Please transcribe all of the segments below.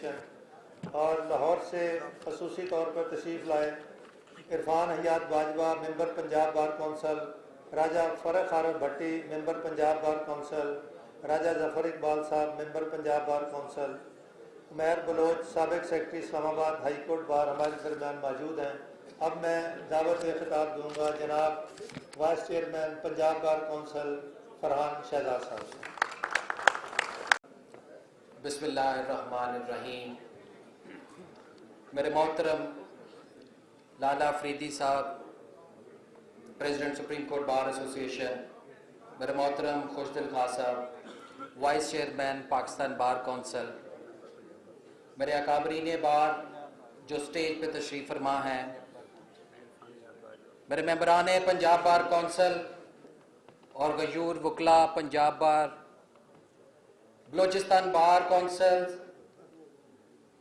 Association और लाहौर से खसूसी तौर पर तशरीफ़ लाए Irfan Hayat Bajwa member Punjab bar council, Raja Farrukh खारत Bhatti member Punjab bar council, Raja Zafar Iqbal Sahab member Punjab bar council, Umair Baloch साबिक़ secretary Islamabad high court bar हमारे दरमियान मौजूद हैं। अब मैं दावत में खिताब दूंगा जनाब vice chairman Punjab bar council Farhan Shahzad साहब से। बिस्मिल्लाहिर्रहमानिर्रहीम। मेरे मोहतरम लाला अफरीदी साहब president supreme court bar association, मेरे मोहतरम खुशदिल खां साहब vice chairman Pakistan bar council, मेरे अकाबरीन बार जो स्टेज पे तशरीफ़ फरमा हैं, मेरे मेंबरान पंजाब बार कौंसल और गयूर वकला पंजाब बार, बलोचिस्तान बार कौंसल,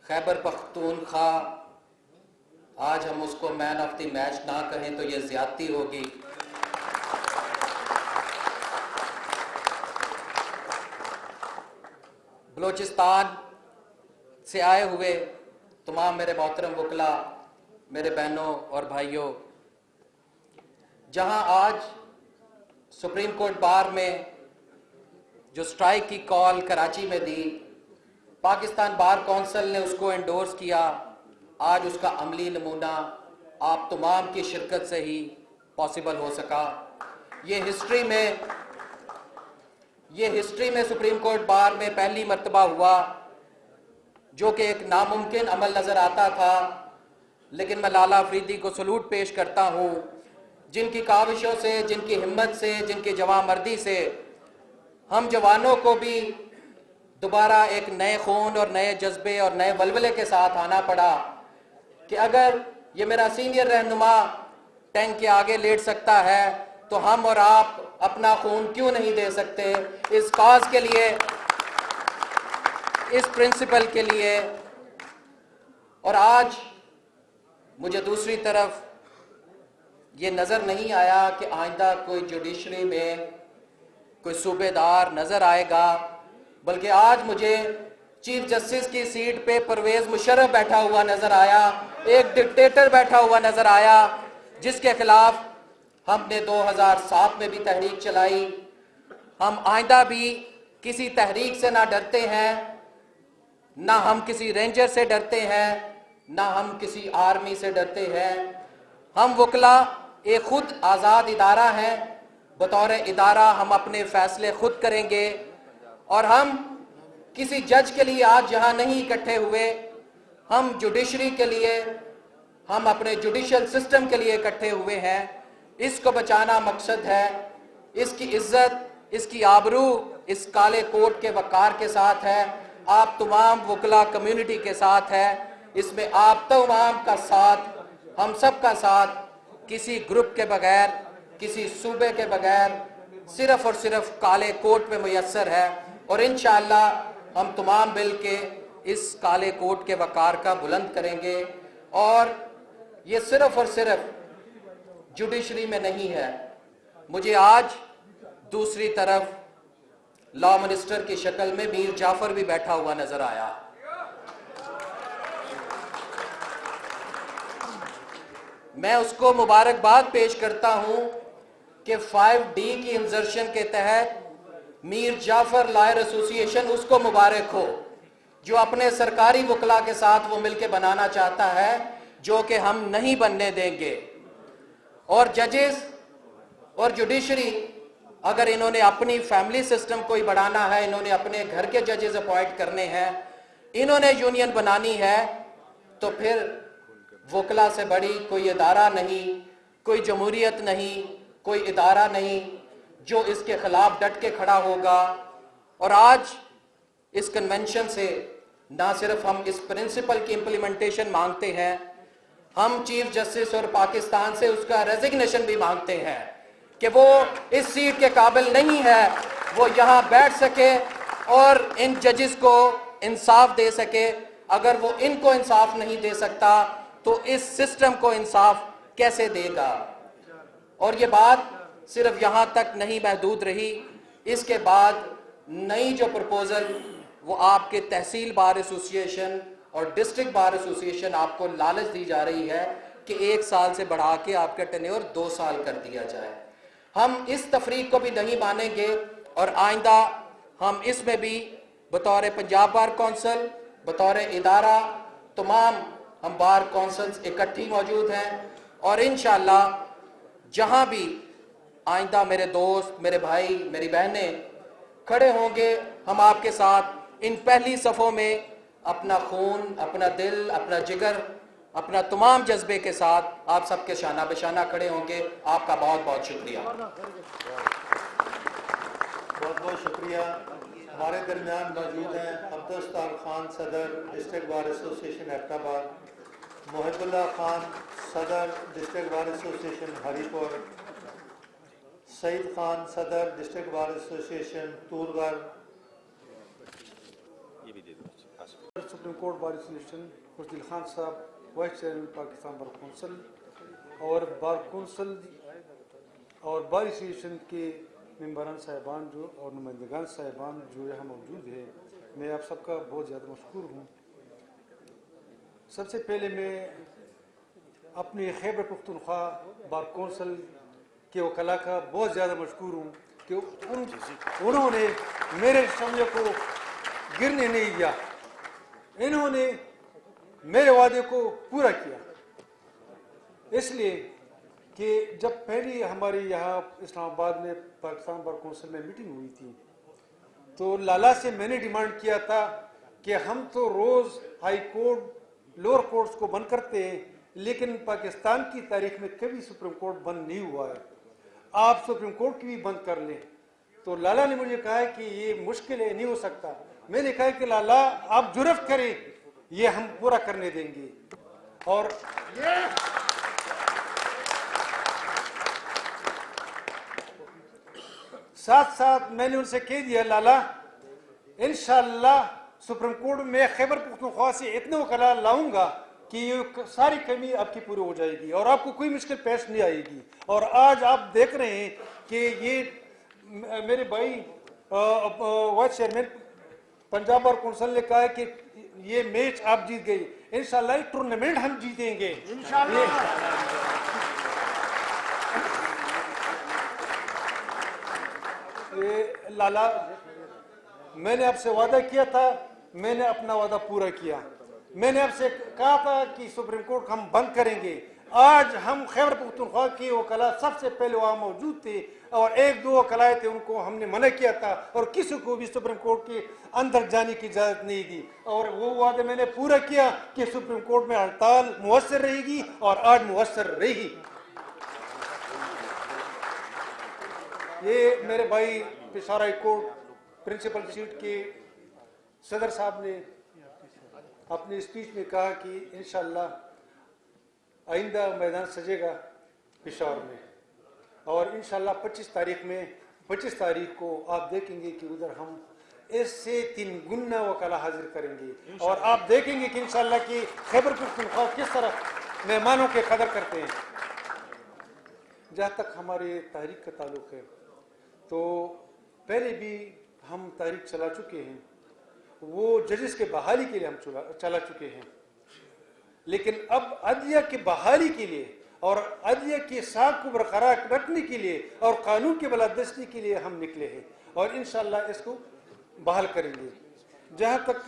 खैबर पख्तूनख्वा, आज हम उसको मैन ऑफ द मैच ना कहें तो ये ज्यादती होगी। बलोचिस्तान से आए हुए तमाम मेरे मोहतरम वकला, मेरे बहनों और भाइयों, जहां आज सुप्रीम कोर्ट बार में जो स्ट्राइक की कॉल कराची में दी, पाकिस्तान बार कौंसिल ने उसको एंडोर्स किया, आज उसका अमली नमूना आप तमाम की शिरकत से ही पॉसिबल हो सका। ये हिस्ट्री में सुप्रीम कोर्ट बार में पहली मर्तबा हुआ, जो कि एक नामुमकिन अमल नज़र आता था, लेकिन मैं लाला अफरीदी को सलूट पेश करता हूँ, जिनकी काविशों से, जिनकी हिम्मत से, जिनकी जवामर्दी से हम जवानों को भी दोबारा एक नए खून और नए जज्बे और नए वलवले के साथ आना पड़ा कि अगर ये मेरा सीनियर रहनुमा टैंक के आगे लेट सकता है तो हम और आप अपना खून क्यों नहीं दे सकते इस काज के लिए, इस प्रिंसिपल के लिए। और आज मुझे दूसरी तरफ ये नज़र नहीं आया कि आइंदा कोई जुडिशरी में कोई सूबेदार नज़र आएगा, बल्कि आज मुझे चीफ जस्टिस की सीट पे परवेज़ मुशर्रफ बैठा हुआ नज़र आया, एक डिक्टेटर बैठा हुआ नज़र आया, जिसके खिलाफ हमने 2007 में भी तहरीक चलाई। हम आइंदा भी किसी तहरीक से ना डरते हैं, ना हम किसी रेंजर से डरते हैं, ना हम किसी आर्मी से डरते हैं। हम वकला एक खुद आज़ाद इदारा हैं, बतौर इदारा हम अपने फैसले खुद करेंगे और हम किसी जज के लिए आज यहाँ नहीं इकट्ठे हुए, हम जुडिशरी के लिए, हम अपने जुडिशल सिस्टम के लिए इकट्ठे हुए हैं। इसको बचाना मकसद है, इसकी इज्जत, इसकी आबरू इस काले कोट के वकार के साथ है, आप तमाम वकला कम्युनिटी के साथ है, इसमें आप तमाम का साथ, हम सब का साथ, किसी ग्रुप के बगैर, किसी सूबे के बगैर, सिर्फ और सिर्फ काले कोट में मुयस्सर है। और इंशाअल्लाह हम तमाम मिल के इस काले कोट के वकार का बुलंद करेंगे। और ये सिर्फ और सिर्फ जुडिशरी में नहीं है, मुझे आज दूसरी तरफ लॉ मिनिस्टर की शक्ल में मीर जाफर भी बैठा हुआ नजर आया। मैं उसको मुबारकबाद पेश करता हूं कि 5D की इंजर्शन के तहत मीर जाफर लॉयर एसोसिएशन उसको मुबारक हो जो अपने सरकारी वकला के साथ वो मिलकर बनाना चाहता है, जो कि हम नहीं बनने देंगे। और जजेस और जुडिशरी, अगर इन्होंने अपनी फैमिली सिस्टम को ही बढ़ाना है, इन्होंने अपने घर के जजेस अपॉइंट करने हैं, इन्होंने यूनियन बनानी है, तो फिर वकला से बड़ी कोई इदारा नहीं, कोई जमहूरियत नहीं, कोई इदारा नहीं जो इसके खिलाफ डट के खड़ा होगा। और आज इस कन्वेंशन से ना सिर्फ हम इस प्रिंसिपल की इम्प्लीमेंटेशन मांगते हैं, हम चीफ जस्टिस और पाकिस्तान से उसका रेजिग्नेशन भी मांगते हैं कि वो इस सीट के काबिल नहीं है, वो यहाँ बैठ सके और इन जजेस को इंसाफ दे सके। अगर वो इनको इंसाफ नहीं दे सकता तो इस सिस्टम को इंसाफ कैसे देगा। और ये बात सिर्फ यहाँ तक नहीं महदूद रही, इसके बाद नई जो प्रपोजल वो आपके तहसील बार एसोसिएशन और डिस्ट्रिक्ट बार एसोसिएशन आपको लालच दी जा रही है कि 1 साल से बढ़ा के आपका टेन्योर 2 साल कर दिया जाए। हम इस तफरीक को भी नहीं मानेंगे और आइंदा हम इसमें भी बतौर पंजाब बार कौंसिल, बतौर इदारा तमाम हम बार कौंसल्स इकट्ठी मौजूद हैं और इंशाअल्लाह जहां भी आइंदा मेरे दोस्त, मेरे भाई, मेरी बहनें खड़े होंगे, हम आपके साथ इन पहली सफ़ों में अपना खून, अपना दिल, अपना जिगर, अपना तमाम जज्बे के साथ आप सबके शाना बेशाना खड़े होंगे। आपका बहुत बहुत शुक्रिया। बहुत बहुत शुक्रिया। हमारे दरमियान मौजूद हैं अब्दुल खान सदर district bar association Hyderabad, Mohibullah Khan सदर district bar association Haripur, Saeed Khan सदर district bar association Torghar, supreme court bar association Khurshid Khan Sahab vice chairman Pakistan bar council और बार कौंसिल और बार एसोसिएशन के मेम्बरान साहिबान जो और नुमाइंदगान साहिबान जो यहाँ मौजूद है, मैं आप सबका बहुत ज़्यादा मशकूर हूँ। सबसे पहले मैं अपनी खैबर पख्तूनख्वा बार कौंसिल के वकला का बहुत ज़्यादा मशकूर हूँ कि उन्होंने मेरे शमले को गिरने नहीं दिया, इन्होंने मेरे वादे को पूरा किया। इसलिए कि जब पहली हमारी यहाँ इस्लामाबाद में पाकिस्तान बार कौंसिल में मीटिंग हुई थी तो लाला से मैंने डिमांड किया था कि हम तो रोज़ हाई कोर्ट, लोअर कोर्ट्स को बंद करते हैं, लेकिन पाकिस्तान की तारीख में कभी सुप्रीम कोर्ट बंद नहीं हुआ है, आप सुप्रीम कोर्ट की भी बंद कर लें। तो लाला ने मुझे कहा कि ये मुश्किल है, नहीं हो सकता। मैंने कहा कि लाला आप जुर्रत करें, ये हम पूरा करने देंगे। और साथ साथ मैंने उनसे कह दिया, लाला इंशाअल्लाह सुप्रीम कोर्ट में खैबर पख्तूनख्वा से इतने वकला लाऊंगा कि ये सारी कमी आपकी पूरी हो जाएगी और आपको कोई मुश्किल पेश नहीं आएगी। और आज आप देख रहे हैं कि ये मेरे भाई vice chairman Punjab bar council ने कहा है कि ये मैच आप जीत गई, इंशाअल्लाह ये टूर्नामेंट हम जीतेंगे इंशाअल्लाह। लाला मैंने आपसे वादा किया था, मैंने अपना वादा पूरा किया। मैंने आपसे कहा था कि सुप्रीम कोर्ट हम बंद करेंगे। आज हम खैबर पख्तूनख्वा के वकला सबसे पहले वहाँ मौजूद थे और 1-2 वकलाए थे, उनको हमने मना किया था और किसी को भी सुप्रीम कोर्ट के अंदर जाने की इजाज़त नहीं दी। और वो वादा मैंने पूरा किया कि सुप्रीम कोर्ट में हड़ताल मुअस्सर रहेगी और आज मुअस्सर रही। ये मेरे भाई Peshawar high court principal seat के सदर साहब ने अपनी स्पीच में कहा कि इंशाअल्लाह आइंदा मैदान सजेगा पेशावर में और इंशाअल्लाह 25 तारीख को आप देखेंगे कि उधर हम इससे 3 गुना वकला हाजिर करेंगे और आप देखेंगे कि इंशाअल्लाह की खैबर पख्तूनख्वा किस तरह मेहमानों के कदर करते हैं। जहाँ तक हमारे तहरीक का ताल्लुक है तो पहले भी हम तहरीक चला चुके हैं, वो जजेस के बहाली के लिए हम चला चुके हैं, लेकिन अब अदलिया की बहाली के लिए और अदलिया की साख को बरकरार रखने के लिए और कानून की बलादस्ती के लिए हम निकले हैं और इंशाअल्लाह इसको बहाल करेंगे। जहाँ तक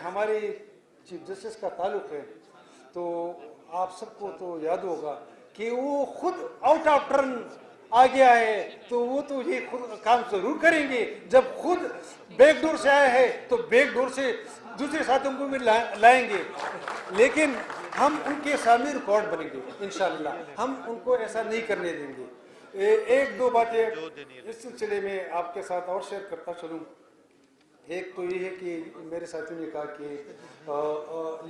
हमारे चीफ जस्टिस का ताल्लुक है तो आप सबको तो याद होगा कि वो खुद आउट ऑफ टर्न आ गया है, तो वो तो ये खुद काम जरूर करेंगे। जब खुद बैकडोर से आया है तो बैकडोर से दूसरे साथियों को भी लाएंगे, लेकिन हम उनके सामने रिकॉर्ड बनेंगे इंशाअल्लाह, हम उनको ऐसा नहीं करने देंगे। 1-2 बातें इस सिलसिले में आपके साथ और शेयर करता चलूँ। एक तो ये है कि मेरे साथियों ने कहा कि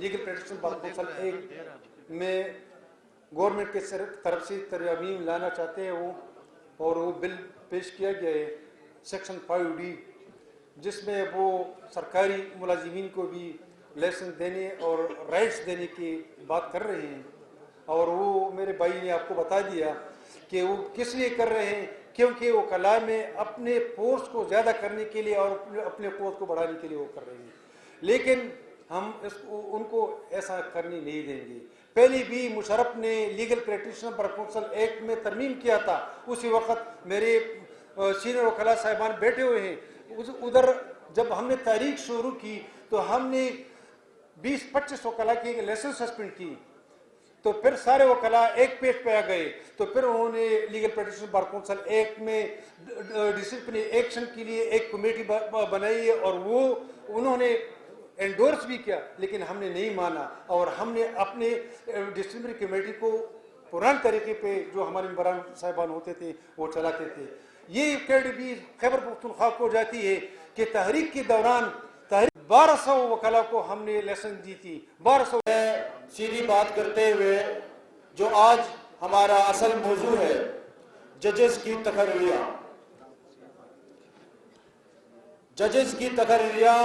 लीगल प्रैक्टिस बार कौंसिल एक में गवर्नमेंट के तरफ से तरमीम लाना चाहते हैं वो, और वो बिल पेश किया गया है सेक्शन 5D, जिसमें वो सरकारी मुलाजिमीन को भी लाइसेंस देने और राइट्स देने की बात कर रहे हैं। और वो मेरे भाई ने आपको बता दिया कि वो किस लिए कर रहे हैं, क्योंकि वो कला में अपने पोस्ट को ज़्यादा करने के लिए और अपने पोस्ट को बढ़ाने के लिए वो कर रहे हैं। लेकिन हम इसको उनको ऐसा करने नहीं देंगे। पहले भी मुशर्रफ ने legal practitioner bar council act में तरमीम किया था, उसी वक्त मेरे सीनियर वकला साहिबान बैठे हुए हैं। उधर जब हमने तारीख शुरू की तो हमने 20-25 वकला की लाइसेंस सस्पेंड की, तो फिर सारे वकला एक पेज पे आ गए। तो फिर उन्होंने legal practitioner bar council act में डिसिप्लिनरी एक्शन के लिए एक कमेटी बनाई है और वो उन्होंने एंडोर्स भी किया, लेकिन हमने नहीं माना और हमने अपने डिसिप्लिनरी कमेटी को पुराने तरीके पे जो हमारे मेंबरान साहिबान होते थे वो चलाते थे। ये भी खैबर पख्तूनख्वा को जाती है कि तहरीक के दौरान 1200 वकला को हमने लाइसेंस दी थी। 1200 सीधी बात करते हुए जो आज हमारा असल मौजू है, जजेस की तकर्रियाँ। जजेस की तकर्रियाँ,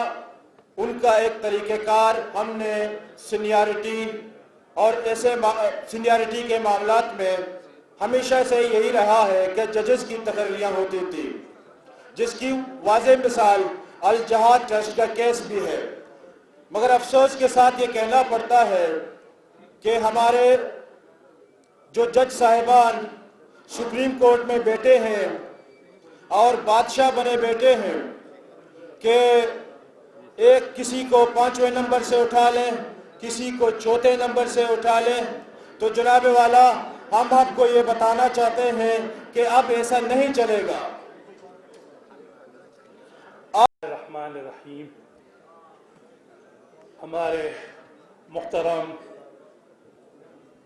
उनका एक तरीक़ेकार हमने सीनियरिटी और ऐसे सीनियरिटी के मामलात में हमेशा से यही रहा है कि जजेस की तकर्रियाँ होती थी, जिसकी वाज़ेह मिसाल अल जहाद ट्रस्ट का केस भी है। मगर अफसोस के साथ ये कहना पड़ता है कि हमारे जो जज साहिबान सुप्रीम कोर्ट में बैठे हैं और बादशाह बने बैठे हैं कि एक किसी को 5वें नंबर से उठा लें, किसी को 4थे नंबर से उठा लें। तो जनाब वाला, हम आपको ये बताना चाहते हैं कि अब ऐसा नहीं चलेगा। रहमानिर्रहीम। हमारे मुहतरम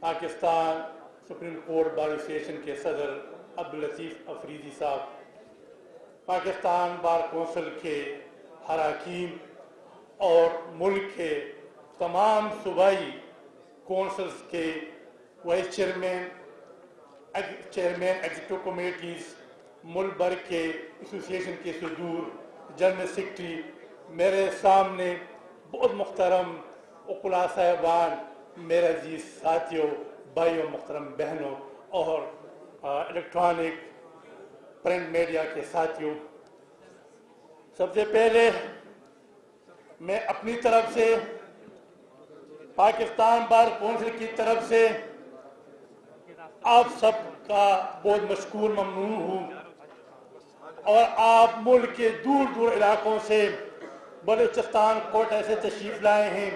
Pakistan supreme court bar association के सदर अब्दुल लतीफ़ अफरीदी साहब, पाकिस्तान बार कौंसिल के अरकान और मुल्क के तमाम सूबाई कौंसिल्स के वाइस चेयरमैन एग्जीक्यूटिव कमेटीज़, मुल्क भर के एसोसिएशन के सदूर, जनरल सेक्रेटरी, मेरे सामने बहुत मुहतरम उकला साहिबान, मेरे अजीज साथियों, भाइयों, मुहतरम बहनों और इलेक्ट्रॉनिक प्रिंट मीडिया के साथियों, सबसे पहले मैं अपनी तरफ से पाकिस्तान बार कौंसिल की तरफ से आप सबका बहुत मशकूर ममनून हूँ। और आप मुल्क के दूर दूर इलाकों से बलूचिस्तान कोटा से तशरीफ़ लाए हैं,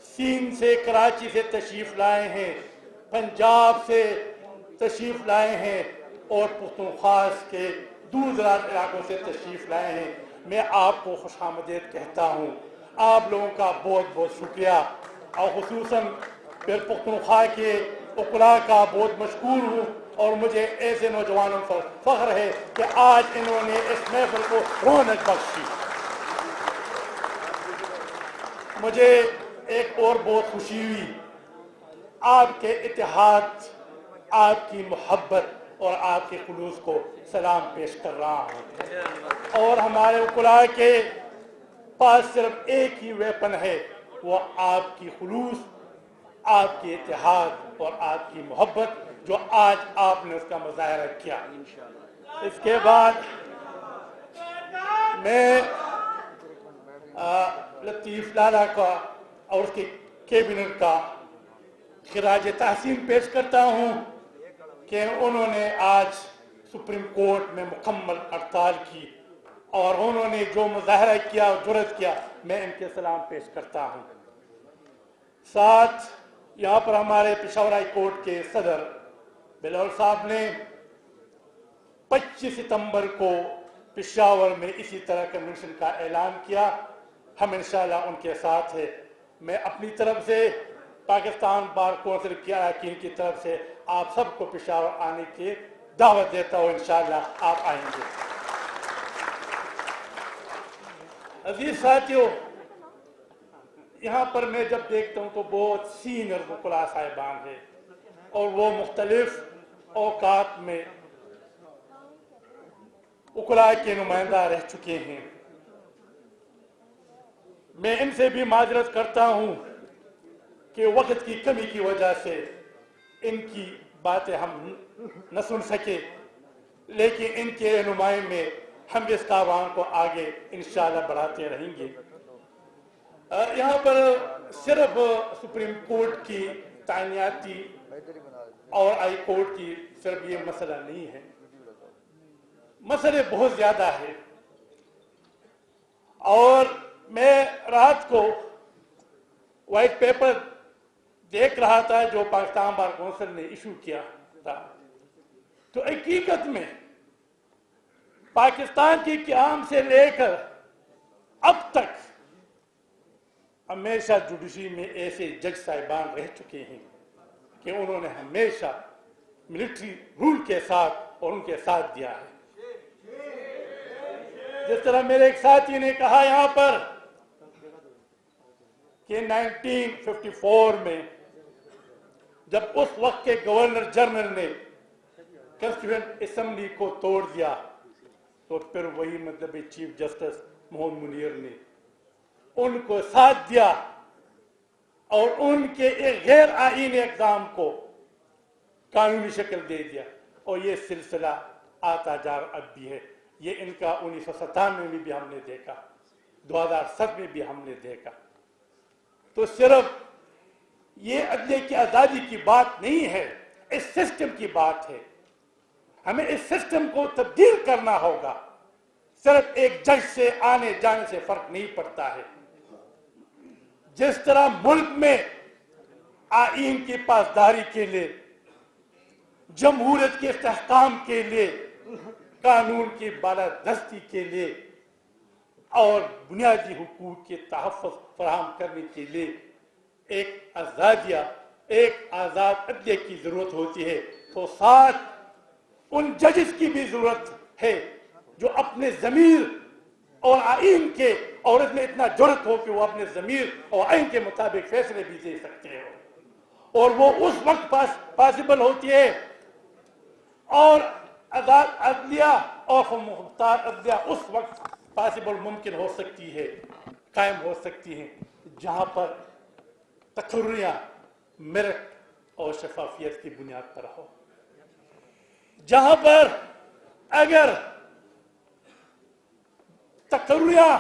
सिंध से, कराची से तशरीफ़ लाए हैं, पंजाब से तशरीफ़ लाए हैं और पुख्तूनख्वास के दूर दराज इलाकों से तशरीफ़ लाए हैं। मैं आपको खुशामदीद कहता हूँ। आप लोगों का बहुत बहुत शुक्रिया और खुसूसन फिर पुख्तूनख्वा के उकला का बहुत मशकूर हूँ और मुझे ऐसे नौजवानों पर फख्र है कि आज इन्होंने इस महफिल को रौनक बख्शी। मुझे एक और बहुत खुशी हुई, आपके इत्तेहाद, आपकी मोहब्बत और आपके खुलूस को सलाम पेश कर रहा हूँ। और हमारे उकला के पास सिर्फ एक ही वेपन है, वो आपकी खुलूस, आपकी इत्तेहाद और आपकी मोहब्बत, जो आज आपने उसका मुजाहरा किया। इसके बाद मैं लतीफ़ लाला का और उसके कैबिनेट का खिराज तहसीन पेश करता हूँ कि उन्होंने आज सुप्रीम कोर्ट में मुकम्मल हड़ताल की और उन्होंने जो मुजाहरा किया और जुर्रत किया, मैं इनके सलाम पेश करता हूँ। साथ यहाँ पर हमारे पेशावर हाई कोर्ट के सदर बिलावल साहब ने 25 सितंबर को पेशावर में इसी तरह कन्वेंशन का ऐलान किया। हम इंशाल्लाह उनके साथ है। मैं अपनी तरफ से पाकिस्तान बार कौंसिल के अरकान की तरफ से आप सबको पेशावर आने की दावत देता हूँ। इंशाल्लाह आप आएंगे। अजीज साथियों, यहाँ पर मैं जब देखता हूँ तो बहुत सीनियर वकला साहिबान है और वो मुख्तलिफ औकात में वकला के नुमाइंदा रह चुके हैं। मैं इनसे भी माजरत करता हूँ कि वक्त की कमी की वजह से इनकी बातें हम न सुन सके, लेकिन इनके रहनुमाई में हम इस कारवां को आगे इंशाअल्लाह बढ़ाते रहेंगे। यहाँ पर सिर्फ सुप्रीम कोर्ट की तायनाती और हाई कोर्ट की सिर्फ ये मसला नहीं है, मसले बहुत ज्यादा है। और मैं रात को व्हाइट पेपर देख रहा था जो पाकिस्तान बार कौंसिल ने इशू किया था, तो हकीकत में पाकिस्तान के क़याम से लेकर अब तक हमेशा जुडिशरी में ऐसे जज साहिबान रह चुके हैं कि उन्होंने हमेशा मिलिट्री रूल के साथ और उनके साथ दिया है। जिस तरह मेरे एक साथी ने कहा यहाँ पर कि 1954 में जब उस वक्त के गवर्नर जनरल ने कॉन्स्टिट्यूएंट असेंबली को तोड़ दिया, तो फिर वही मतलब चीफ जस्टिस मोहम्मद मुनीर ने उनको साथ दिया और उनके एक गैर आईनी एग्जाम को कानूनी शक्ल दे दिया। और ये सिलसिला आता जा अब भी है। ये इनका 1997 में भी हमने देखा, 2007 में भी हमने देखा। तो सिर्फ ये अदले की आज़ादी की बात नहीं है, इस सिस्टम की बात है। हमें इस सिस्टम को तब्दील करना होगा। सिर्फ एक जज से आने जाने से फर्क नहीं पड़ता है। जिस तरह मुल्क में आईन की पासदारी के लिए, जमहूरियत के इस्तेहकाम के लिए, कानून की बालादस्ती के लिए और बुनियादी हुकूक के तहफ़्फ़ुज़ फराहम करने के लिए एक आज़ादिया, एक आज़ाद अदलिया की ज़रूरत होती है, तो साथ उन जजेस की भी ज़रूरत है जो अपने ज़मीर और आईन के, और इसमें इतना जुर्रत हो कि वो अपने ज़मीर और आईन के मुताबिक फैसले भी दे सकते हैं। और वो उस वक्त पॉसिबल होती है और आज़ाद अदलिया और मुख्तार अदलिया उस वक्त पॉसिबल मुमकिन हो सकती है, कायम हो सकती है, जहाँ पर तकर्रियाँ मेरिट और शफाफियत की बुनियाद पर हो। जहाँ पर अगर तकर्रियाँ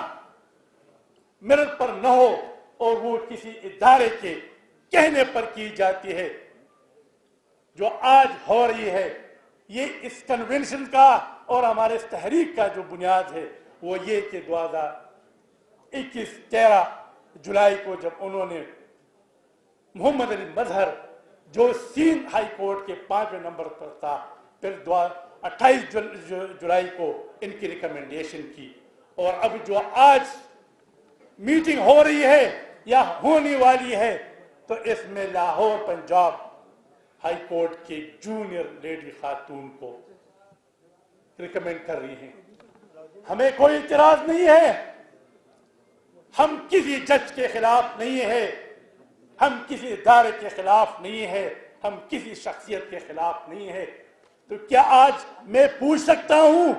मेरिट पर न हो और वो किसी इदारे के कहने पर की जाती है, जो आज हो रही है, ये इस कन्वेंशन का और हमारे इस तहरीक का जो बुनियाद है वो ये कि 13 जुलाई को जब उन्होंने मोहम्मद अली मजहर जो सिंध हाई कोर्ट के 5वें नंबर पर था, फिर 28 जुलाई को इनकी रिकमेंडेशन की। और अब जो आज मीटिंग हो रही है या होने वाली है, तो इसमें लाहौर पंजाब हाई कोर्ट के जूनियर लेडी खातून को रिकमेंड कर रही हैं। हमें कोई इतराज नहीं है, हम किसी जज के खिलाफ नहीं है, हम किसी इदारे के खिलाफ नहीं है, हम किसी शख्सियत के खिलाफ नहीं है। तो क्या आज मैं पूछ सकता हूं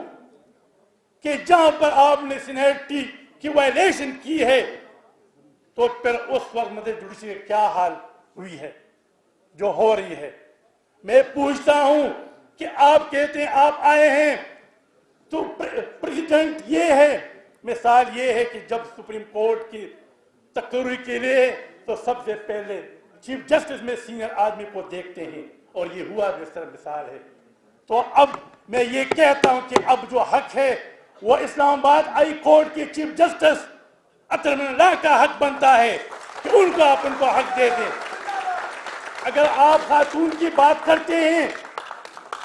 कि जहां पर आपने सीनियरिटी की वायलेशन की है, तो फिर उस वक्त मदद जुडिशरी क्या हाल हुई है जो हो रही है? मैं पूछता हूं कि आप कहते हैं आप आए हैं, तो प्रेसिडेंट ये है, मिसाल ये है कि जब सुप्रीम कोर्ट की तकर्री के लिए तो सबसे पहले चीफ जस्टिस में सीनियर आदमी को देखते हैं, और ये हुआ जिस तरह मिसाल है। तो अब मैं ये कहता हूं कि अब जो हक है वो इस्लामाबाद हाई कोर्ट के चीफ जस्टिस अतरमिल्लाह का हक बनता है कि उनको आप उनको हक दे दें। अगर आप खातून की बात करते हैं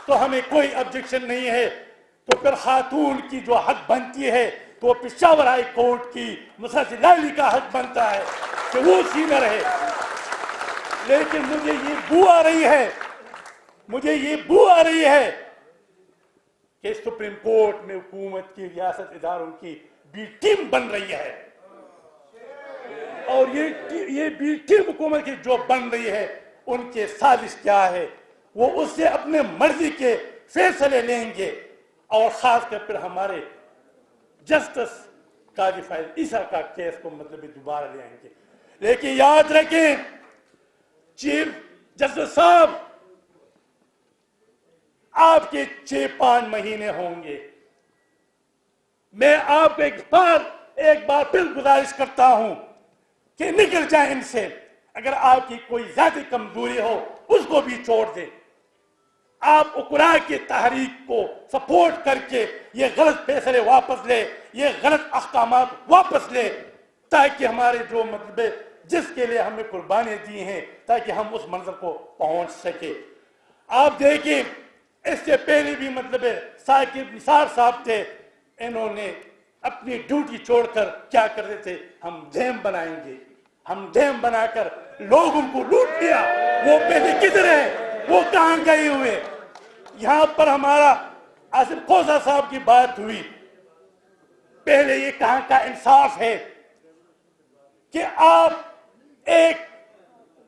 तो हमें कोई ऑब्जेक्शन नहीं है, तो फिर खातून की जो हक बनती है तो पेशावर हाई कोर्ट की मुसद्दिक़ लाली का हक बनता है कि वो सीनियर है। लेकिन मुझे ये बू आ रही है कि सुप्रीम कोर्ट में हुकूमत की रियासत इदारों की बी टीम बन रही है, और ये बी टीम हुकूमत की जो बन रही है उनके साजिश क्या है, वो उससे अपने मर्जी के फैसले लेंगे, और खासकर फिर हमारे जस्टिस काजी फाइज ईसा का केस को मतलब दोबारा ले आएंगे। लेकिन याद रखें, चीफ जस्टिस साहब आपके 6-5 महीने होंगे। मैं आपको एक बार फिर गुजारिश करता हूं कि निकल जाए इनसे। अगर आपकी कोई ज्यादा कमजोरी हो उसको भी छोड़ दे। आप उकरा के तहरीक को सपोर्ट करके ये गलत फैसले वापस ले, ये गलत अहकामात वापस ले, ताकि हमारे जो मतलब जिसके लिए हमने कुर्बानी दी हैं ताकि हम उस मंजिल को पहुंच सके। आप देखिए इससे पहले भी मतलब साकिब निसार साहब थे, इन्होंने अपनी ड्यूटी छोड़कर क्या कर रहे थे, हम डैम बनाएंगे, हम डैम बनाकर लोगों को लूट लिया। वो पहले किधर है, वो कहां गए हुए। यहां पर हमारा आसिफ खोसा साहब की बात हुई, पहले ये कहां का इंसाफ है कि आप एक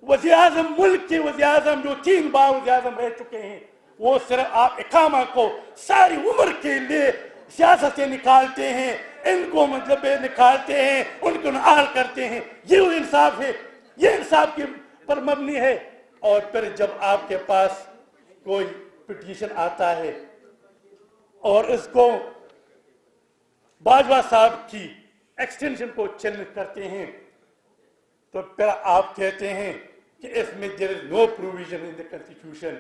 वज़ीर आज़म, मुल्क के वज़ीर आज़म जो 3 बार वज़ीर आज़म रह चुके हैं, वो सिर्फ आप इकामा को सारी उम्र के लिए सियासत से निकालते हैं, इनको मतलब निकालते हैं, उनको नाल करते हैं। ये वो इंसाफ है, ये इंसाफ के पर मबनी है। और फिर जब आपके पास कोई पिटीशन आता है और इसको बाजवा साहब की एक्सटेंशन को चैलेंज करते हैं, तो फिर आप कहते हैं कि इसमें there is no provision in the constitution,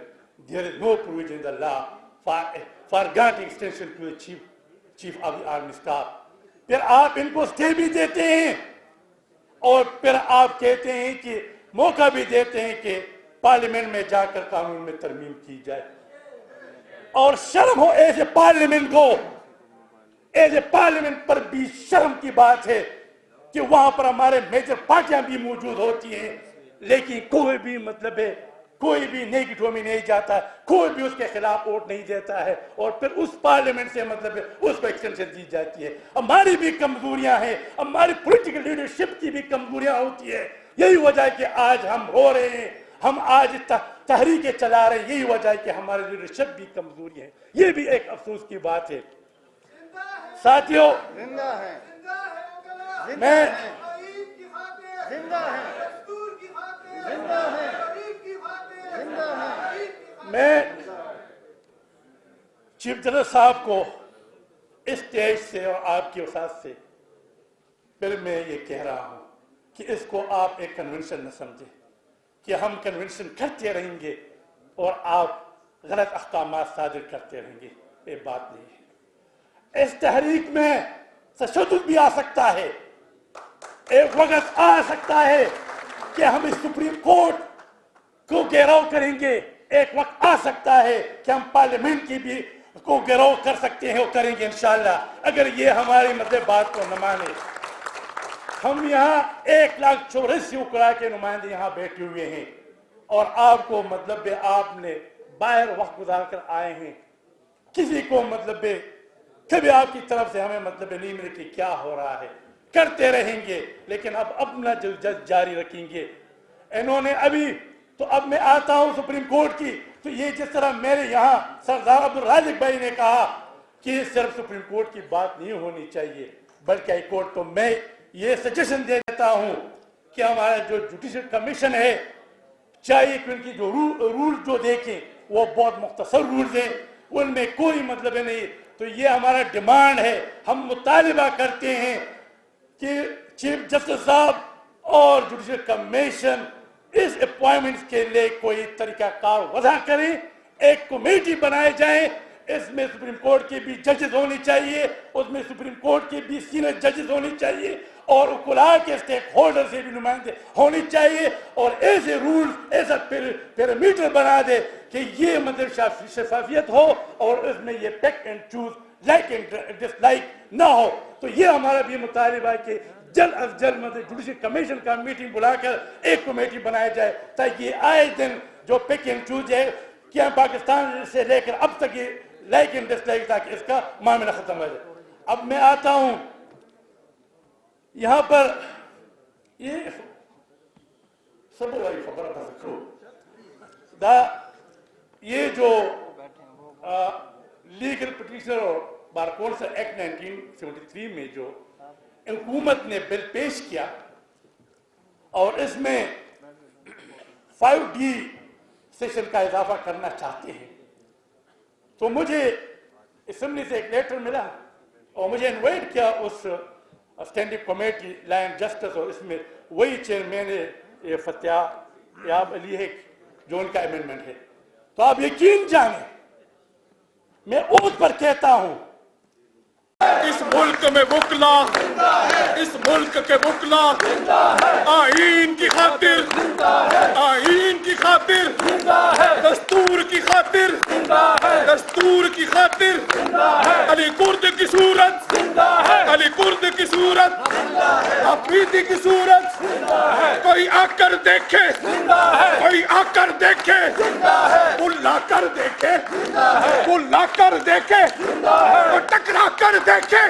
there is no provision in the law for granting extension to the chief of the army staff. फिर आप इनको स्टे भी देते हैं और फिर आप कहते हैं कि मौका भी देते हैं कि पार्लियामेंट में जाकर कानून में तरमीम की जाए। और शर्म हो ऐसे पार्लियामेंट को, ऐसे पार्लियामेंट पर भी शर्म की बात है कि वहां पर हमारे मेजर पार्टियां भी मौजूद होती हैं, लेकिन कोई भी मतलब है, कोई भी नेगेटिव में नहीं जाता, कोई भी उसके खिलाफ वोट नहीं देता है और फिर उस पार्लियामेंट से मतलब है उसको एक्सटेंशन दी जाती है। हमारी भी कमजोरियां हैं, हमारी पॉलिटिकल लीडरशिप की भी कमजोरियां होती है। यही वजह है कि आज हम रो रहे हैं, हम आज तहरीकें चला रहे हैं, यही वजह है कि हमारी लीडरशिप भी कमजोरी है। ये भी एक अफसोस की बात है। साथियों, मैं चीफ जस्टिस साहब को इस स्टेज से और आपकी वसात से फिर मैं ये कह रहा हूं कि इसको आप एक कन्वेंशन न समझे कि हम कन्वेंशन करते रहेंगे और आप गलत अहकाम सादिर करते रहेंगे। ये बात नहीं है। इस तहरीक में तशद्दुद भी आ सकता है, एक वक्त आ सकता है कि हम इस सुप्रीम कोर्ट को घेराव करेंगे, एक वक्त आ सकता है कि हम पार्लियामेंट की भी को घेराव कर सकते हैं और करेंगे इंशाल्लाह, अगर ये हमारी मतलब बात को न माने। हम यहाँ 1,84,000 उकरा के नुमाइंदे यहाँ बैठे हुए हैं और आपको मतलब आपने बाहर वक्त गुजार कर आए हैं, किसी को मतलब कभी आपकी तरफ से हमें मतलब नहीं मिले कि क्या हो रहा है, करते रहेंगे लेकिन अब अपना जल्द जारी रखेंगे। इन्होंने अभी तो अब मैं आता हूं सुप्रीम कोर्ट की, तो ये जिस तरह मेरे यहाँ सरदार अब्दुल राज़िक भाई ने कहा कि सिर्फ सुप्रीम कोर्ट की बात नहीं होनी चाहिए बल्कि हाई कोर्ट, तो मैं ये सजेशन दे देता हूं कि हमारा जो जुडिशल कमीशन है चाहिए कि उनकी जो रूल जो देखें वो बहुत मुख्तसर रूल्स हैं, उनमें कोई मतलब नहीं। तो ये हमारा डिमांड है, हम मुतालिबा करते हैं कि चीफ जस्टिस साहब और जुडिशल कमीशन इस अपॉइंटमेंट के लिए कोई तरीकाकार वजह करें, एक कमेटी बनाए जाए, इसमें सुप्रीम कोर्ट के भी जजेस होने चाहिए, उसमें सुप्रीम कोर्ट के भी सीनियर जजेस होने चाहिए और उकुला के स्टेक होल्डर से भी नुमाइंदे होने चाहिए और ऐसे रूल्स, ऐसा पैरामीटर बना दे कि ये मतलब शफाफियत हो और इसमें ये pick and choose, like and dislike ना हो। तो ये हमारा भी मुतालिबा है कि जल्द अज जल्द मतलब जुडिशल कमीशन का मीटिंग बुलाकर एक कमेटी बनाया जाए ताकि आए दिन जो पिक एंड चूज है क्या पाकिस्तान से लेकर अब तक ये लाइक एंड डिसलाइक ताकि इसका मामला खत्म हो जाए। अब मैं आता हूं यहां पर ये सब खबर ये जो लीगल पिटीशनर और बार काउंसिल एक्ट 1973 में जो हुकूमत ने बिल पेश किया और इसमें 5D सेशन का इजाफा करना चाहते हैं, तो मुझे असेंबली से एक लेटर मिला और मुझे इनवाइट किया उस स्टैंडिंग कमेटी लैंड जस्टिस, और इसमें वही चेयरमैन है फत्याब अली है जो उनका अमेंडमेंट है। तो आप यकीन जाने, मैं ओथ पर कहता हूं, इस मुल्क में वकला, इस मुल्क के वकला आईन की खातिर, आईन की खातिर, दस्तूर की खातिर, दस्तूर की खातिर, अली कुर्द की सूरत, अली कुर्द की सूरत, अफरीदी की सूरत, कोई आकर देखे, कोई आकर देखे, बुला कर देखे, बुला कर देखे, टकरा कर देखे,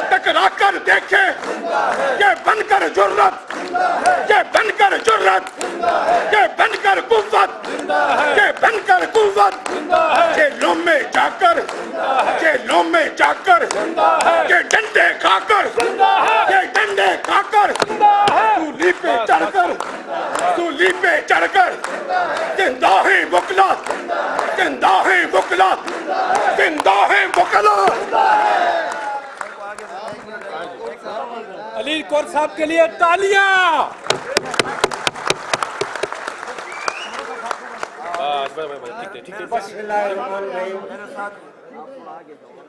टकरा कर देखे, ये बनकर जुर्रत, ये बनकर जुर्रत, ये बनकर कुव्वत, ये बनकर कुव्वत, जेलों में जाकर, जेलों में जाकर, ये डंडे खाकर, ये डंडे खाकर, सूली पे चढ़कर, सूली पे चढ़कर, जिंदा है वकला, जिंदा है वकला, जिंदा है वकला। अली कौर साहब के लिए तालियां।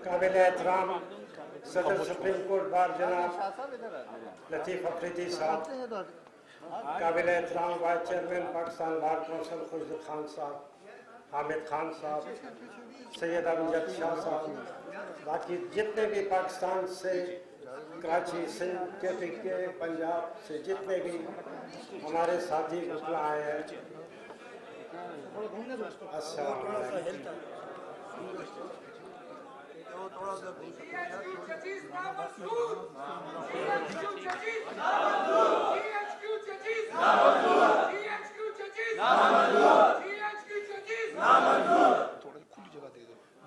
काबिल एहतराम सदर सुप्रीम कोर्ट बार जनाब लतीफ अफरीदी साहब, काबिल एहतराम vice chairman Pakistan bar council Khurshid Khan साहब, हामिद खान साहब, सैयद अमजद शाह साहब, बाकी जितने भी पाकिस्तान से, कराची, सिंध के पंजाब से जितने भी हमारे साथी वकला आए हैं, अस्सलाम वालेकुम।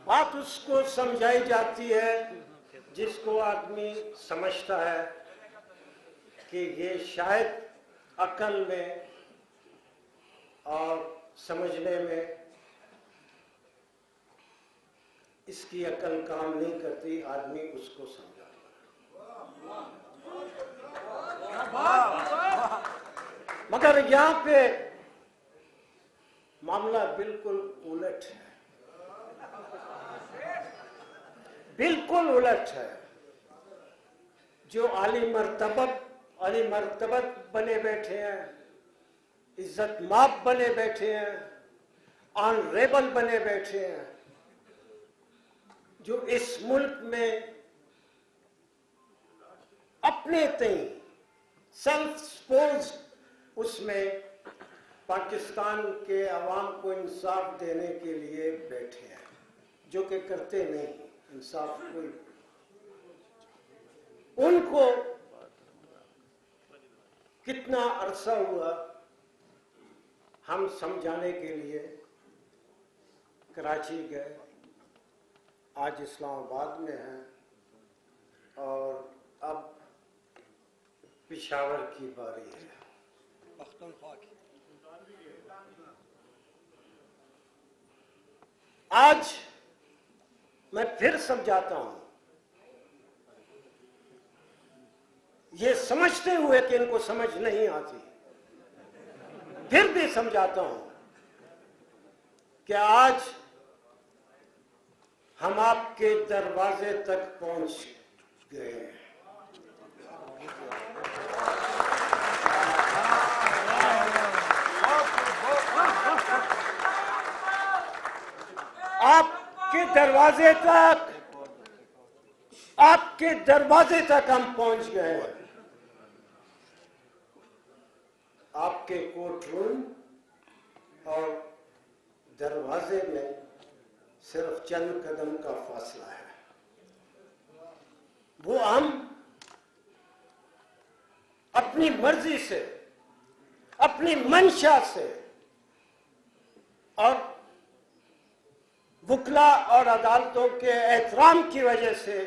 बात उसको समझाई जाती है जिसको आदमी समझता है कि ये शायद अकल में और समझने में इसकी अकल काम नहीं करती, आदमी उसको समझाता है। मगर यहाँ पे मामला बिल्कुल उलट है, बिल्कुल उलट है। जो आली मर्तबत बने बैठे हैं, इज्जत माप बने बैठे हैं, ऑनरेबल बने बैठे हैं, जो इस मुल्क में अपने तय सेल्फ सपोज्ड उसमें पाकिस्तान के अवाम को इंसाफ देने के लिए बैठे हैं, जो कि करते नहीं इंसाफ कोई। उनको कितना अरसा हुआ हम समझाने के लिए कराची गए, आज इस्लामाबाद में हैं और अब पेशावर की बारी है। आज मैं फिर समझाता हूं, ये समझते हुए कि इनको समझ नहीं आती, फिर भी समझाता हूं कि आज हम आपके दरवाजे तक पहुंच गए हैं। आपके दरवाजे तक हम पहुंच गए हैं। आपके कोर्ट रूम और दरवाजे में सिर्फ चंद कदम का फासला है। वो हम अपनी मर्जी से, अपनी मंशा से और वकला और अदालतों के एहतराम की वजह से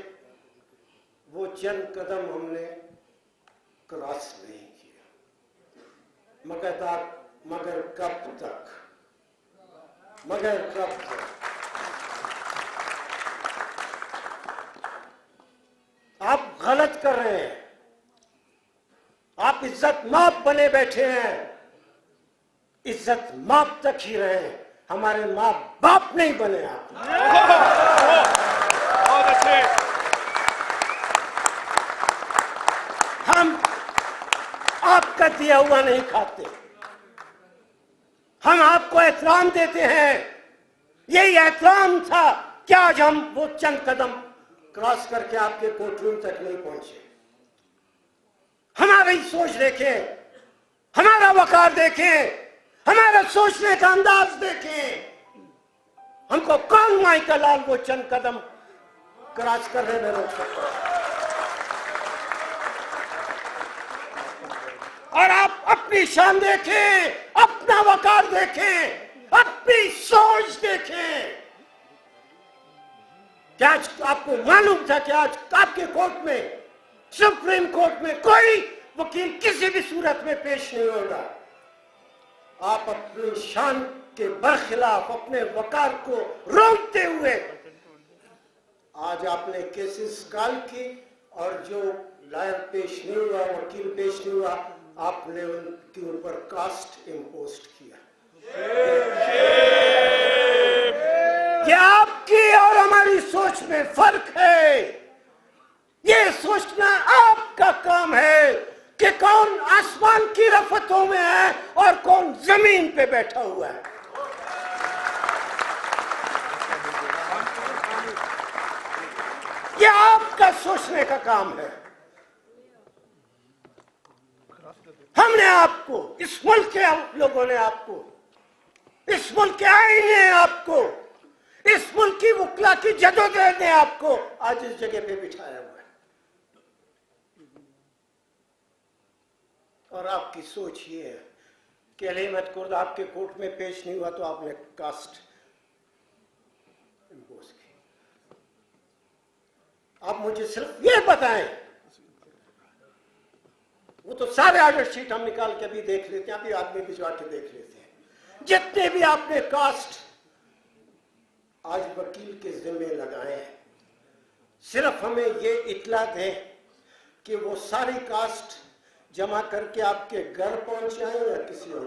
वो चंद कदम हमने क्रॉस नहीं किया। मगर कब तक? गलत कर रहे हैं। आप इज्जत माप बने बैठे हैं, इज्जत माप तक ही रहे, हमारे माँ बाप नहीं बने आप। हम आपका दिया हुआ नहीं खाते, हम आपको एहतराम देते हैं। यही एहतराम था कि आज हम वो चंद कदम क्रॉस करके आपके कोर्टरूम तक नहीं पहुंचे। हमारी सोच देखें, हमारा वकार देखें, हमारा सोचने का अंदाज देखें। हमको कौन माई का लाल वो चंद कदम क्रॉस करने में रोक सकता है? और आप अपनी शान देखें, अपना वकार देखें, अपनी सोच देखें। क्या आज आपको मालूम था कि आज आपके कोर्ट में, सुप्रीम कोर्ट में कोई वकील किसी भी सूरत में पेश नहीं होगा? आप अपनी शान के बरखिलाफ अपने वकार को रोकते हुए आज आपने केसेस कॉल की, और जो लायर पेश नहीं हुआ, वकील पेश नहीं हुआ, आपने उनके ऊपर कास्ट इम्पोज किया। ये आपकी और हमारी सोच में फर्क है। ये सोचना आपका काम है कि कौन आसमान की रफ़तों में है और कौन जमीन पे बैठा हुआ है। ये आपका सोचने का काम है। हमने आपको, इस मुल्क के लोगों ने आपको, इस मुल्क के आईन ने आपको, इस मुल्क की वकला की जदोजहद ने आपको आज इस जगह पे बिठाया हुआ है। और आपकी सोच ये है कि अली अहमद कुर्द आपके कोर्ट में पेश नहीं हुआ तो आपने कास्ट इम्पोज की। आप मुझे सिर्फ ये बताएं, वो तो सारे ऑर्डर शीट हम निकाल के अभी देख लेते हैं, अभी आदमी भिजवा के देख लेते हैं। जितने भी आपने कास्ट आज वकील के जिम्मे लगाए हैं, सिर्फ हमें ये इत्ला दें कि वो सारी कास्ट जमा करके आपके घर पहुंचाएं या किसी और।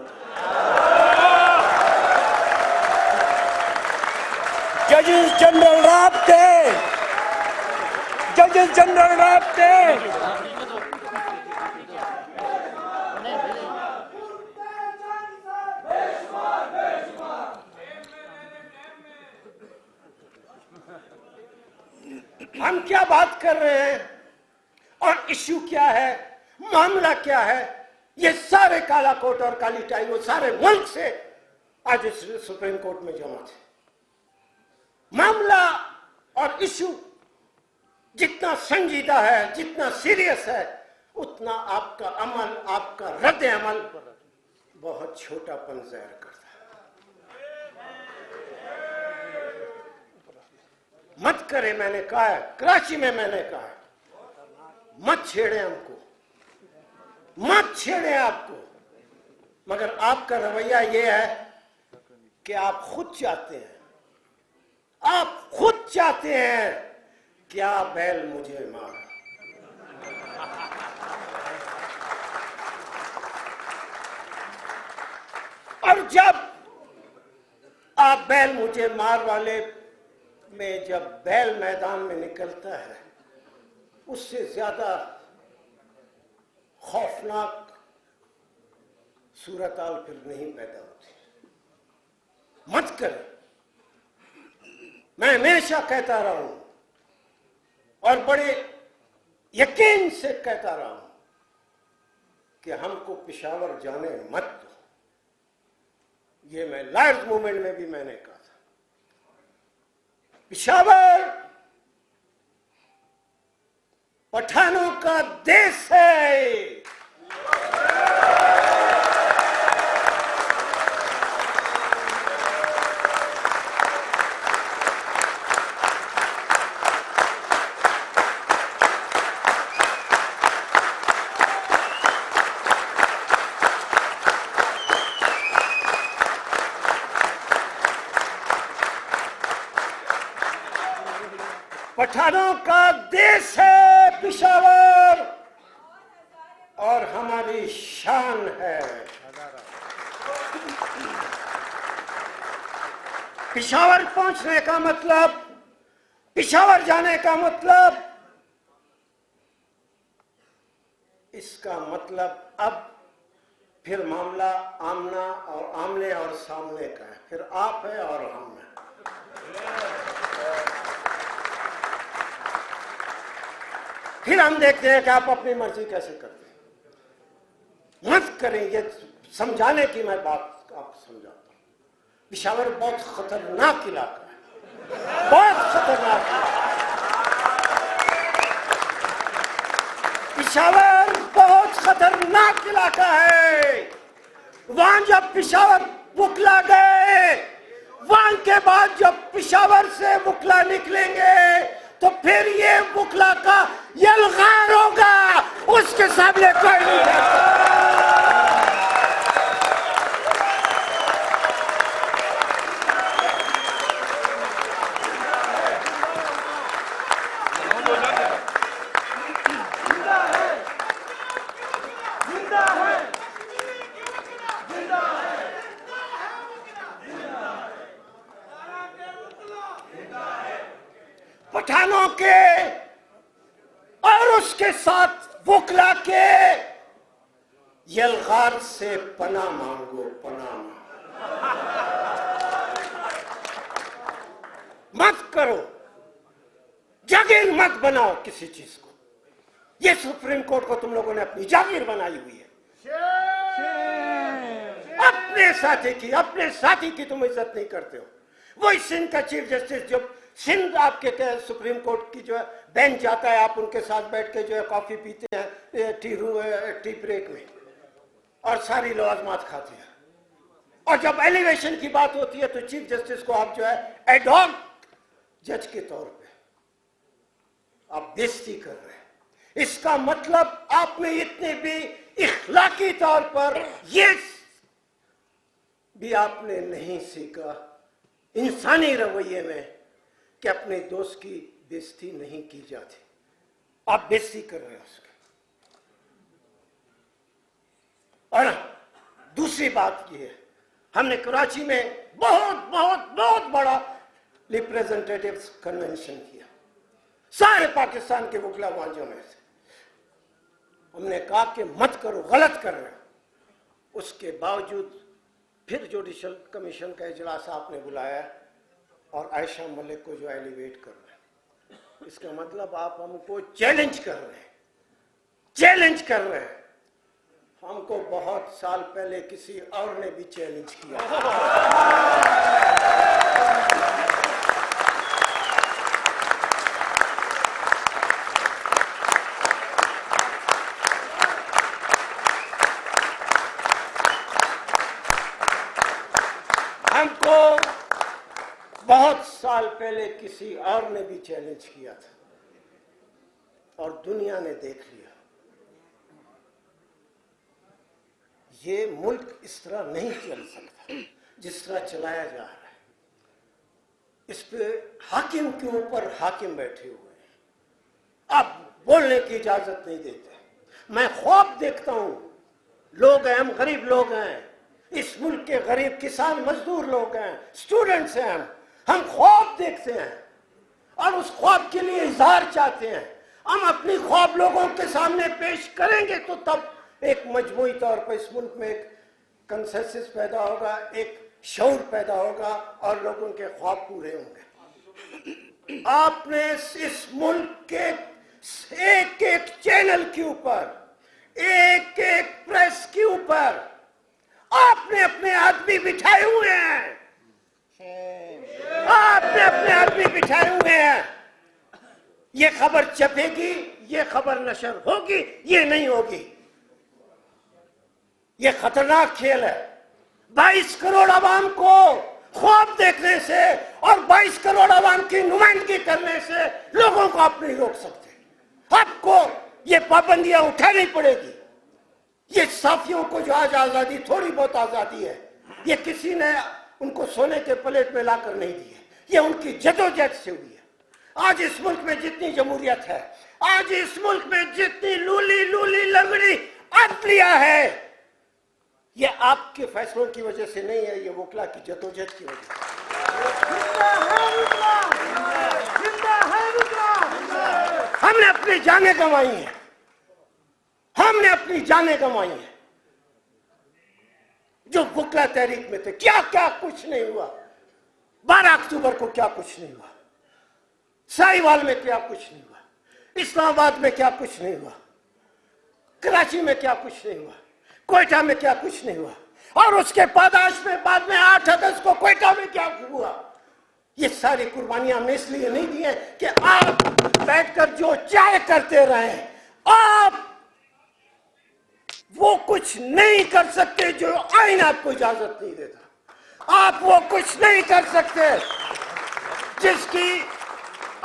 जजेस जनरल राब्ते, जजेस जनरल राब्ते। हम क्या बात कर रहे हैं और इश्यू क्या है, मामला क्या है, ये सारे काला कोट और काली टाई वो सारे मुल्क से आज इस सुप्रीम कोर्ट में जमा थे। मामला और इश्यू जितना संजीदा है, जितना सीरियस है, उतना आपका अमल, आपका रद्द अमल बहुत छोटापन ज़ाहिर करता है। मत करे, मैंने कहा है, कराची में मैंने कहा है, मत छेड़े हमको, मत छेड़े आपको। मगर आपका रवैया ये है कि आप खुद चाहते हैं, आप खुद चाहते हैं क्या बैल मुझे मार। और जब आप बैल मुझे मार वाले में जब बैल मैदान में निकलता है, उससे ज्यादा खौफनाक सूरत-हाल फिर नहीं पैदा होती। मत करें। मैं हमेशा कहता रहा हूं और बड़े यकीन से कहता रहा हूं कि हमको पेशावर जाने मत दो। ये मैं लायर्स मूवमेंट में भी मैंने कहा था, पेशावर पठानों का देश है। पठानों का देश है, पिशावर और हमारी शान है। पिशावर पहुंचने का मतलब, पिशावर जाने का मतलब, इसका मतलब अब फिर मामला आमने और सामने का है। फिर आप है और हम है। फिर हम देखते हैं कि आप अपनी मर्जी कैसे करते हैं। मत करें, ये समझाने की मैं बात आपको समझाता हूं। पिशावर बहुत खतरनाक इलाका है, बहुत खतरनाक इलाका। पिशावर बहुत खतरनाक इलाका है। वहां जब पिशावर बुकला गए, वहां के बाद जब पिशावर से बुकला निकलेंगे तो फिर ये बुकला का यलगार होगा, उसके सामने कोई नहीं है। पठानों के और उसके साथ बुकला के यलगार से पनाह मांगो, पनाह मत करो, जागीर मत बनाओ किसी चीज को। ये सुप्रीम कोर्ट को तुम लोगों ने अपनी जागीर बनाई हुई है। अपने साथी की तुम इज्जत नहीं करते हो। वही सिंध का चीफ जस्टिस, जब सिंध आपके सुप्रीम कोर्ट की जो है बेंच जाता है, आप उनके साथ बैठ के जो है कॉफी पीते हैं टी ब्रेक में, और सारी लवाजमात खाते हैं। और जब एलिवेशन की बात होती है तो चीफ जस्टिस को आप जो है एड हॉक जज के तौर पे आप बेइज्जती कर रहे हैं। इसका मतलब आपने इतने भी इखलाकी तौर पर ये भी आपने नहीं सीखा इंसानी रवैये में कि अपने दोस्त की बेइज्जती नहीं की जाती। आप बेइज्जती कर रहे हो उसकी। और दूसरी बात ये है, हमने कराची में बहुत बड़ा रिप्रेजेंटेटिव्स कन्वेंशन किया, सारे पाकिस्तान के वकला वहां जमे थे। हमने कहा कि मत करो, गलत कर रहे हो। उसके बावजूद फिर जुडिशल कमीशन का इजलास आपने बुलाया और आयशा मलिक को जो एलिवेट कर रहे हैं। इसका मतलब आप हमको चैलेंज कर रहे हैं। हमको बहुत साल पहले किसी और ने भी चैलेंज किया। हमको बहुत साल पहले किसी और ने भी चैलेंज किया था और दुनिया ने देख लिया। ये मुल्क इस तरह नहीं चल सकता जिस तरह चलाया जा रहा है। इस पे हाकिम के ऊपर हाकिम बैठे हुए हैं, अब बोलने की इजाजत नहीं देते। मैं ख्वाब देखता हूं, लोग हैं, हम गरीब लोग हैं, इस मुल्क के गरीब किसान मजदूर लोग हैं, स्टूडेंट्स हैं, हम ख्वाब देखते हैं और उस ख्वाब के लिए इजहार चाहते हैं। हम अपनी ख्वाब लोगों के सामने पेश करेंगे तो तब एक मजमूई तौर पर इस मुल्क में एक कंसेंसस पैदा होगा, एक शऊर पैदा होगा और लोगों के ख्वाब पूरे होंगे। आपने इस मुल्क के एक एक चैनल के ऊपर, एक एक प्रेस के ऊपर आपने अपने आदमी बिठाए हुए हैं। आपने अपने आदमी बिठाए हुए हैं। ये खबर छपेगी, ये खबर नशर होगी, ये नहीं होगी। ये खतरनाक खेल है। 22 करोड़ आवाम को ख्वाब देखने से और 22 करोड़ आवाम की नुमाइंदगी करने से लोगों को आप नहीं रोक सकते। आपको ये पाबंदियां उठानी पड़ेगी। ये साफियों को जो आज आजादी, थोड़ी बहुत आजादी है, ये किसी ने उनको सोने के प्लेट में लाकर नहीं दी है, ये उनकी जदोजहद से हुई है। आज इस मुल्क में जितनी जमहूरियत है, आज इस मुल्क में जितनी लूली लूली लंगड़ी अदलिया है, ये आपके फैसलों की वजह से नहीं है, ये वकला की जदोजहद की वजह से। हमने अपनी जानें गंवाई हैं, हमने अपनी जानें गंवाई हैं। जो वकला तहरीक में थे, क्या क्या कुछ नहीं हुआ। 12 अक्टूबर को क्या कुछ नहीं हुआ, साहिवाल में क्या कुछ नहीं हुआ, इस्लामाबाद में क्या कुछ नहीं हुआ, कराची में क्या कुछ नहीं हुआ, क्वेटा में क्या कुछ नहीं हुआ, और उसके पादाश में बाद में 8 अगस्त को क्वेटा में क्या हुआ। ये सारी कुर्बानियां हमने इसलिए नहीं दी हैं कि आप बैठकर जो चाहे करते रहें। आप वो कुछ नहीं कर सकते जो आईन आपको इजाजत नहीं देता। आप वो कुछ नहीं कर सकते जिसकी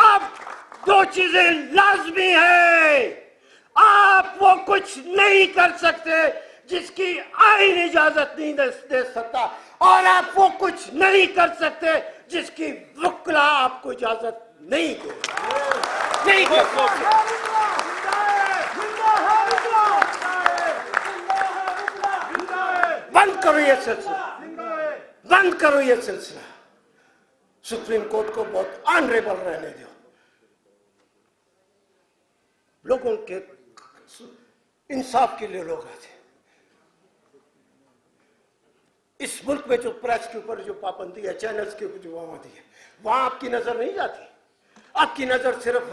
अब 2 चीजें लाजमी है। आप वो कुछ नहीं कर सकते जिसकी आईन इजाजत नहीं दे सकता, और आप वो कुछ नहीं कर सकते जिसकी वकला आपको इजाजत नहीं दे, नहीं कर सकते। बंद करो ये सिलसिला, बंद करो ये सिलसिला। सुप्रीम कोर्ट को बहुत ऑनरेबल रहने दो। लोगों के इंसाफ के लिए लोग आते। इस मुल्क में जो प्रेस के ऊपर जो पाबंदी है, चैनल्स के ऊपर जो पाबंदी है, वहां आपकी नजर नहीं जाती। आपकी नजर सिर्फ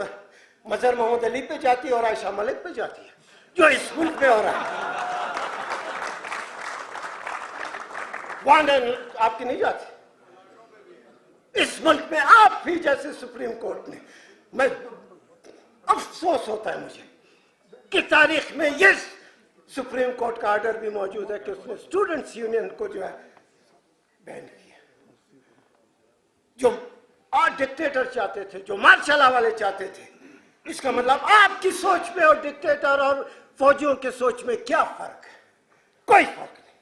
मजहर मोहम्मद अली पे जाती है और आयशा मलिक पे जाती है, जो इस मुल्क में हो रहा है। वहां आपकी नहीं जाती। इस मुल्क में आप भी जैसे सुप्रीम कोर्ट ने, मैं अफसोस होता है मुझे कि तारीख में ये सुप्रीम कोर्ट का ऑर्डर भी मौजूद है कि उसने स्टूडेंट्स यूनियन को जो है बैन किया। जो डिक्टेटर चाहते थे, जो मार्शल लॉ वाले चाहते थे। इसका मतलब आपकी सोच में और डिक्टेटर और फौजियों के सोच में क्या फर्क है? कोई फर्क नहीं।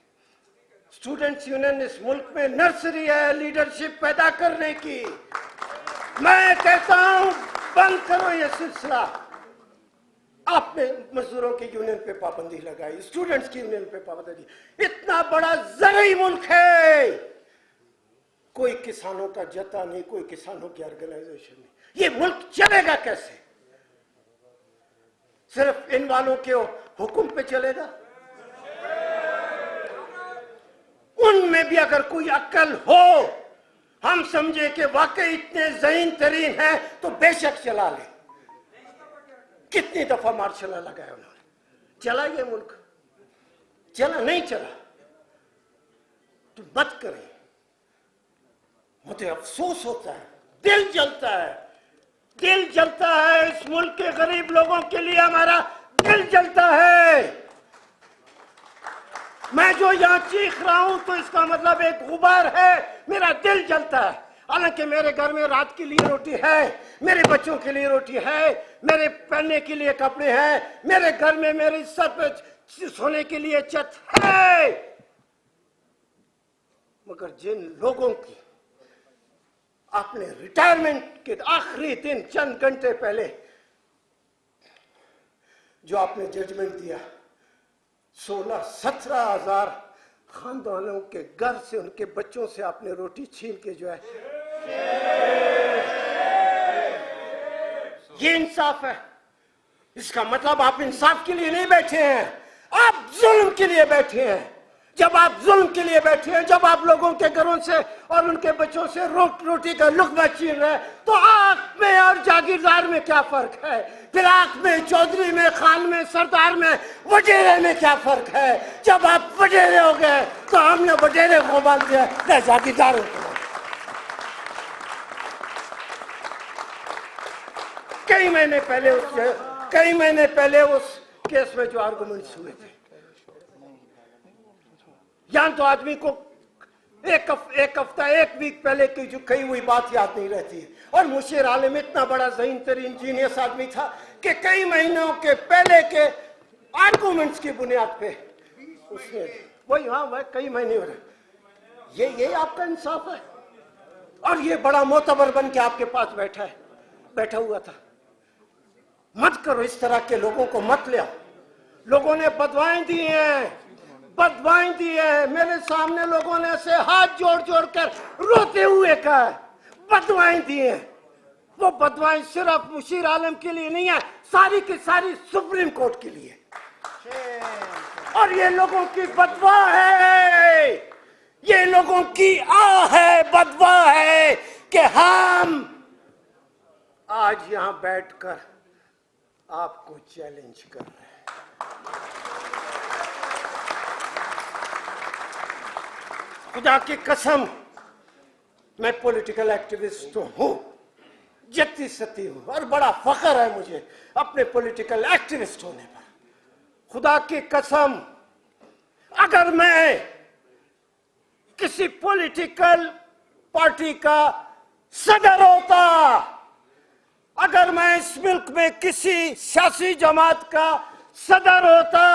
स्टूडेंट्स यूनियन इस मुल्क में नर्सरी है लीडरशिप पैदा करने की। मैं कहता हूं बंद करो ये सिलसिला। आपने मजदूरों की यूनियन पे पाबंदी लगाई, स्टूडेंट्स की यूनियन पे पाबंदी। इतना बड़ा ज़रूरी मुल्क है, कोई किसानों का जता नहीं, कोई किसानों की ऑर्गेनाइजेशन नहीं। ये मुल्क चलेगा कैसे? सिर्फ इन वालों के हुक्म पे चलेगा? उनमें भी अगर कोई अक्ल हो, हम समझे कि वाकई इतने ज़हीन तरीन है, तो बेशक चला ले। कितनी दफा मार्शल लॉ लगाया उन्होंने, चला ये मुल्क? चला नहीं चला तो मत करें। मुझे अफसोस होता है, दिल जलता है, दिल जलता है। इस मुल्क के गरीब लोगों के लिए हमारा दिल जलता है। मैं जो यहाँ चीख रहा हूं तो इसका मतलब एक गुबार है, मेरा दिल जलता है। हालांकि मेरे घर में रात के लिए रोटी है, मेरे बच्चों के लिए रोटी है, मेरे पहनने के लिए कपड़े हैं, मेरे घर में मेरे सर पे सोने के लिए छत है। मगर जिन लोगों की आपने रिटायरमेंट के आखिरी दिन चंद घंटे पहले जो आपने जजमेंट दिया, 16-17 हजार खानदानों के घर से, उनके बच्चों से आपने रोटी छीन के जो है, ये इंसाफ है? इसका मतलब आप इंसाफ के लिए नहीं बैठे हैं, आप जुल्म के लिए बैठे हैं। जब आप जुल्म के लिए बैठे हैं, जब आप लोगों के घरों से और उनके बच्चों से रोटी का लुक़मा छीन रहे हैं, तो आंख में और जागीरदार में क्या फर्क है? फिर आंख में, चौधरी में, खान में, सरदार में, वडेरे में क्या फर्क है? जब आप वडेरे हो गए तो हमने वडेरे को बांध दिया जागीरदारों को। कई महीने पहले उस केस में जो आर्गुमेंट्स हुए थे, यहाँ तो आदमी को एक हफ्ता, एक वीक पहले की जो कही हुई बात याद नहीं रहती है। और मुशीर आलम इतना बड़ा ज़हीन तरीन जीनियस आदमी था कि कई महीनों के पहले के आर्गुमेंट्स की बुनियाद पे उसने वही, हाँ वह कई महीने हो रहे। ये आपका इंसाफ है? और ये बड़ा मोतबर बन के आपके पास बैठा हुआ था। मत करो, इस तरह के लोगों को मत ले आओ। लोगों ने बदवाएं दी हैं, बदवाएं दी है। मेरे सामने लोगों ने ऐसे हाथ जोड़ जोड़ कर रोते हुए कहा है, बदवाएं दी हैं। वो बदवाएं सिर्फ मुशीर आलम के लिए नहीं है, सारी की सारी सुप्रीम कोर्ट के लिए। और ये लोगों की बदवा है, ये लोगों की आह है, बदवा है कि हम आज यहां बैठकर आपको चैलेंज कर रहे हैं। खुदा की कसम, मैं पॉलिटिकल एक्टिविस्ट तो हूं, जत्ती सती हूं, और बड़ा फख्र है मुझे अपने पॉलिटिकल एक्टिविस्ट होने पर। खुदा की कसम, अगर मैं किसी पॉलिटिकल पार्टी का सदर होता, अगर मैं इस मुल्क में किसी सियासी जमात का सदर होता,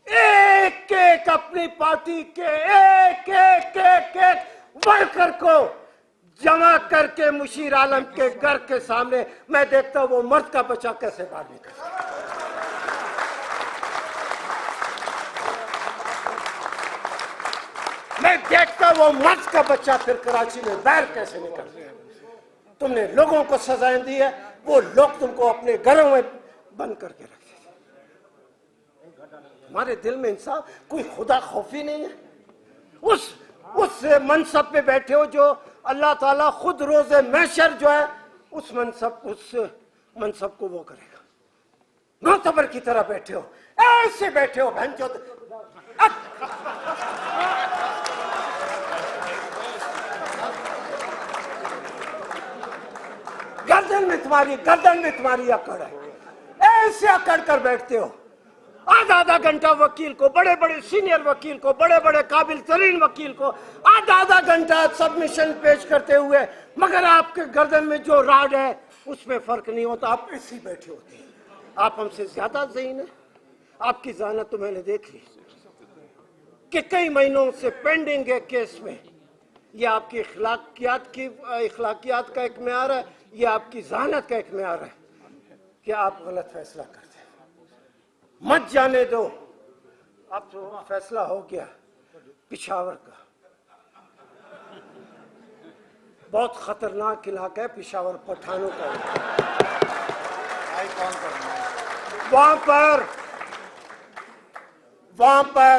एक एक अपनी पार्टी के एक वर्कर को जमा करके मुशीर आलम के घर के सामने मैं देखता हूं वो मर्द का बच्चा कैसे बाहर निकलता। मैं देखता हूं वो मर्द का बच्चा फिर कराची में बाहर कैसे निकलता। तुमने लोगों को सजाएं दी है, वो लोग तुमको अपने घरों में बंद करके रखते। हमारे दिल में इंसान कोई खुदा खौफी नहीं है। उस मनसब पे बैठे हो जो अल्लाह ताला खुद रोज़े महशर जो है उस मनसब को वो करेगा। मोतबर की तरह बैठे हो, ऐसे बैठे हो बहन चोद। गर्दन में तुम्हारी अकड़ है, ऐसे अकड़ कर बैठते हो। आधा घंटा वकील को, बड़े बड़े सीनियर वकील को, बड़े बड़े काबिल तरीन वकील को आधा घंटा सबमिशन पेश करते हुए, मगर आपके गर्दन में जो राड है उसमें फर्क नहीं होता। आप ऐसे ही बैठे होते हैं। आप हमसे ज्यादा ज़हीन है। आपकी ज़हानत तो मैंने देख ली कि कई महीनों से पेंडिंग है केस में। ये आपकी इखलाकियात का एक म्यार है, ये आपकी ज़हानत का एक म्यार है कि आप गलत फैसला करते हैं। मत जाने दो। अब तो फैसला हो गया पिशावर का। बहुत खतरनाक इलाका है पिशावर, पठानों का। वहां पर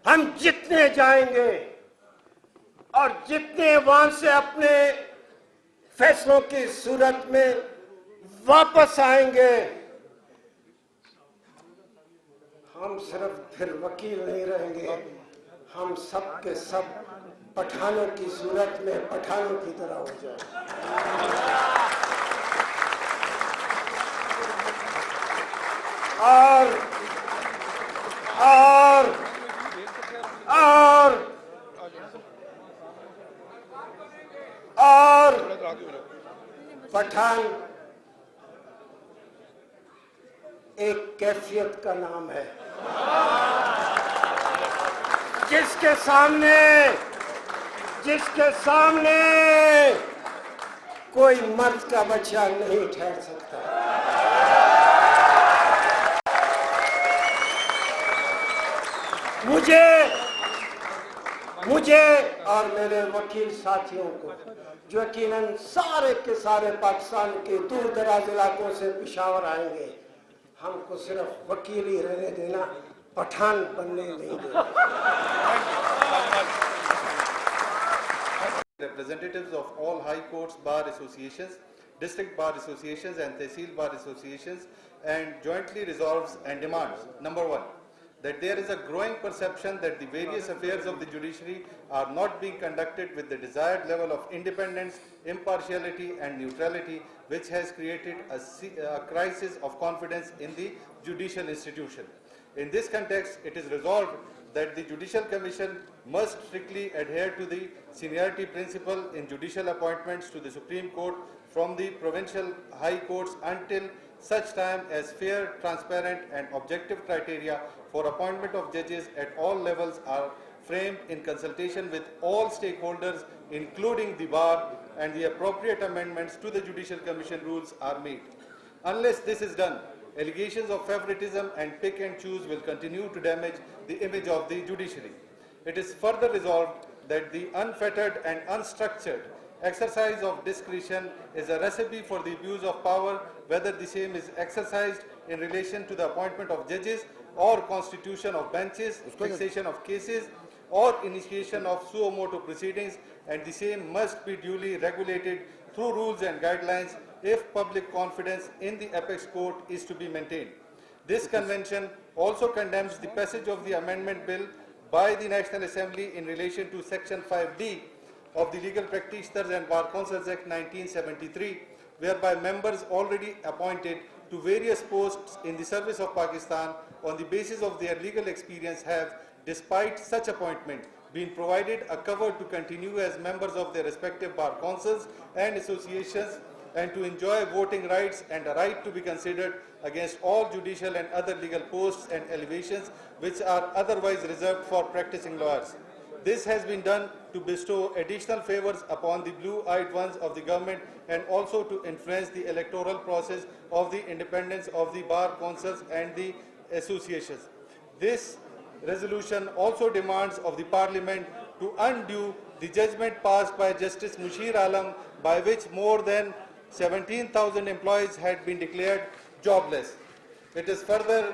हम जितने जाएंगे और जितने वहां से अपने फैसलों की सूरत में वापस आएंगे, हम सिर्फ फिर वकील नहीं रहेंगे, हम सब के सब पठानों की सूरत में पठानों की तरह हो जाए। और पठान एक कैफियत का नाम है जिसके सामने कोई मर्द का बच्चा नहीं ठहर सकता। मुझे और मेरे वकील साथियों को, जो यकीनन सारे के सारे पाकिस्तान के दूर दराज इलाकों से पेशावर आएंगे, हमको सिर्फ वकील ही रहने देना, पठान बनने नहीं देना। Representatives of all high courts, bar associations, district bar associations and tehsil bar associations, and jointly resolves and demands, number one, that there is a growing perception that the various affairs of the judiciary are not being conducted with the desired level of independence, impartiality and neutrality, which has created a crisis of confidence in the judicial institution. In this context, it is resolved that the Judicial Commission must strictly adhere to the seniority principle in judicial appointments to the Supreme Court from the provincial high courts until such time as fair, transparent and objective criteria for appointment of judges at all levels are framed in consultation with all stakeholders, including the bar, and the appropriate amendments to the Judicial Commission rules are made. Unless this is done, allegations of favoritism and pick and choose will continue to damage the image of the judiciary. It is further resolved that the unfettered and unstructured exercise of discretion is a recipe for the abuse of power, whether the same is exercised in relation to the appointment of judges or constitution of benches, fixation of cases, or initiation of suo motu proceedings, and the same must be duly regulated through rules and guidelines if public confidence in the apex court is to be maintained. This convention also condemns the passage of the amendment bill by the National Assembly in relation to Section 5D of the Legal Practitioners and Bar Councils Act 1973, whereby members already appointed to various posts in the service of Pakistan on the basis of their legal experience have, despite such appointment, been provided a cover to continue as members of their respective bar councils and associations and to enjoy voting rights and a right to be considered against all judicial and other legal posts and elevations which are otherwise reserved for practicing lawyers. This has been done to bestow additional favors upon the blue-eyed ones of the government and also to influence the electoral process of the independence of the bar councils and the associations. This resolution also demands of the Parliament to undo the judgment passed by Justice Mushir Alam, by which more than 17,000 employees had been declared jobless. It is further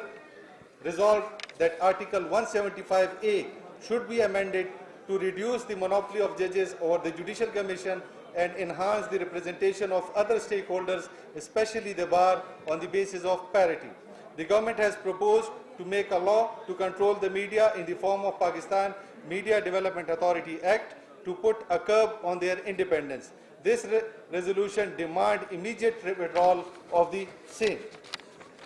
resolved that Article 175A should be amended to reduce the monopoly of judges over the Judicial Commission and enhance the representation of other stakeholders, especially the bar, on the basis of parity. The government has proposed to make a law to control the media in the form of Pakistan Media Development Authority Act to put a curb on their independence. This resolution demands immediate withdrawal of the same.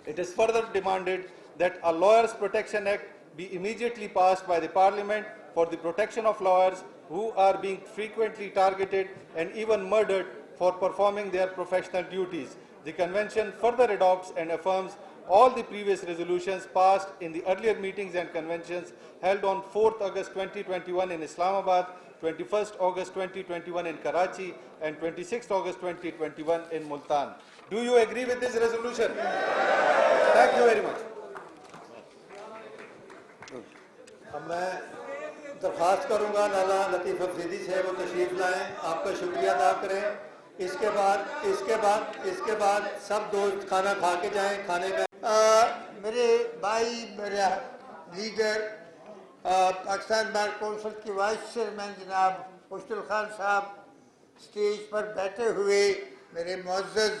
It is further demanded that a Lawyers Protection Act be immediately passed by the Parliament for the protection of lawyers who are being frequently targeted and even murdered for performing their professional duties. The Convention further adopts and affirms all the previous resolutions passed in the earlier meetings and conventions held on 4th August 2021 in Islamabad, 21st August 2021 in Karachi, and 26th August 2021 in Multan. Do you agree with this resolution? Thank you very much. अब मैं दरख्वास्त करूंगा लाला लतीफ़ अफरीदी से वो तशरीफ लाएं, आपका शुक्रिया अदा करें। इसके बाद सब दोस्त खाना खा के जाएं। खाने में मेरे भाई, मेरा लीडर पाकिस्तान बार कौंसिल के वाइस चेयरमैन जनाब मुश्तल खान साहब, स्टेज पर बैठे हुए मेरे मुअज़्ज़ज़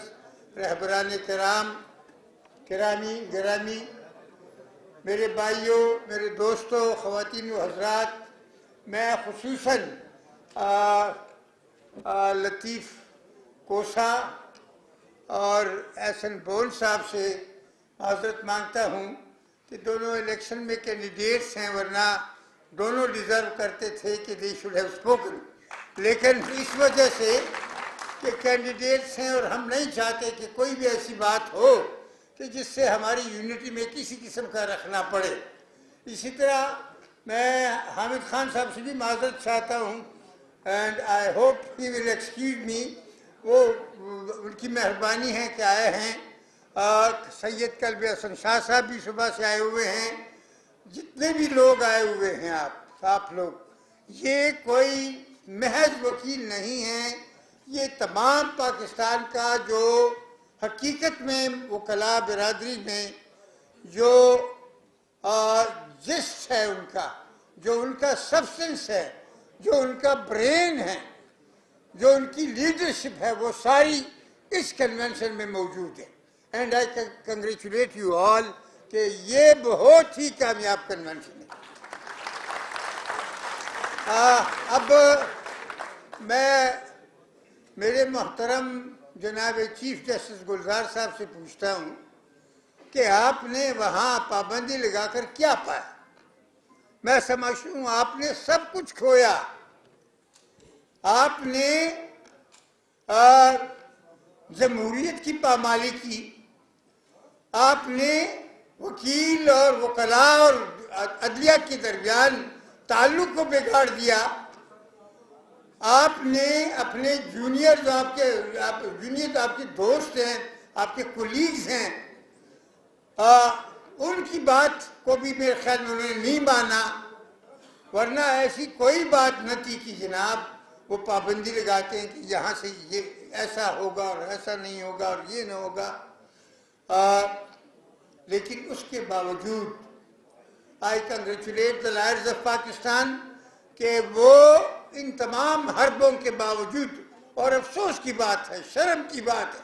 रहबरान गिरामी, मेरे भाइयों, मेरे दोस्तों, ख़वातीन व हज़रात, मैं ख़ुसूसन लतीफ़ कोसा और एहसन बोन साहब से माज़रत मांगता हूँ कि दोनों इलेक्शन में कैंडिडेट्स हैं, वरना दोनों डिज़र्व करते थे कि दे शुड हैव स्पोकन, लेकिन इस वजह से कि कैंडिडेट्स हैं और हम नहीं चाहते कि कोई भी ऐसी बात हो कि जिससे हमारी यूनिटी में किसी किस्म का रखना पड़े। इसी तरह मैं हामिद खान साहब से भी माज़रत चाहता हूँ and I hope he will excuse me. वो उनकी मेहरबानी है कि आए हैं। सैयद कल्बी हसन शाह साहब भी सुबह से आए हुए हैं। जितने भी लोग आए हुए हैं आप लोग, ये कोई महज वकील नहीं हैं, ये तमाम पाकिस्तान का जो हकीकत में वकला बिरादरी में जो जिस्ट है उनका, जो उनका सब्सटेंस है, जो उनका ब्रेन है, जो उनकी लीडरशिप है, वो सारी इस कन्वेंशन में मौजूद है। And I congratulate you all कि ये बहुत ही कामयाब कन्वेंशन है। अब मैं मेरे मोहतरम जनाब चीफ जस्टिस गुलजार साहब से पूछता हूँ कि आपने वहाँ पाबंदी लगाकर क्या पाया? मैं समझता हूँ आपने सब कुछ खोया। आपने जमहूरियत की पामाली की, आपने वकील और वकला और अदलिया के दरमियान ताल्लुक को बिगाड़ दिया। आपने अपने जूनियर जो जूनियर तो आपके दोस्त हैं, आपके कोलीग्स हैं, उनकी बात को भी मेरे ख्याल में उन्होंने नहीं माना, वरना ऐसी कोई बात न थी कि जनाब वो पाबंदी लगाते हैं कि यहाँ से ये ऐसा होगा और ऐसा नहीं होगा और ये न होगा। लेकिन उसके बावजूद आई congratulate the lawyers of Pakistan कि वो इन तमाम हरबों के बावजूद, और अफसोस की बात है, शर्म की बात है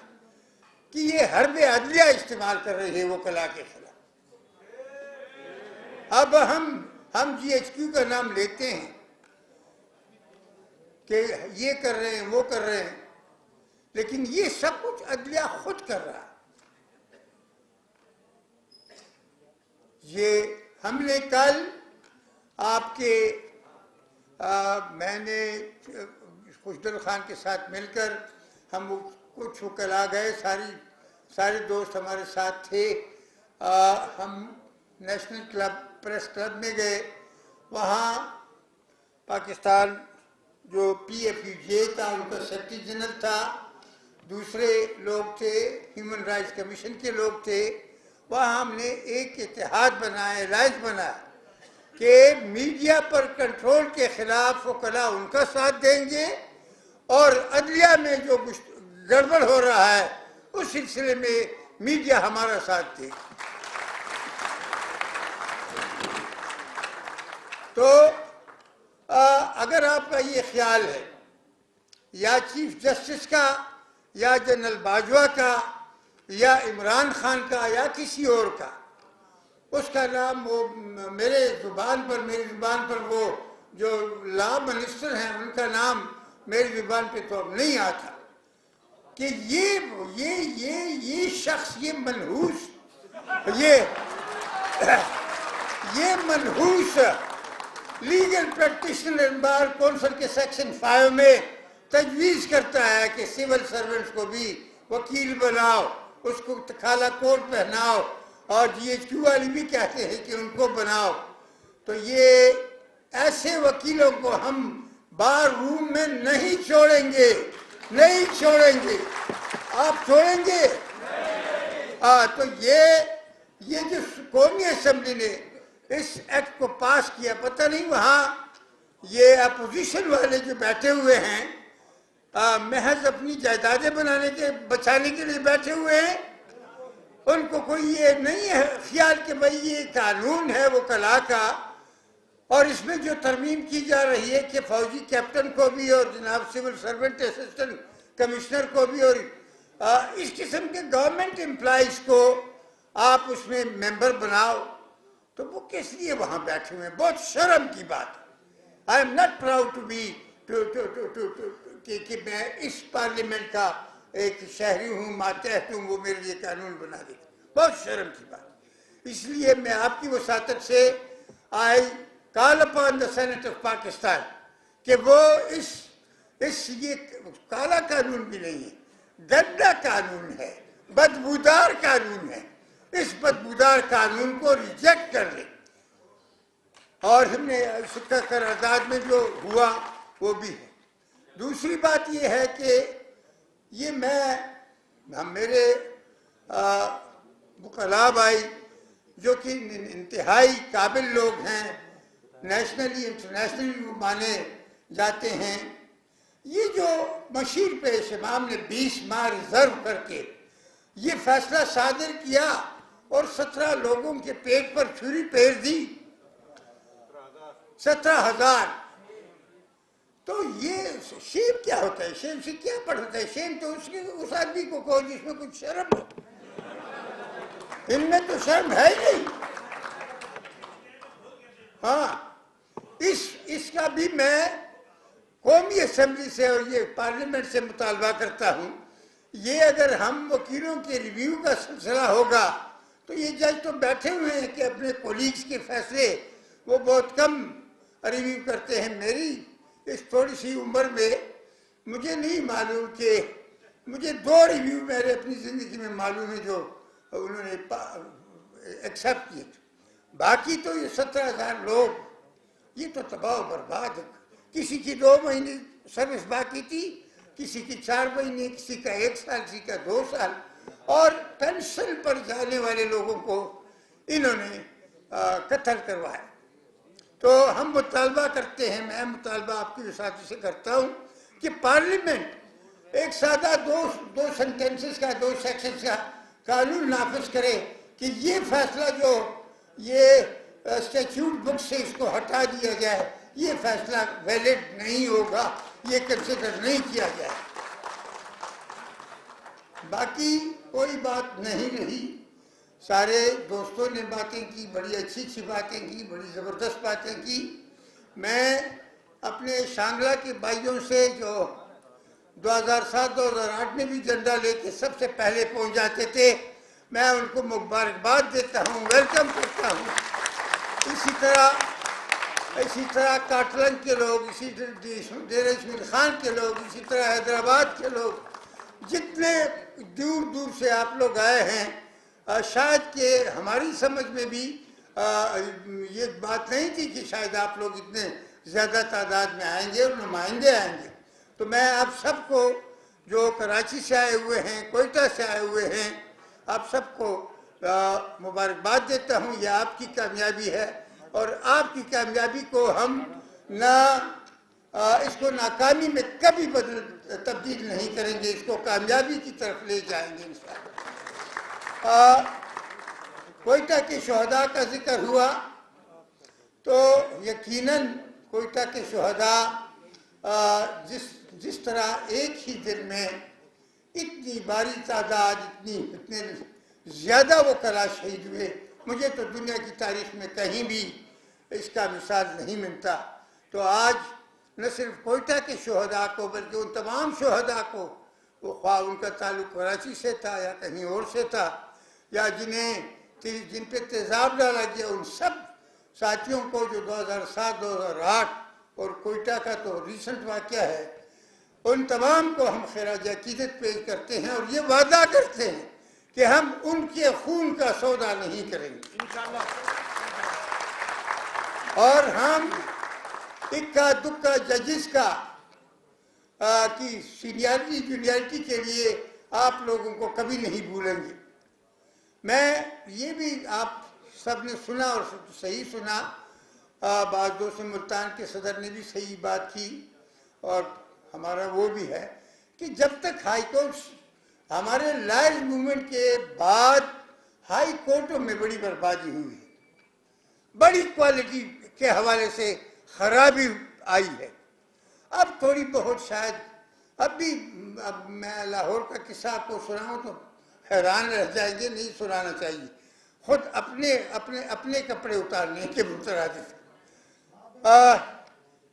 कि ये हरब अदलिया इस्तेमाल कर रहे हैं वकला के खिलाफ। अब हम GHQ का नाम लेते हैं कि ये कर रहे हैं वो कर रहे हैं, लेकिन ये सब कुछ अदलिया खुद कर रहा है। ये हमने कल आपके मैंने खुशदल खान के साथ मिलकर हम कुछ वकला गए, सारे दोस्त हमारे साथ थे। हम नेशनल क्लब प्रेस क्लब में गए, वहाँ पाकिस्तान जो PFUJ था उनका सेक्रेटरी जनरल था, दूसरे लोग थे, ह्यूमन राइट्स कमीशन के लोग थे। वहाँ हमने एक इत्तेहाद बनाया, राइज बनाया कि मीडिया पर कंट्रोल के खिलाफ वकला उनका साथ देंगे और अदलिया में जो गड़बड़ हो रहा है उस सिलसिले में मीडिया हमारा साथ दे। तो अगर आपका ये ख्याल है या चीफ जस्टिस का या जनरल बाजवा का या इमरान खान का या किसी और का, उसका नाम वो मेरी जुबान पर वो जो लॉ मिनिस्टर हैं उनका नाम मेरी जुबान पे तो नहीं आता कि ये शख्स, ये मनहूस लीगल प्रैक्टिशनर बार कौंसिल के सेक्शन 5 में तजवीज़ करता है कि सिविल सर्वेंट्स को भी वकील बनाओ, उसको काला कोट पहनाओ, और GHQ वाली भी कहते हैं कि उनको बनाओ। तो ये ऐसे वकीलों को हम बार रूम में नहीं छोड़ेंगे। आप छोड़ेंगे? तो ये जो कौमी असेंबली ने इस एक्ट को पास किया, पता नहीं वहाँ ये अपोजिशन वाले जो बैठे हुए हैं महज अपनी जायदादें बचाने के लिए बैठे हुए हैं। उनको कोई ये नहीं है ख्याल कि भाई ये कानून है वो कला का, और इसमें जो तरमीम की जा रही है कि फौजी कैप्टन को भी और जनाब सिविल सर्वेंट असिस्टेंट कमिश्नर को भी और इस किस्म के गवर्नमेंट एम्प्लॉइज को आप उसमें मेंबर बनाओ, तो वो किस लिए वहाँ बैठे हुए हैं? बहुत शर्म की बात है। I am not proud to be कि मैं इस पार्लियामेंट का एक शहरी हूँ, मातहत हूँ, वो मेरे लिए कानून बना दे। बहुत शर्म की बात। इसलिए मैं आपकी वसातत से I call upon the senate of Pakistan कि वो ये काला कानून भी नहीं है, गंदा कानून है, बदबूदार कानून है। इस बदबूदार कानून को रिजेक्ट कर ले, और हमने इसका करारदाद में जो हुआ वो भी है। दूसरी बात ये है कि ये मेरे वकला भाई जो कि इंतहाई काबिल लोग हैं, नेशनली इंटरनेशनली माने जाते हैं, ये जो मशीर पेश इमाम ने 20 माह रिजर्व करके ये फैसला सादिर किया और 17 लोगों के पेट पर छुरी फेर दी, 17,000। तो ये शेम क्या होता है? शेम से क्या पढ़ता है? शेम तो उस आदमी को कहो जिसमें कुछ शर्म हो। इनमें तो शर्म है ही नहीं। हाँ, इसका भी मैं कौमी असेंबली से और ये पार्लियामेंट से मुतालबा करता हूँ। ये अगर हम वकीलों के रिव्यू का सिलसिला होगा तो ये जज तो बैठे हुए हैं कि अपने कोलीग्स के फैसले वो बहुत कम रिव्यू करते हैं। मेरी इस थोड़ी सी उम्र में मुझे नहीं मालूम कि मुझे 2 रिव्यू मेरे अपनी ज़िंदगी में मालूम है जो उन्होंने एक्सेप्ट किए। बाकी तो ये 17,000 लोग ये तो तबाह बर्बाद है। किसी की 2 महीने सर्विस बाकी थी, किसी की 4 महीने, किसी का 1 साल, किसी का 2 साल, और पेंशन पर जाने वाले लोगों को इन्होंने कत्ल करवाया। तो हम मुतालबा करते हैं, मैं मुतालबा आपकी विसाती से करता हूँ कि पार्लियामेंट एक सादा दो सेंटेंसेस का, 2 सेक्शंस का कानून नाफिज करे कि ये फैसला जो ये स्टैट्यूट बुक से इसको हटा दिया जाए, ये फैसला वैलिड नहीं होगा, ये कंसिडर नहीं किया जाए। बाकी कोई बात नहीं रही, सारे दोस्तों ने बातें की, बड़ी अच्छी अच्छी बातें की, बड़ी ज़बरदस्त बातें की। मैं अपने शांगला के भाइयों से जो 2007-2008 में भी झंडा लेके सबसे पहले पहुंच जाते थे, मैं उनको मुबारकबाद देता हूं, वेलकम करता हूं। इसी तरह काटलंग के लोग, इसी तरह डेरा इस्माइल खान के लोग, इसी तरह हैदराबाद के लोग, जितने दूर दूर से आप लोग आए हैं, शायद कि हमारी समझ में भी ये बात नहीं थी कि शायद आप लोग इतने ज़्यादा तादाद में आएंगे और नुमाइंदे आएंगे। तो मैं आप सबको जो कराची से आए हुए हैं, कोयटा से आए हुए हैं, आप सबको मुबारकबाद देता हूँ। यह आपकी कामयाबी है और आपकी कामयाबी को हम इसको नाकामी में कभी तब्दील नहीं करेंगे, इसको कामयाबी की तरफ ले जाएंगे इंशाअल्लाह। कोयटा के शहदा का जिक्र हुआ, तो यकीनन कोयटा के शहदा जिस तरह एक ही दिन में इतनी भारी तादाद, इतने ज़्यादा वो कला शहीद हुए, मुझे तो दुनिया की तारीख में कहीं भी इसका मिसाल नहीं मिलता। तो आज न सिर्फ कोयटा के शहदा को बल्कि उन तमाम शहदा को, वो ख्वाह उनका ताल्लुक कराची से था या कहीं और से था, या जिन पे तेज़ाब डाला गया, उन सब साथियों को जो 2007-2008 और कोयटा का तो रिसेंट वाक़या है, उन तमाम को हम खिराज अक़ीदत पेश करते हैं और ये वादा करते हैं कि हम उनके खून का सौदा नहीं करेंगे और हम इक्का दुक्का जजिस का की सीनियरिटी जूनियरिटी के लिए आप लोगों को कभी नहीं भूलेंगे। मैं ये भी आप सब ने सुना और सही सुना, बाज़ दोस्त मुल्तान के सदर ने भी सही बात की और हमारा वो भी है कि जब तक हाई कोर्ट, हमारे लाइज मूवमेंट के बाद हाई कोर्टों में बड़ी बर्बादी हुई है, बड़ी क्वालिटी के हवाले से खराबी आई है। अब थोड़ी बहुत शायद अब मैं लाहौर का किस्सा आपको सुनाऊं तो हैरान रह जाएंगे, नहीं सुनाना चाहिए, खुद अपने कपड़े उतारने के मुतरादिफ।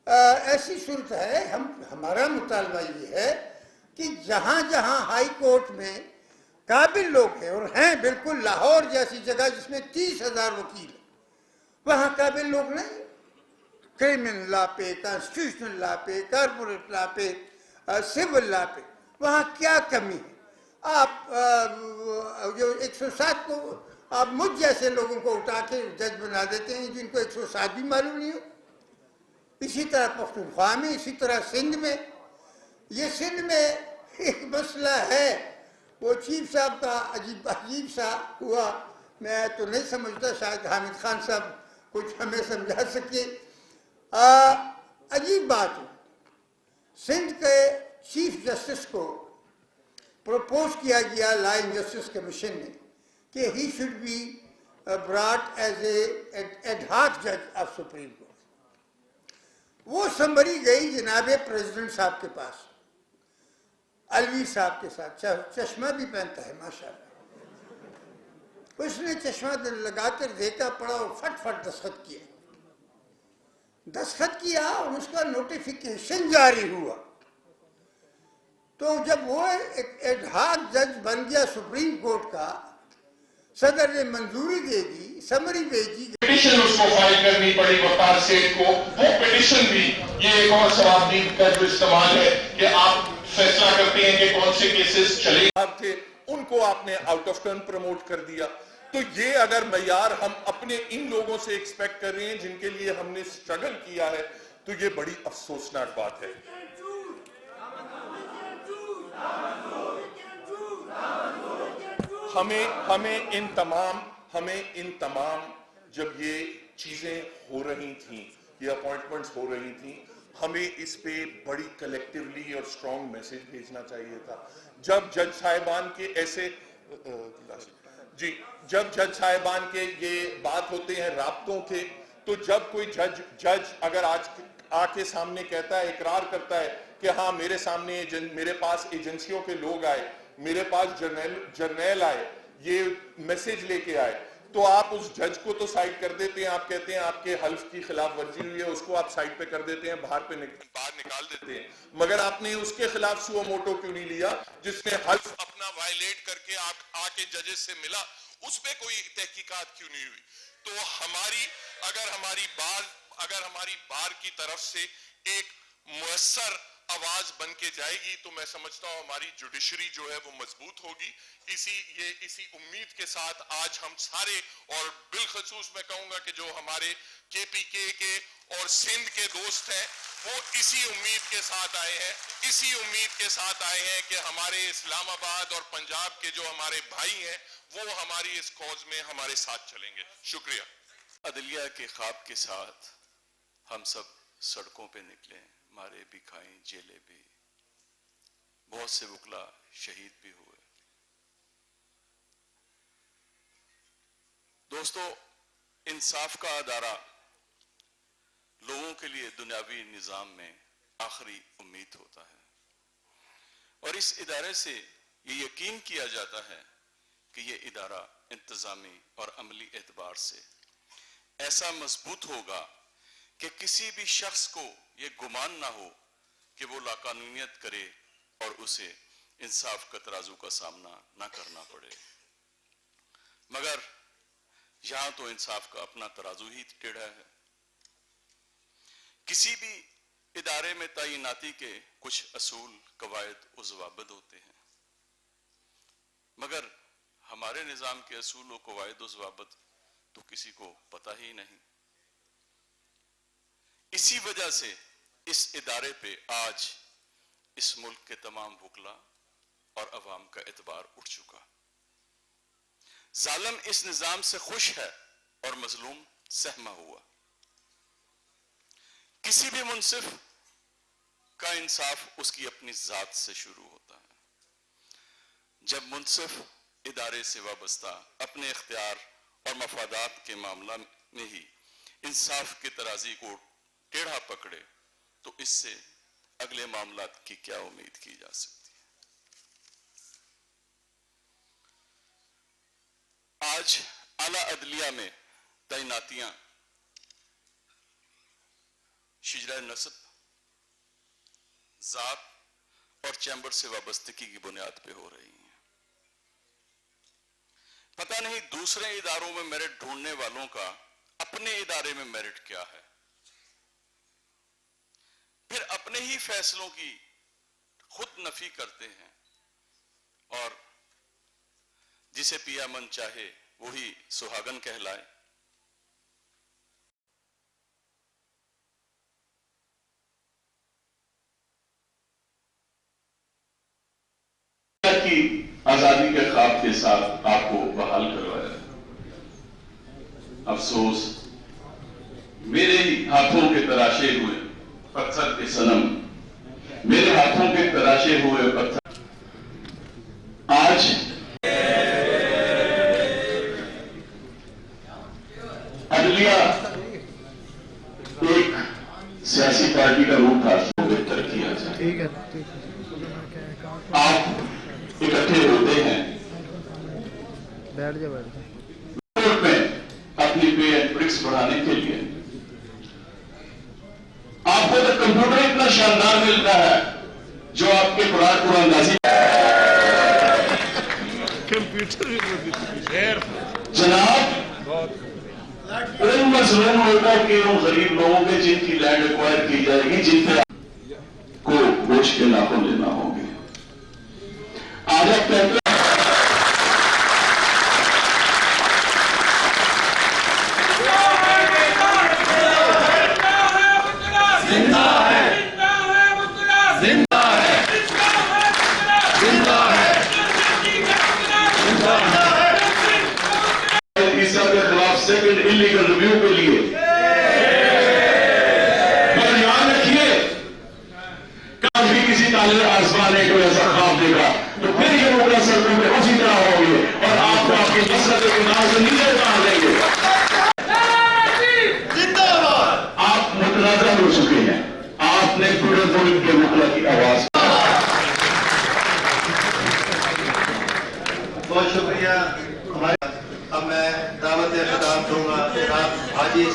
ऐसी सूरत है, हमारा मुतालबा ये है कि जहाँ जहाँ हाई कोर्ट में काबिल लोग हैं, और हैं बिल्कुल लाहौर जैसी जगह जिसमें 30,000 वकील हैं, वहाँ काबिल लोग नहीं, क्रिमिनल लॉ पे, कॉन्स्टिट्यूशनल लॉ पे, कॉर्पोरेट लॉ पे, सिविल लॉ पे, वहाँ क्या कमी है? आप जो 107 को आप मुझ जैसे लोगों को उठा के जज बना देते हैं जिनको 107 भी मालूम नहीं हो। इसी तरह पख्तूनख्वा में, इसी तरह सिंध में, ये सिंध में एक मसला है, वो चीफ साहब का अजीब सा हुआ, मैं तो नहीं समझता, शायद हामिद खान साहब कुछ हमें समझा सके। अजीब बात है, सिंध के चीफ जस्टिस को प्रपोज किया गया लॉ एंड जस्टिस कमीशन ने कि he should be brought as ad hoc जज ऑफ सुप्रीम कोर्ट। वो समरी गई जनाब प्रेसिडेंट साहब के पास, अलवी साहब के साथ, चश्मा भी पहनता है माशाल्लाह। उसने चश्मा लगाकर देखा, पड़ा और फट दस्तखत किया और उसका नोटिफिकेशन जारी हुआ। तो जब वो एक एडहॉक जज बन गया सुप्रीम कोर्ट का, सदर ने मंजूरी दे दी, समरी भेजी, पिटिशन उसको फाइल करनी पड़ी वकार सेठ को। वो पिटिशन भी ये एक और शराबदीद का जो इस्तेमाल है कि आप फैसला करते हैं कि कौन से केसेस चले थे, उनको आपने आउट ऑफ टर्न प्रमोट कर दिया। तो ये अगर मयार हम अपने इन लोगों से एक्सपेक्ट कर रहे हैं जिनके लिए हमने स्ट्रगल किया है, तो ये बड़ी अफसोसनाक बात है। हमें इन तमाम जब ये चीजें हो रही थी, ये अपॉइंटमेंट्स हो रही थी, हमें इस पे बड़ी कलेक्टिवली और स्ट्रॉन्ग मैसेज भेजना चाहिए था। जब जज साहिबान के ऐसे जब जज साहिबान के ये बात होते हैं राब्तों के, तो जब कोई जज अगर आज आके सामने कहता है, इकरार करता है कि हाँ मेरे सामने मेरे पास एजेंसियों के लोग आए, मेरे पास जर्नैल आए, ये मैसेज लेके आए, तो आप उस जज को तो साइड कर देते हैं, आप कहते हैं आपके हल्फ की खिलाफ वर्जी हुई है, उसको आप साइड पे कर देते हैं, बाहर निकाल देते हैं, मगर आपने उसके खिलाफ सुओ मोटो क्यों नहीं लिया जिसने हल्फ अपना वायलेट करके आके जजेस से मिला, उस पे कोई तहकीकात क्यों नहीं हुई? तो अगर हमारी बार की तरफ से एक मुयस्सर आवाज बन के जाएगी तो मैं समझता हूं हमारी जुडिशरी जो है वो मजबूत होगी। इसी उम्मीद के साथ आज हम सारे, और बिलखसूस मैं कहूंगा कि जो हमारे केपीके के और सिंध के दोस्त हैं, वो इसी उम्मीद के साथ आए हैं कि हमारे इस्लामाबाद और पंजाब के जो हमारे भाई हैं वो हमारी इस कॉज में हमारे साथ चलेंगे। शुक्रिया। अदलिया के ख्वाब के साथ हम सब सड़कों पे निकले, मारे भी खाए, जेले भी, बहुत से वकला शहीद भी हुए। दोस्तों, इंसाफ का अदारा लोगों के लिए दुनियावी निजाम में आखिरी उम्मीद होता है, और इस इदारे से ये यकीन किया जाता है कि ये इदारा इंतजामी और अमली एतबार से ऐसा मजबूत होगा कि किसी भी शख्स को ये गुमान ना हो कि वो लाकानूनियत करे और उसे इंसाफ का तराजू का सामना ना करना पड़े। मगर यहां तो इंसाफ का अपना तराजू ही टेढ़ा है। किसी भी इदारे में तैनाती के कुछ असूल, कवायद और ज़वाबित होते हैं, मगर हमारे निज़ाम के असूल और कवायद और ज़वाबित तो किसी को पता ही नहीं। इसी वजह से इस इदारे पे आज इस मुल्क के तमाम वकला और अवाम का एतबार उठ चुका। जालिम इस निजाम से खुश है और मजलूम सहमा हुआ। किसी भी मुनसिफ का इंसाफ उसकी अपनी जात से शुरू होता है। जब मुनसिफ इदारे से वाबस्ता अपने इख्तियार और मफादात के मामला में ही इंसाफ के तराजी को टेढ़ा पकड़े तो इससे अगले मामलात की क्या उम्मीद की जा सकती है। आज आला अदलिया में तैनातियां शिजरा नस्ब, जात और चैम्बर से वाबस्तगी की बुनियाद पे हो रही हैं। पता नहीं दूसरे इदारों में मेरिट ढूंढने वालों का अपने इदारे में मेरिट क्या है। फिर अपने ही फैसलों की खुद नफी करते हैं और जिसे पिया मन चाहे वही सुहागन कहलाए। की आजादी के ख्वाब के साथ आपको बहाल करवाया। अफसोस मेरे ही हाथों के तराशे हुए पत्थर के सनम, मेरे हाथों के तराशे हुए पत्थर आज अदलिया एक सियासी पार्टी का रूप था जो बेहतर किया जाए। आप इकट्ठे होते हैं में अपनी पे एंड ब्रिक्स बढ़ाने के लिए। आपको तो कंप्यूटर इतना शानदार मिल रहा है जो आपके कुरानंदाजी कंप्यूटर जनाब उन मजलूम लोगों के, उन गरीब लोगों के जिनकी लैंड एक्वायर की जाएगी, जिन पे को गोश्त के नाखून लेना होंगे। आज आप कहते हैं जमहूरियत के वकला की आवाज। बहुत शुक्रिया। हमारे अब मैं दावत खिताब दूंगा जनाब Haji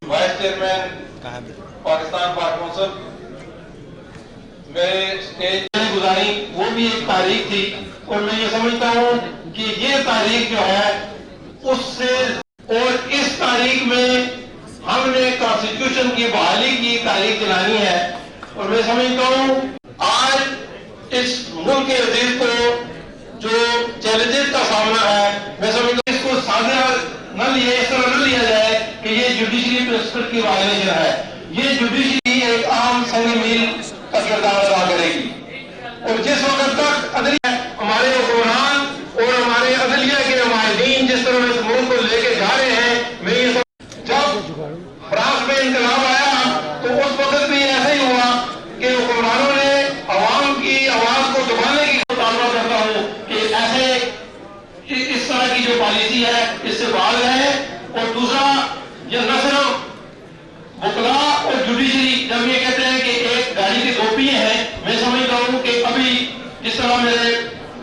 vice chairman Pakistan bar council, मेरे स्टेज गुजारी वो भी एक तारीख थी और मैं ये समझता हूँ कि ये तारीख जो है उससे और इस तारीख में हमने कॉन्स्टिट्यूशन की बहाली की तारीख चलानी है। और मैं समझता हूँ आज इस मुल्क के अजीज को जो चैलेंजेस का सामना है, मैं समझता हूँ इसको साझा न लिए, इस तरह न लिया जाए कि ये जुडिशरी प्रिंसिपल की वायलेशन है। ये जुडिशरी एक आम संग मील का किरदार अदा करेगी और जिस वक्त तक अदलिया हमारे हुक्मरान और हमारे अदलिया के नुमाइंदीन जिस तरह इस मुल्क को लेके जा रहे हैं, मैं ये जब फ्रांस में इनकलाब आया तो उस वक्त भी ऐसा ही हुआ कि हुक्मरानों ने अवाम की आवाज को दबाने की मुतालबा करता हूँ कि ऐसे इस तरह की जो पॉलिसी है इससे बाहर रहे। और दूसरा, ये न सिर्फ वकला और जुडिशरी जब ये कहते हैं कि एक गाड़ी के दो पहिए हैं, मैं समझता हूँ कि अभी जिस तरह मेरे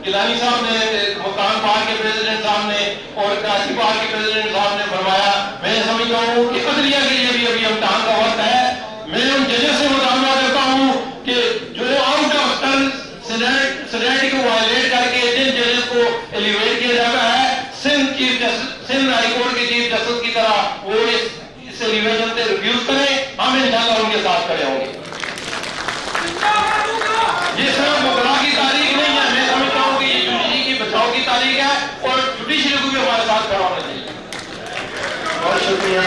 गिलानी साहब ने, मुल्तान पार के प्रेसिडेंट साहब ने और कराची पार के प्रेसिडेंट साहब ने फरमाया, मैं समझता हूँ कि अदलिया के लिए भी अभी इम्तिहान का वक्त है। मैं उन जजेस से मुतालबा करता हूँ कि जो आउट ऑफ टर्न सैनिटी को वायलेट करके जिन जजेस को एलिवेट किया जाता है, सिंध हाई कोर्ट के चीफ जस्टिस की तरह वो इस एलिवेशन से रिफ्यूज करें। हम इंशाल्लाह उनके साथ खड़े होंगे। ये सिर्फ मुकरा की तारीख नहीं है, मैं समझता हूँ कि ये जुडिशरी की बचाव की तारीख है और जुडिशरी को भी हमारे साथ खड़ा होना चाहिए। बहुत शुक्रिया।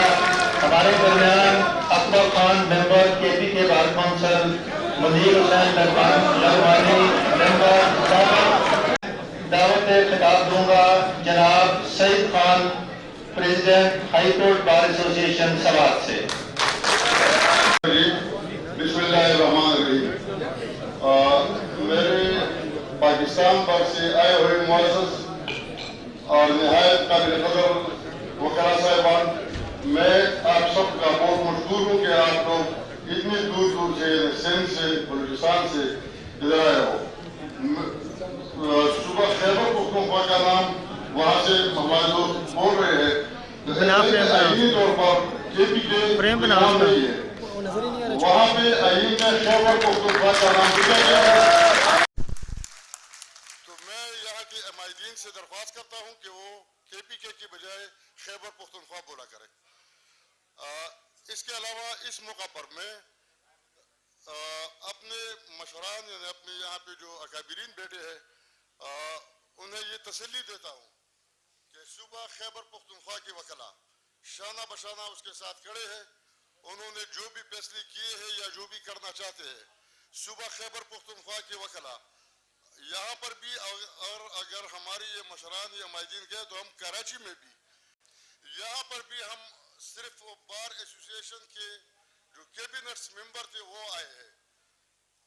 हमारे दरमियान Akbar Khan member KPK bar council, Munir Hussain Lakhwani member, दावत खिताब दूंगा जनाब Saeed Khan president high court bar association Swat से। बिस्मिल्लाहिर्रहमानिर्रहीम। मेरे पाकिस्तान भर से आए हुए मुअज़्ज़ज़ और निहायत काबिल क़दर वकला साहिबान, मैं आप सबका बहुत मशहूर हूँ कि आप लोग इतनी दूर दूर से, सिंध से, बलूचिस्तान से इधर आए हो। सुबह खैबर पख्तूनख्वा का नाम वहाँ से हमारे दोस्त बोल रहे हैं, आईनी तौर पर KPK नाम नहीं है, वहाँ पे आईन में खैबर पख्तूनख्वा का नाम लिखा गया है। तो मैं यहाँ के एमाइदीन से दरख्वास्त करता हूँ कि वो KPK की बजाय खैबर पख्तूनख्वा बोला करें। इसके अलावा इस मौका पर मैं अपने मशरान यानी अपने यहाँ पे जो अकाबिरीन बैठे हैं उन्हें ये तसल्ली देता हूँ कि सूबा खैबर पख्तूनख्वा के वकला शाना बशाना उसके साथ खड़े हैं। उन्होंने जो भी फैसले किए हैं या जो भी करना चाहते हैं, सूबा खैबर पख्तूनख्वा के वकला यहाँ पर भी अगर हमारी ये मशरान या माहिदीन गए तो हम कराची में भी, यहाँ पर भी हम सिर्फ बार एसोसिएशन के जो कैबिनेट मेंबर थे वो आए हैं।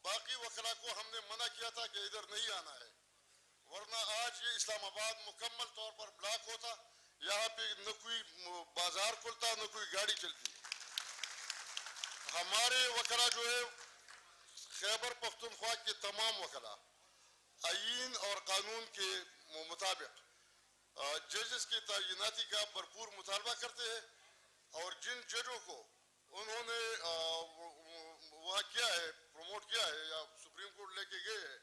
बाकी वकला को हमने मना किया था कि इधर नहीं आना है, वरना आज ये इस्लामाबाद मुकम्मल तौर पर ब्लॉक होता, यहाँ पे न कोई बाजार खुलता न कोई गाड़ी चलती। हमारे वकला जो है खैबर पख्तूनख्वा के तमाम वकला आईन और कानून के मुताबिक जजेस की तैनाती का भरपूर मुतालबा करते हैं और जिन जजों को उन्होंने वहाँ किया है, प्रमोट किया है या सुप्रीम कोर्ट लेके गए हैं,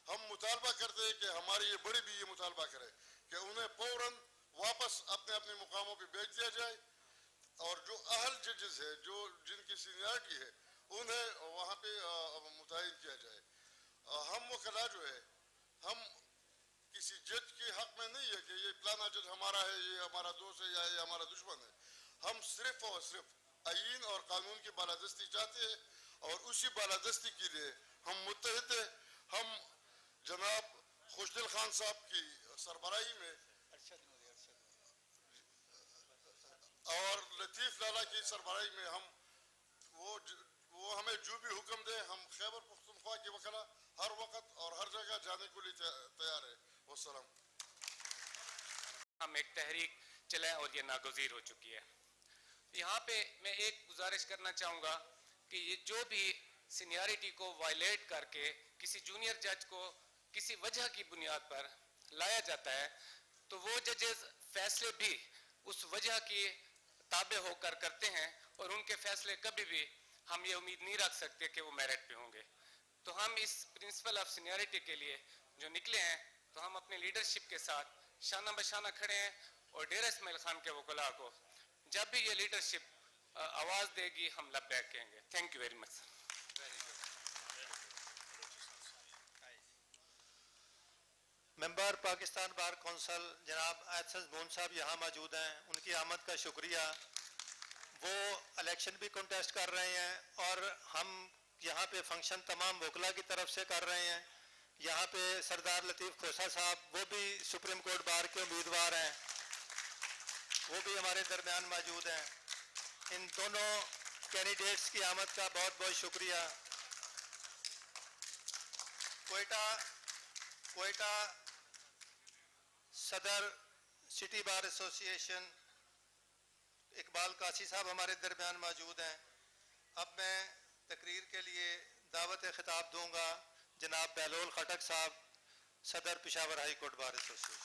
हम मुतालबा करते हैं कि हमारे ये बड़े भी ये मुतालबा करें कि उन्हें फौरन वापस अपने अपने मुकामों पे भेज दिया जाए और जो अहल जजेस है, जो जिनकी सीनियरिटी है, उन्हें वहाँ पे मुतय्यन किया जाए। हम वकला जो है, हम किसी जज के हक में नहीं है कि ये फलाना जज हमारा है, ये हमारा दोस्त है या ये हमारा दुश्मन है। हम सिर्फ और सिर्फ आईन और कानून की बालादस्ती चाहते हैं और उसी बालादस्ती के लिए हम मुत्तहिद हैं। हम जनाब खुशदिल खान साहब की सरबराही में और लतीफ़ लाला की सरबराही में हम वो हमें जो भी हुक्म दे हम खैबर पख्तूनख्वा के वकला हर वक्त और हर जगह जाने के लिए तैयार है। वस्सलाम। हम एक तहरीक चलाएं और ये नागुज़ीर हो चुकी है। यहाँ पे मैं एक गुजारिश करना चाहूँगा कि ये जो भी सीनियरिटी को वायलेट करके किसी जूनियर जज को किसी वजह की बुनियाद पर लाया जाता है तो वो जजेस फैसले भी उस वजह की ताबे होकर करते हैं और उनके फैसले कभी भी हम ये उम्मीद नहीं रख सकते कि वो मेरिट पे होंगे। तो हम इस प्रिंसिपल ऑफ सीनियरिटी के लिए जो निकले हैं तो हम अपनी लीडरशिप के साथ शाना बशाना खड़े हैं और डेरा इस्माइल खान के वकला को जब भी ये लीडरशिप आवाज़ देगी हम लब्बैक कहेंगे। Thank you very much. Member Pakistan bar council जनाब एहसन बोन साहब यहाँ मौजूद हैं, उनकी आमद का शुक्रिया। वो इलेक्शन भी कंटेस्ट कर रहे हैं और हम यहाँ पे फंक्शन तमाम वकला की तरफ से कर रहे हैं। यहाँ पे सरदार लतीफ़ खोसा साहब वो भी सुप्रीम कोर्ट बार के उम्मीदवार हैं, वो भी हमारे दरमियान मौजूद हैं। इन दोनों कैंडिडेट्स की आमद का बहुत बहुत शुक्रिया। कोयटा सदर सिटी बार एसोसिएशन इकबाल कासी साहब हमारे दरमियान मौजूद हैं। अब मैं तकरीर के लिए दावत खिताब दूंगा जनाब बहलोल खटक साहब, सदर Peshawar high court bar association.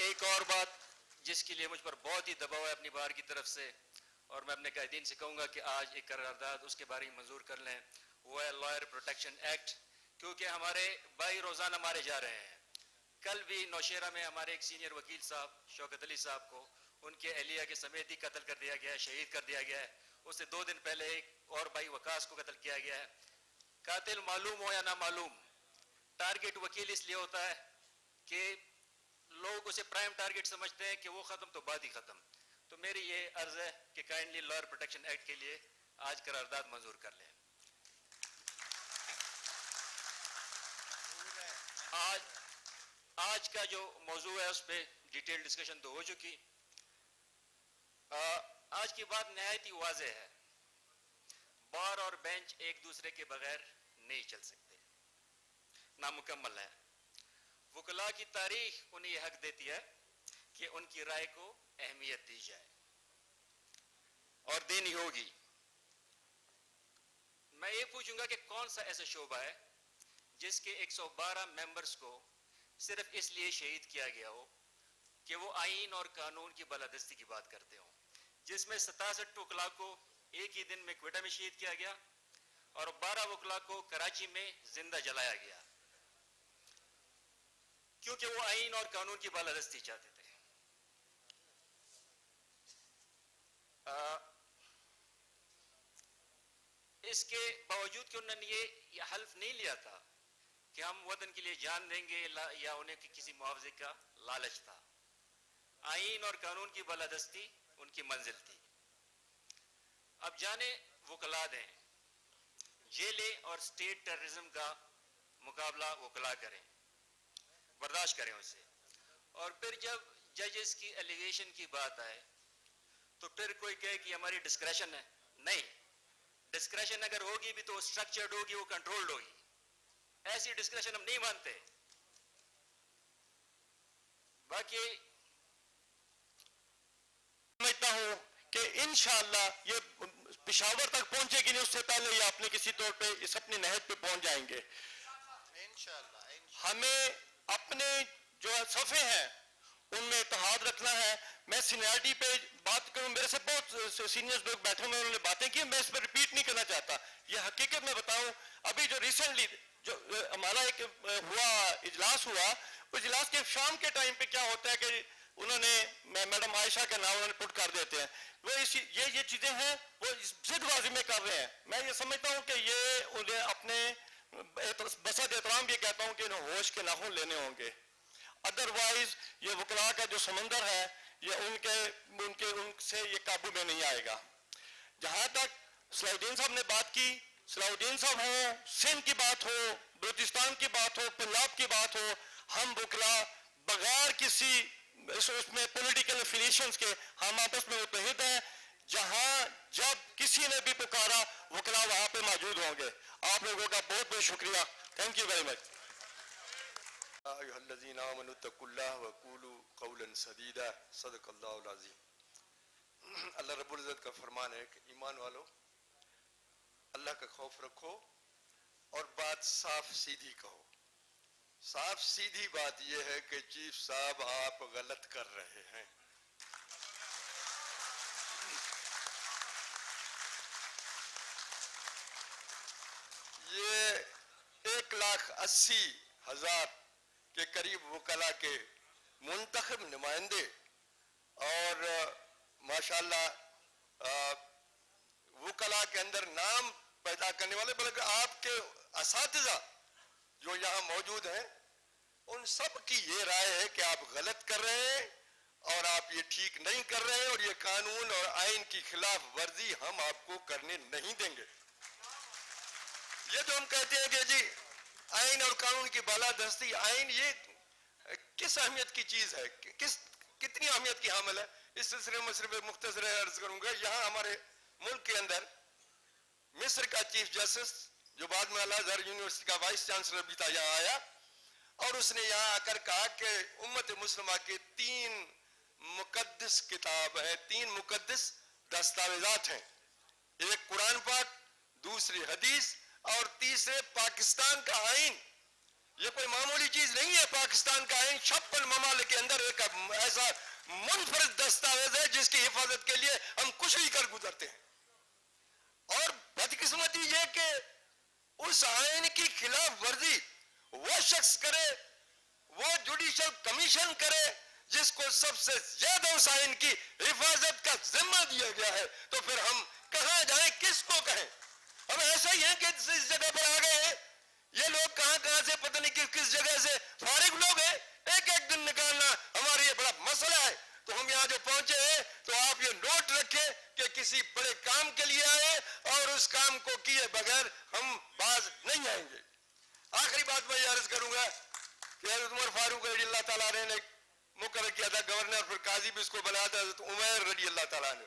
एक और बात जिसके लिए मुझ पर बहुत ही दबाव है अपनी बार की तरफ से और मैं अपने कायदीन से कहूँगा कि आज एक करारदाद उसके बारे में मंजूर कर लें, वो है लॉयर प्रोटेक्शन एक्ट। क्योंकि हमारे भाई रोज़ाना मारे जा रहे हैं। कल भी नौशेरा में हमारे एक सीनियर वकील साहब शौकत अली साहब को उनके अहलिया के समेत ही कत्ल कर दिया गया है, शहीद कर दिया गया है। उससे 2 दिन पहले एक और भाई वकास को कत्ल किया गया है। कातिल मालूम हो या ना मालूम, टारगेट वकील इसलिए होता है कि लोग उसे प्राइम टारगेट समझते हैं कि वो ख़त्म तो बाद ही ख़त्म। तो मेरी ये अर्ज़ है कि काइंडली लॉयर प्रोटेक्शन एक्ट के लिए आज करारदाद मंजूर कर लें। आज का जो मौजू है उस पर डिटेल डिस्कशन तो हो चुकी। आज की बात नहायत ही वाज़ेह है, बार और बेंच एक दूसरे के बगैर नहीं चल सकते, नामुकम्मल है। वकला की तारीख उन्हें यह हक देती है कि उनकी राय को अहमियत दी जाए और देनी होगी। मैं ये पूछूंगा कि कौन सा ऐसा शोबा है जिसके 112 मेंबर्स को सिर्फ इसलिए शहीद किया गया हो कि वो आईन और कानून की बालादस्ती की बात करते हो, जिसमें 67 वकला को एक ही दिन में क्वेटा में शहीद किया गया और 12 वकला को कराची में जिंदा जलाया गया क्योंकि वो आईन और कानून की बालादस्ती चाहते थे। इसके बावजूद कि उन्होंने ये हल्फ नहीं लिया था कि हम वतन के लिए जान देंगे या उन्हें किसी मुआवजे का लालच था। आईन और कानून की बालादस्ती उनकी मंजिल थी। अब जाने वकला दें, जेलें और स्टेट टेररिज्म का मुकाबला वकला करें, बर्दाश्त करें उसे। और फिर जब जजेस की एलिगेशन की बात आए तो फिर कोई कहे कि हमारी डिस्क्रेशन है। नहीं, डिस्क्रेशन अगर होगी भी तो स्ट्रक्चर्ड होगी, वो कंट्रोल्ड होगी। ऐसी डिस्क्रेशन हम नहीं मानते। बाकी समझता हूं कि इंशाअल्लाह ये पेशावर तक पहुंचेगी नहीं, उससे पहले ये अपने किसी तौर पे इस अपनी नहज पे पहुंच जाएंगे इंशाअल्लाह। हमें अपने जो सफ़े हैं उनमें इत्तेहाद रखना है। मैं सीनियरिटी पे बात करूं, मेरे से बहुत सीनियर्स लोग बैठे हुए उन्होंने बातें की, मैं इस पर रिपीट नहीं करना चाहता। ये हकीकत में बताऊं, अभी जो रिसेंटली जो हमारा एक हुआ इजलास हुआ, उस इजलास के शाम के टाइम पे क्या होता है कि उन्होंने मैडम आयशा का नाम उन्होंने पुट कर देते हैं। वो ये चीज़ें हैं वो जिदबाजी में कर रहे हैं। मैं ये समझता हूँ कि ये उन्हें अपने बसद एहतराम भी कहता हूँ कि इन्हें होश के नाखून लेने होंगे। अदरवाइज ये वकला का जो समंदर है ये उनसे ये काबू में नहीं आएगा। जहां तक सलाउद्दीन साहब ने बात की, सलाउद्दीन साहब हो, सिंध की बात हो, बलूचिस्तान की बात हो, पंजाब की बात हो, हम वकला बगैर किसी उसमें पॉलिटिकल एफिलिएशंस के हम आपस में मुत्तहिद हैं। जहां जब किसी ने भी पुकारा वकला वहां पे मौजूद होंगे। आप लोगों का बहुत बहुत शुक्रिया। Thank you very much. Allah रब्बुल इज़्ज़त का फरमान है कि ईमान वालों अल्लाह का खौफ रखो और बात साफ सीधी कहो। साफ सीधी बात यह है कि चीफ साहब आप गलत कर रहे हैं। ये 1,80,000 के करीब वकला के मुंतखब नुमाइंदे और माशाल्लाह वकला के अंदर नाम पैदा करने वाले, बल्कि आपके असातिज़ा जो यहाँ मौजूद हैं उन सब की ये राय है कि आप गलत कर रहे हैं और आप ये ठीक नहीं कर रहे हैं और ये कानून और आइन की खिलाफ वर्जी हम आपको करने नहीं देंगे। ये जो हम कहते हैं कि जी आइन और कानून की बालादस्ती, आइन ये किस अहमियत की चीज है, कितनी अहमियत की हामिल है, इस सिलसिले में सिर्फ मुख्तसर अर्ज करूंगा। यहाँ हमारे मुल्क के अंदर मिस्र का चीफ जस्टिस जो बाद में अल अज़हर यूनिवर्सिटी का वाइस चांसलर भी था यहाँ आया और उसने यहाँ आकर कहा कि उम्मत मुस्लिमा के 3 मुकद्दस किताब है, 3 मुकद्दस दस्तावेजात हैं। एक कुरान पाक, दूसरी हदीस और तीसरे पाकिस्तान का आइन। ये कोई मामूली चीज नहीं है। पाकिस्तान का आइन 56 ममालिक के अंदर एक ऐसा मुनफरद दस्तावेज है जिसकी हिफाजत के लिए हम कुछ भी कर गुजरते हैं। और बदकिस्मती ये कि उस आइन की खिलाफ वर्जी वो शख्स करे, वो जुडिशल कमीशन करे जिसको सबसे ज्यादा उस आइन की हिफाजत का जिम्मा दिया गया है। तो फिर हम कहां जाएं, किसको कहें? हम ऐसा ही है कि इस जगह पर आ गए हैं, ये लोग कहां से पता नहीं किस जगह से फारिग लोग हैं। एक दिन निकालना हमारे लिए बड़ा मसला है। तो हम यहाँ जो पहुंचे हैं तो आप ये नोट रखें कि किसी बड़े काम के लिए आए और उस काम को किए बगैर हम बाज नहीं आएंगे। आखिरी बात मैं अर्ज करूंगा कि हज़रत उमर फारूक रज़ी अल्लाह तआला ने मुकर्रर किया था गवर्नर, फिर काजी भी उसको बनाया था हज़रत उमर रज़ी अल्लाह तआला ने।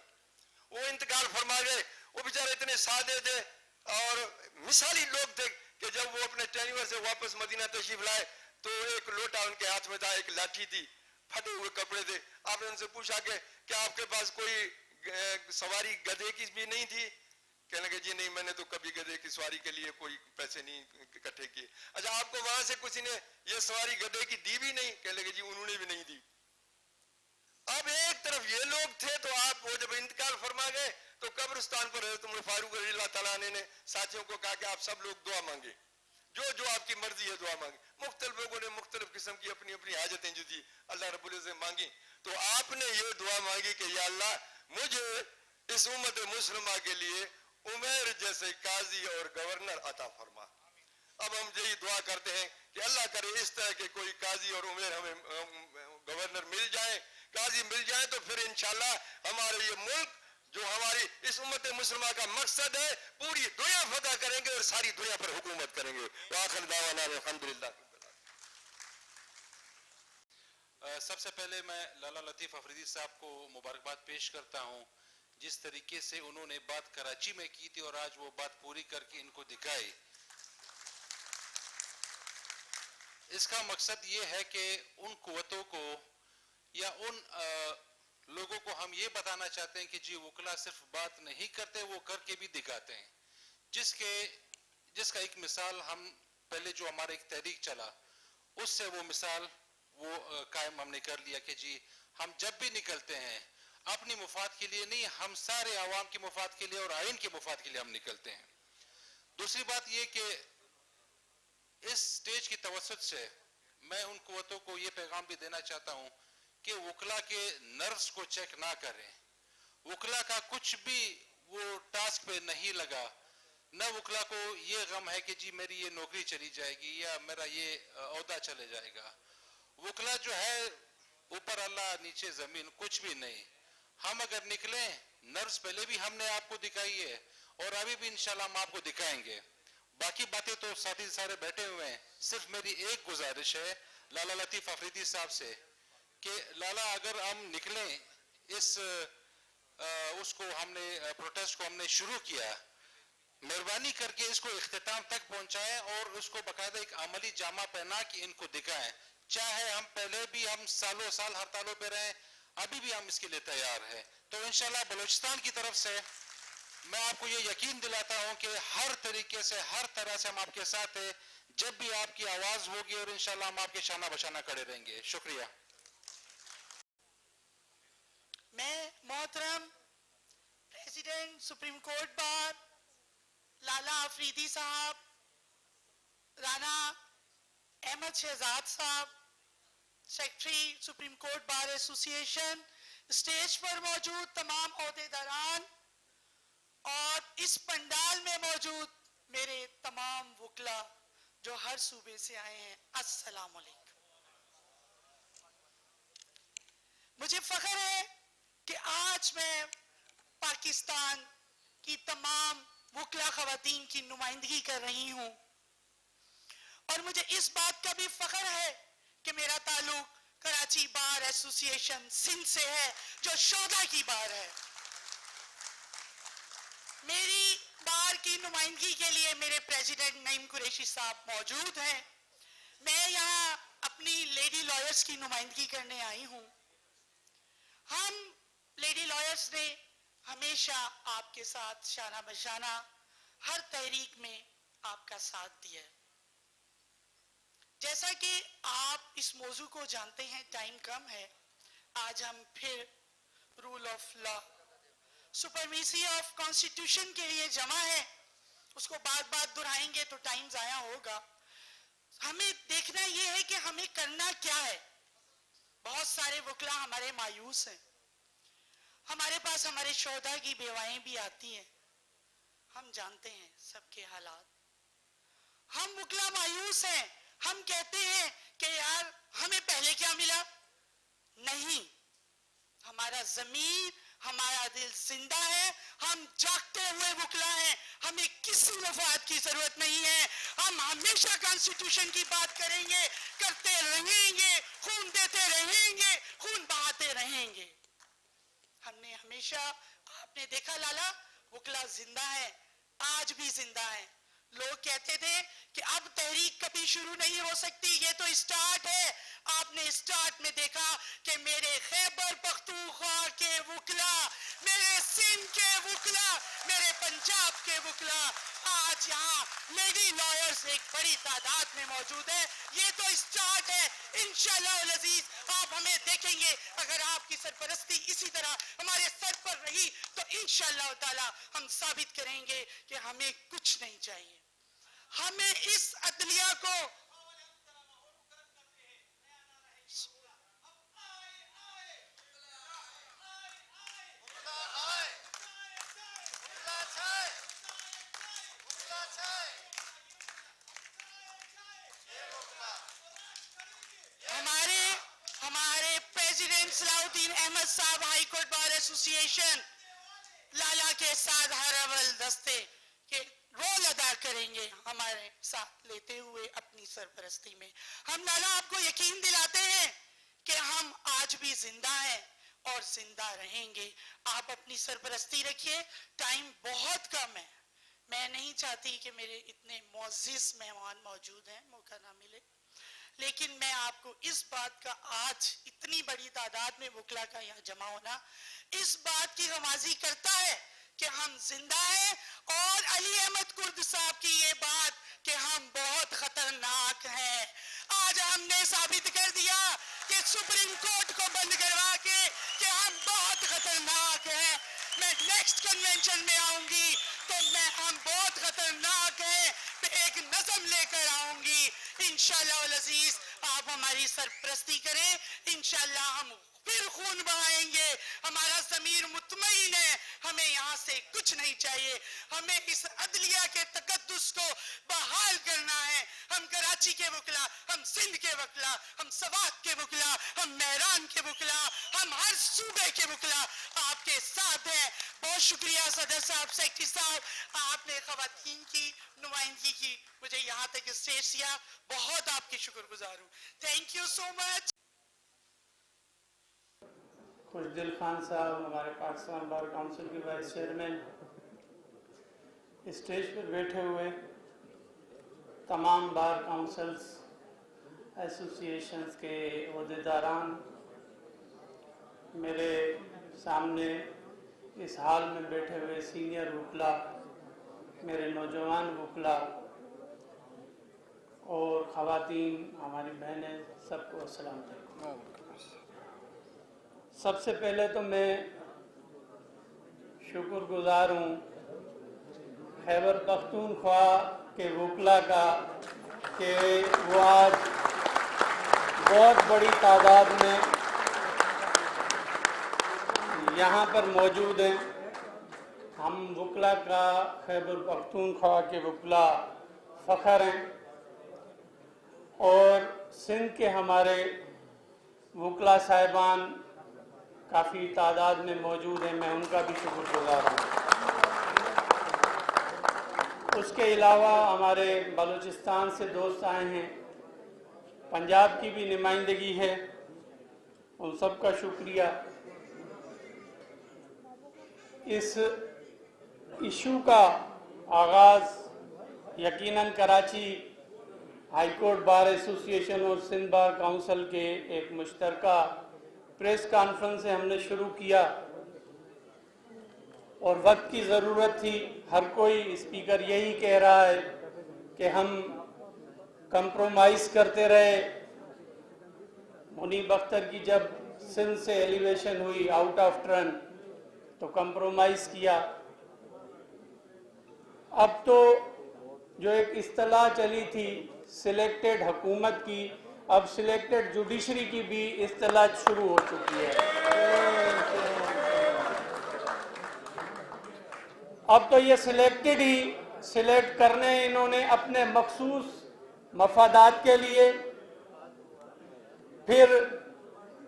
वो इंतकाल फरमा गए। वो बेचारे इतने सादे थे और मिसाली लोग थे कि जब वो अपने टेन्योर से वापस मदीना तशरीफ लाए तो एक लोटा उनके हाथ में था, एक लाठी थी, फटे हुए कपड़े थे। आपने उनसे पूछा कि क्या आपके पास कोई सवारी गधे की भी नहीं थी? कहने लगे जी नहीं, मैंने तो कभी गधे की सवारी के लिए कोई पैसे नहीं इकट्ठे किए। अच्छा, आपको वहां से किसी ने ये सवारी गधे की दी भी नहीं? कहने लगे जी उन्होंने भी नहीं दी। अब एक तरफ ये लोग थे तो आप वो जब इंतकाल फरमा गए तो कब्रिस्तान पर हज़रत उमर फारूक रज़ी अल्लाह तआला ने साथियों को कहा कि आप सब लोग दुआ मांगे, जो आपकी मर्जी है दुआ मांगे। मुख्तलिफ लोगों ने मुख्तलिफ किस्म की अपनी अपनी हाजतें जो थी अल्लाह रब्बुल इज़्ज़त मांगी। तो आपने ये दुआ मांगी कि या अल्लाह मुझे इस उम्मत मुस्लिमा के लिए उमर जैसे काजी और गवर्नर अता फरमा। अब हम यही दुआ करते हैं कि अल्लाह करे इस तरह के कोई काजी और उमर हमें गवर्नर मिल जाए, काजी मिल जाए, तो फिर इंशाल्लाह हमारे ये मुल्क जो हमारी इस उम्मत मुस्लिमा का मकसद है पूरी दुनिया फतह करेंगे और सारी दुनिया पर हुकूमत करेंगे। आखिर दावाना अल्हम्दुलिल्लाह। सबसे पहले मैं लाला लतीफ़ अफरीदी साहब को मुबारकबाद पेश करता हूं। जिस तरीके से उन्होंने बात कराची में की थी और आज वो बात पूरी करके इनको दिखाई, इसका मकसद ये है कि उन कुव्वतों को या उन लोगों को हम ये बताना चाहते हैं कि जी वकला सिर्फ बात नहीं करते, वो करके भी दिखाते हैं। जिसका एक मिसाल हम पहले जो हमारा एक तहरीक चला उससे वो मिसाल वो कायम हमने कर लिया कि जी हम जब भी निकलते हैं अपनी मुफाद के लिए नहीं, हम सारे आवाम के मुफाद के लिए और आइन के मुफाद के लिए हम निकलते हैं। दूसरी बात ये कि इस स्टेज की तवज्जुह से मैं उन कुव्वतों को ये पैगाम भी देना चाहता हूं कि वकला के नर्व्स को चेक ना करें। वकला का कुछ भी वो टास्क पे नहीं लगा, न वकला को ये गम है कि जी मेरी ये नौकरी चली जाएगी या मेरा ये ओहदा चले जाएगा। वकला जो है ऊपर अल्लाह नीचे जमीन कुछ भी नहीं। हम अगर निकले, नर्व्स पहले भी हमने आपको दिखाई है और अभी भी इंशाल्लाह हम आपको दिखाएंगे। बाकी बातें तो साथी सारे बैठे हुए हैं। सिर्फ मेरी एक गुजारिश है लाला लतीफ अफरीदी साहब से कि लाला अगर हम निकले इस उसको हमने प्रोटेस्ट को हमने शुरू किया, मेहरबानी करके इसको इख्तिताम तक पहुंचाएं और उसको बाकायदा एक अमली जामा पहना कि इनको दिखाएं। चाहे हम पहले भी हम सालों साल हड़तालों पे रहे, अभी भी हम इसके लिए तैयार हैं। तो इंशाल्लाह बलूचिस्तान की तरफ से मैं आपको ये यकीन दिलाता हूं कि हर तरीके से हर तरह से हम आपके साथ हैं जब भी आपकी आवाज होगी, और इंशाल्लाह हम आपके शाना बशाना खड़े रहेंगे। शुक्रिया। मैं मोहतरम प्रेसिडेंट सुप्रीम कोर्ट बार लाला अफरीदी साहब, राना अहमद शहजाद साहब, secretary supreme court bar association, stage पर मौजूद तमाम ओहदेदारान और इस पंडाल में मौजूद मेरे तमाम वकला जो हर सूबे से आए हैं, अस्सलाम वालेकुम। मुझे फख्र है कि आज मैं पाकिस्तान की तमाम वकला खवातीन की नुमाइंदगी कर रही हूं और मुझे इस बात का भी फख्र है कि मेरा ताल्लुक कराची बार एसोसिएशन सिंध से है जो शोधा की बार है। मेरी बार की नुमाइंदगी के लिए मेरे प्रेसिडेंट नईम कुरैशी साहब मौजूद हैं। मैं यहाँ अपनी लेडी लॉयर्स की नुमाइंदगी करने आई हूँ। हम लेडी लॉयर्स ने हमेशा आपके साथ शाना बशाना हर तहरीक में आपका साथ दिया है। जैसा कि आप इस मौजू को जानते हैं, टाइम कम है, आज हम फिर rule of law, supremacy of constitution के लिए जमा है। उसको बार बार दोहराएंगे तो टाइम जाया होगा। हमें देखना यह है कि हमें करना क्या है। बहुत सारे वकला हमारे मायूस हैं, हमारे पास हमारे शोधा की बेवाएं भी आती हैं, हम जानते हैं सबके हालात। हम वकला मायूस हैं, हम कहते हैं कि यार हमें पहले क्या मिला। नहीं, हमारा ज़मीर, हमारा दिल जिंदा है, हम जागते हुए वकला हैं, हमें किसी मफाद की जरूरत नहीं है। हम हमेशा कॉन्स्टिट्यूशन की बात करेंगे, करते रहेंगे, खून देते रहेंगे, खून बहाते रहेंगे। हमने हमेशा, आपने देखा लाला, वकला जिंदा है, आज भी जिंदा है। लोग कहते थे कि अब तहरीक कभी शुरू नहीं हो सकती, ये तो स्टार्ट है। आपने स्टार्ट में देखा कि मेरे खैबर पख्तूनख्वा के वकला, मेरे सिंध के वकला, मेरे पंजाब के वकला आज यहाँ लेडी लॉयर्स एक बड़ी तादाद में मौजूद है। ये तो स्टार्ट है। इंशाअल्लाह अज़ीज आप हमें देखेंगे, अगर आपकी सरपरस्ती इसी तरह हमारे सर पर रही तो इंशाअल्लाह ताला हम साबित करेंगे कि हमें कुछ नहीं चाहिए। हमें इस अदलिया को हमारे प्रेसिडेंट सलाउद्दीन अहमद साहब हाई कोर्ट बार एसोसिएशन लाला के साथ हर अव्वल दस्ते के रोल अदा करेंगे, हमारे साथ लेते हुए अपनी सरपरस्ती में। हम लाला आपको यकीन दिलाते हैं कि हम आज भी जिंदा हैं और जिंदा रहेंगे। आप अपनी सरपरस्ती रखिए। टाइम बहुत कम है, मैं नहीं चाहती कि मेरे इतने मोअज़्ज़िज़ मेहमान मौजूद हैं मौका ना मिले, लेकिन मैं आपको इस बात का, आज इतनी बड़ी तादाद में वकला का यहाँ जमा होना इस बात की गवाही करता है कि हम जिंदा हैं। और अली अहमद कुर्द साहब की ये बात कि हम बहुत खतरनाक हैं, आज हमने साबित कर दिया कि सुप्रीम कोर्ट को बंद करवा के कि हम बहुत खतरनाक हैं। मैं नेक्स्ट कन्वेंशन में आऊंगी तो हम बहुत खतरनाक हैं, तो एक नज़म लेकर आऊंगी। इंशाअल्लाह अज़ीज आप हमारी सरपरस्ती करें, इंशाअल्लाह हम फिर खून बहाएंगे। हमारा ज़मीर मुतमईन है, हमें यहाँ से कुछ नहीं चाहिए। हमें इस अदलिया के तकद्दुस को बहाल करना है। हम कराची कराची के वकला, हम सिंध के वकला, हम सवात के वकला, हम मेहरान के वकला, हम हर सूबे के वकला आपके साथ हैं। बहुत शुक्रिया सदर साहब, सेक्रेटरी साहब, आपने खवातीन की नुमाइंदगी की, मुझे यहाँ तक स्टेज दिया, बहुत आपकी शुक्रगुजार हूँ। Thank you so much. Khushdil Khan Sahab, हमारे पाकिस्तान बार काउंसिल के वाइस चेयरमैन, स्टेज पर बैठे हुए तमाम बार काउंसिल्स एसोसिएशंस के अहदेदारान, मेरे सामने इस हाल में बैठे हुए सीनियर वकला, मेरे नौजवान वकला और ख़वातीन, हमारी बहनें, सबको अस्सलाम वालेकुम। सबसे पहले तो मैं शुक्रगुजार हूँ खैबर पख्तूनख्वा के वकला का कि वो आज बहुत बड़ी तादाद में यहाँ पर मौजूद हैं। हम वकला का, खैबर पख्तूनख्वा के वकला फ़ख्र हैं और सिंध के हमारे वकला साहिबान काफ़ी तादाद में मौजूद हैं, मैं उनका भी शुक्रगुजार हूँ। उसके अलावा हमारे बलूचिस्तान से दोस्त आए हैं, पंजाब की भी नुमाइंदगी है, उन सब का शुक्रिया। इस इशू का आगाज़ यकीनन Karachi high court bar association और सिंध बार काउंसिल के एक मुश्तरका प्रेस कॉन्फ्रेंस से हमने शुरू किया और वक्त की ज़रूरत थी। हर कोई स्पीकर यही कह रहा है कि हम कंप्रोमाइज़ करते रहे। मुनीब अख्तर की जब सिंध से एलिवेशन हुई आउट ऑफ टर्न तो कंप्रोमाइज़ किया। अब तो जो एक इस्तिलाह चली थी सिलेक्टेड हुकूमत की, अब सिलेक्टेड जुडिशरी की भी इस्तिलाह शुरू हो चुकी है। अब तो ये सिलेक्टेड ही सिलेक्ट करने इन्होंने अपने मखसूस मफादात के लिए, फिर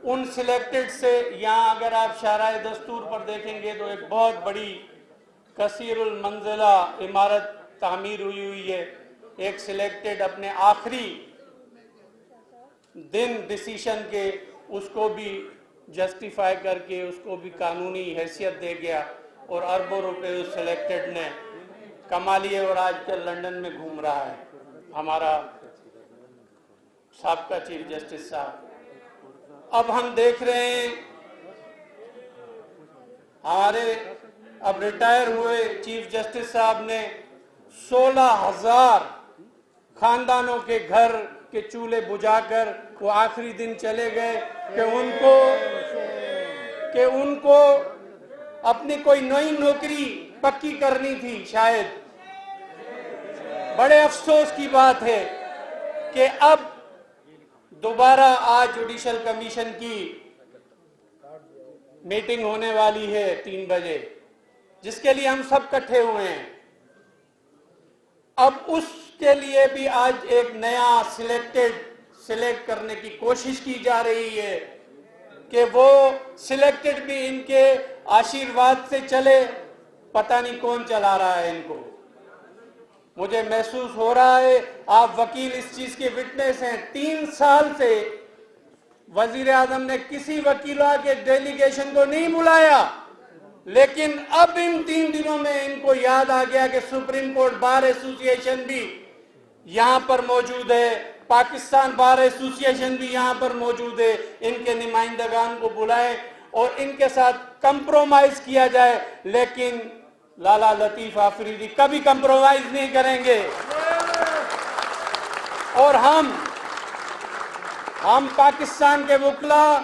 उन सिलेक्टेड से, यहाँ अगर आप शाराए दस्तूर पर देखेंगे तो एक बहुत बड़ी कसीरुल मंजिला इमारत तामीर हुई है। एक सिलेक्टेड अपने आखिरी दिन डिसीशन के उसको भी जस्टिफाई करके उसको भी कानूनी हैसियत दे गया और अरबों रुपए उस सिलेक्टेड ने कमा लिए और आजकल लंदन में घूम रहा है हमारा साबका चीफ जस्टिस साहब। अब हम देख रहे हैं हमारे अब रिटायर हुए चीफ जस्टिस साहब ने 16,000 खानदानों के घर के चूल्हे बुझाकर वो आखिरी दिन चले गए कि उनको अपनी कोई नई नौकरी पक्की करनी थी शायद। बड़े अफसोस की बात है कि अब दोबारा आज जुडिशल कमीशन की मीटिंग होने वाली है 3 बजे, जिसके लिए हम सब इकट्ठे हुए हैं। अब उसके लिए भी आज एक नया सिलेक्ट करने की कोशिश की जा रही है कि वो सिलेक्टेड भी इनके आशीर्वाद से चले। पता नहीं कौन चला रहा है इनको। मुझे महसूस हो रहा है, आप वकील इस चीज के विटनेस हैं, 3 साल से वजीर आजम ने किसी वकीला के डेलीगेशन को नहीं बुलाया, लेकिन अब इन 3 दिनों में इनको याद आ गया कि सुप्रीम कोर्ट बार एसोसिएशन भी यहाँ पर मौजूद है, पाकिस्तान बार एसोसिएशन भी यहाँ पर मौजूद है। इनके नुमाइंदगान को बुलाएं और इनके साथ कंप्रोमाइज किया जाए, लेकिन लाला लतीफ आफरीदी कभी कंप्रोमाइज नहीं करेंगे। और हम पाकिस्तान के वकला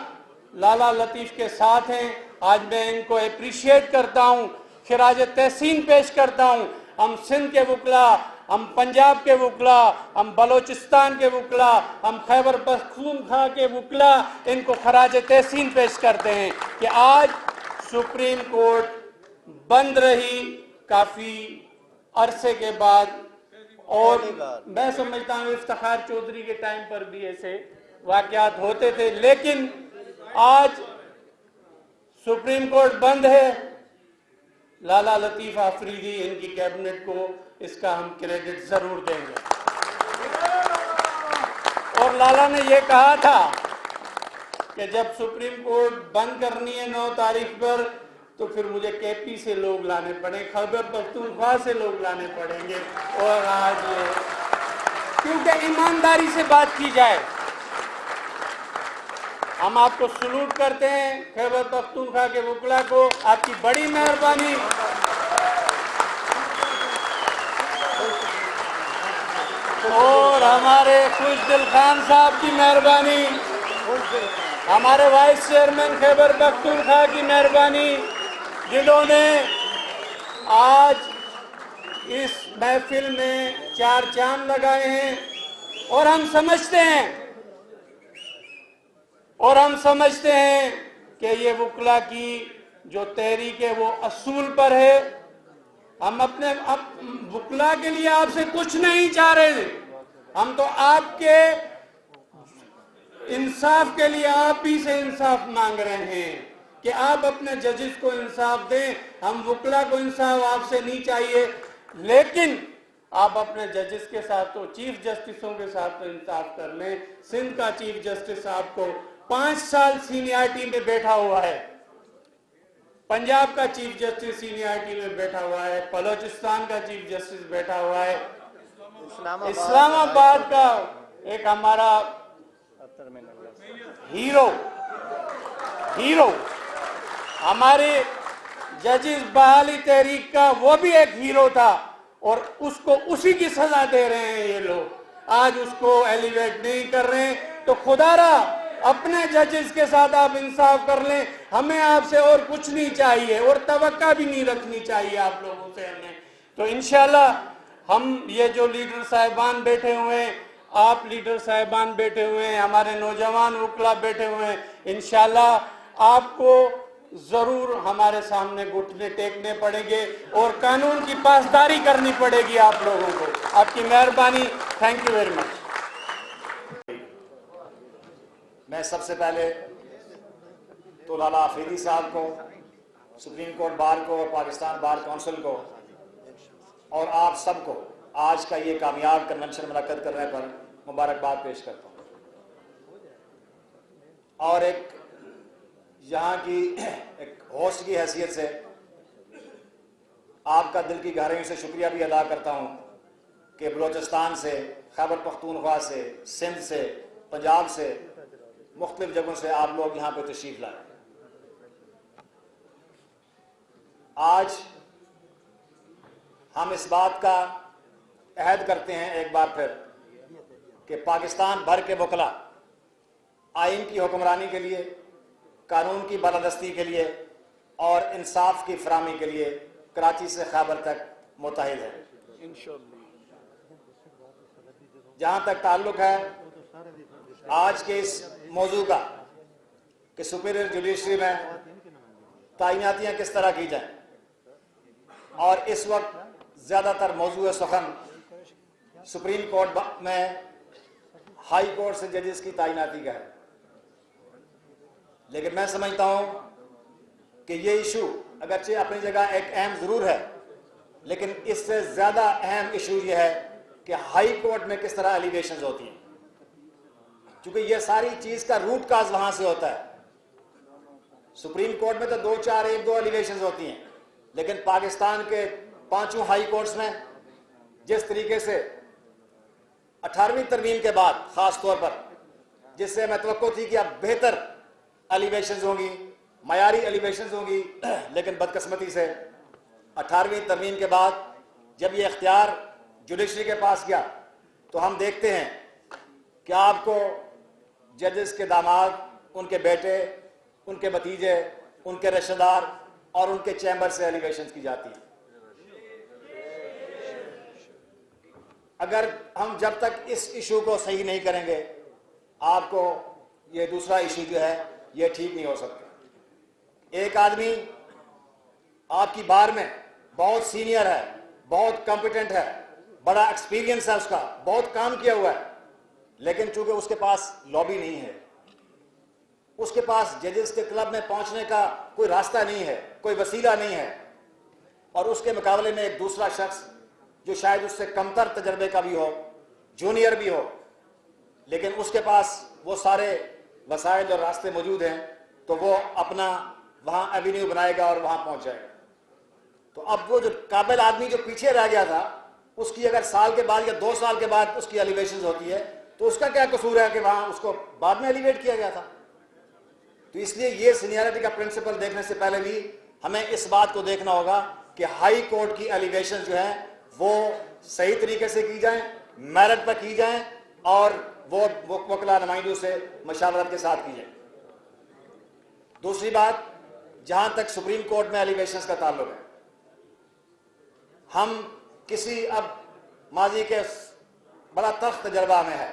लाला लतीफ के साथ हैं। आज मैं इनको अप्रिशिएट करता हूं, खिराज तहसीन पेश करता हूं। हम सिंध के वकला, हम पंजाब के वकला, हम बलोचिस्तान के वकला, हम खैबर पख्तूनख्वा के वकला इनको खराज तहसीन पेश करते हैं कि आज सुप्रीम कोर्ट बंद रही काफ़ी अरसे के बाद और मैं समझता हूँ इफ्तिखार चौधरी के टाइम पर भी ऐसे वाकयात होते थे, लेकिन आज सुप्रीम कोर्ट बंद है। लाला लतीफ आफरीदी इनकी कैबिनेट को इसका हम क्रेडिट जरूर देंगे। और लाला ने यह कहा था कि जब सुप्रीम कोर्ट बंद करनी है 9 तारीख पर, तो फिर मुझे केपी से लोग लाने पड़े, खैबर पख्तूनख्वा से लोग लाने पड़ेंगे। और आज ये क्योंकि ईमानदारी से बात की जाए, हम आपको सलूट करते हैं, खैबर पख्तूनख्वा के वकला को, आपकी बड़ी मेहरबानी। और हमारे खुशदिल खान साहब की मेहरबानी, हमारे वाइस चेयरमैन खैबर पख्तूनख्वा की मेहरबानी, जिन्होंने आज इस महफिल में 4 चांद लगाए हैं। और हम समझते हैं कि ये वकला की जो तहरीक है वो असूल पर है। हम अपने वकला के लिए आपसे कुछ नहीं चाह रहे थे, हम तो आपके इंसाफ के लिए आप ही से इंसाफ मांग रहे हैं कि आप अपने जजेस को इंसाफ दें। हम वकला को इंसाफ आपसे नहीं चाहिए, लेकिन आप अपने जजेस के साथ तो चीफ जस्टिसों के साथ तो इंसाफ कर लें। सिंध का चीफ जस्टिस आपको 5 साल सीनियरिटी में बैठा हुआ है, पंजाब का चीफ जस्टिस सीनियरिटी में बैठा हुआ है, बलोचिस्तान का चीफ जस्टिस बैठा हुआ है, इस्लामाबाद का एक हमारा हीरो हमारे जजेस बहाली तहरीक का, वो भी एक हीरो था और उसको उसी की सजा दे रहे हैं ये लोग। आज उसको एलिवेट नहीं कर रहे हैं, तो खुदारा अपने जजेस के साथ आप इंसाफ कर लें। हमें आपसे और कुछ नहीं चाहिए और तवक्का भी नहीं रखनी चाहिए आप लोगों से हमें। तो इंशाल्लाह हम ये जो लीडर साहिबान बैठे हुए हैं, आप लीडर साहिबान बैठे हुए हैं, हमारे नौजवान वकला बैठे हुए हैं, इंशाल्लाह आपको जरूर हमारे सामने घुटने टेकने पड़ेंगे और कानून की पासदारी करनी पड़ेगी आप लोगों को। आपकी मेहरबानी, थैंक यू वेरी मच। मैं सबसे पहले तो लाला आफरीदी साहब को, सुप्रीम कोर्ट बार को और पाकिस्तान बार काउंसिल को और आप सबको आज का ये कामयाब कन्वेंशन मुनक्कद करने पर मुबारकबाद पेश करता हूँ। और एक यहाँ की एक होस्ट की हैसियत से आपका दिल की गहराइयों से शुक्रिया भी अदा करता हूँ कि बलोचिस्तान से, खैबर पख्तूनख्वा से, सिंध से, पंजाब से, मुख्तलिफ जगहों से आप लोग यहाँ पे तशरीफ लाए। आज हम इस बात का अहद करते हैं एक बार फिर कि पाकिस्तान भर के वकला आइन की हुक्मरानी के लिए, कानून की बालादस्ती के लिए और इंसाफ की फराहमी के लिए कराची से खैबर तक मुत्तहिद है। जहाँ तक ताल्लुक है आज के इस मौजू का कि सुपीरियर जुडिशरी में तैनातियाँ किस तरह की जाएं, और इस वक्त ज़्यादातर मौजू सुखन सुप्रीम कोर्ट में हाई कोर्ट से जजेस की तैनाती का है। लेकिन मैं समझता हूँ कि ये इशू अगरचे अपनी जगह एक अहम ज़रूर है, लेकिन इससे ज़्यादा अहम इशू ये है कि हाई कोर्ट में किस तरह एलिगेशंस होती हैं, क्योंकि ये सारी चीज़ का रूट काज वहाँ से होता है। सुप्रीम कोर्ट में तो 2-4 1-2 एलिगेशंस होती हैं, लेकिन पाकिस्तान के 5 हाई कोर्ट्स में जिस तरीके से 18वीं तरमीम के बाद ख़ास तौर पर, जिससे मैं तवक्को थी कि अब बेहतर एलिगेशंस होंगी, मयारी एलिगेशंस होंगी, लेकिन बदकिस्मती से 18वीं तरमीम के बाद जब ये इख्तियार जुडिशरी के पास गया तो हम देखते हैं कि आपको जजेस के दामाद, उनके बेटे, उनके भतीजे, उनके रिश्तेदार और उनके चैम्बर से एलिगेशंस की जाती है। अगर हम जब तक इस इशू को सही नहीं करेंगे, आपको ये दूसरा इशू जो है ये ठीक नहीं हो सकता। एक आदमी आपकी बार में बहुत सीनियर है, बहुत कॉम्पिटेंट है, बड़ा एक्सपीरियंस है उसका, बहुत काम किया हुआ है, लेकिन चूंकि उसके पास लॉबी नहीं है, उसके पास जजेस के क्लब में पहुंचने का कोई रास्ता नहीं है, कोई वसीला नहीं है, और उसके मुकाबले में एक दूसरा शख्स जो शायद उससे कमतर तजर्बे का भी हो, जूनियर भी हो, लेकिन उसके पास वो सारे वसाइल और रास्ते मौजूद हैं, तो वो अपना वहां एवेन्यू बनाएगा और वहां पहुंच जाएगा। तो अब वो जो काबिल आदमी जो पीछे रह गया था, उसकी अगर साल के बाद या 2 साल के बाद उसकी एलिवेशन होती है, तो उसका क्या कसूर है कि वहां उसको बाद में एलिवेट किया गया था। तो इसलिए ये सीनियरिटी का प्रिंसिपल देखने से पहले भी हमें इस बात को देखना होगा कि हाई कोर्ट की एलिवेशन जो है वो सही तरीके से की जाए, मेरिट पर की जाए, और वो वकला नुमाइंदों से मशावरत के साथ की जाए। दूसरी बात, जहां तक सुप्रीम कोर्ट में एलिवेशंस का ताल्लुक है, हम किसी अब माजी के बड़ा तख्त तजर्बा में है,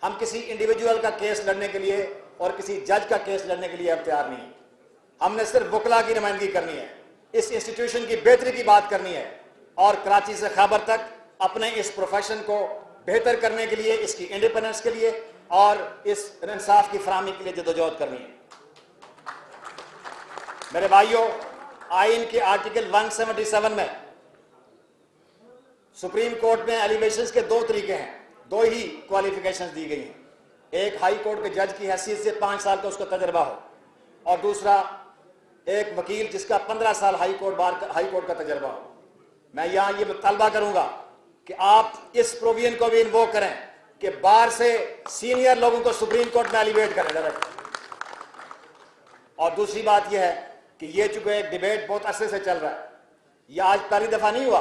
हम किसी इंडिविजुअल का केस लड़ने के लिए और किसी जज का केस लड़ने के लिए अब तैयार नहीं है। हमने सिर्फ वकला की नुमाइंदगी करनी है, इस इंस्टीट्यूशन की बेहतरी की बात करनी है, और कराची से खैबर तक अपने इस प्रोफेशन को बेहतर करने के लिए, इसकी इंडिपेंडेंस के लिए और इस इंसाफ की फराहमी के लिए जदोजहद करनी है। मेरे भाइयों, आइन के आर्टिकल 177 में सुप्रीम कोर्ट में एलिवेशंस के 2 तरीके हैं, 2 ही क्वालिफिकेशंस दी गई हैं। एक हाई कोर्ट के जज की हैसियत से 5 साल का उसका तजर्बा हो, और दूसरा एक वकील जिसका 15 साल हाई कोर्ट का तजर्बा हो। मैं यहां ये मुतालबा करूंगा कि आप इस प्रोविजन को भी इन्वोक करें कि बार से सीनियर लोगों को सुप्रीम कोर्ट में एलिवेट करें डायरेक्ट। और दूसरी बात यह है कि ये चूंकि एक डिबेट बहुत अरसे से चल रहा है, यह आज पहली दफा नहीं हुआ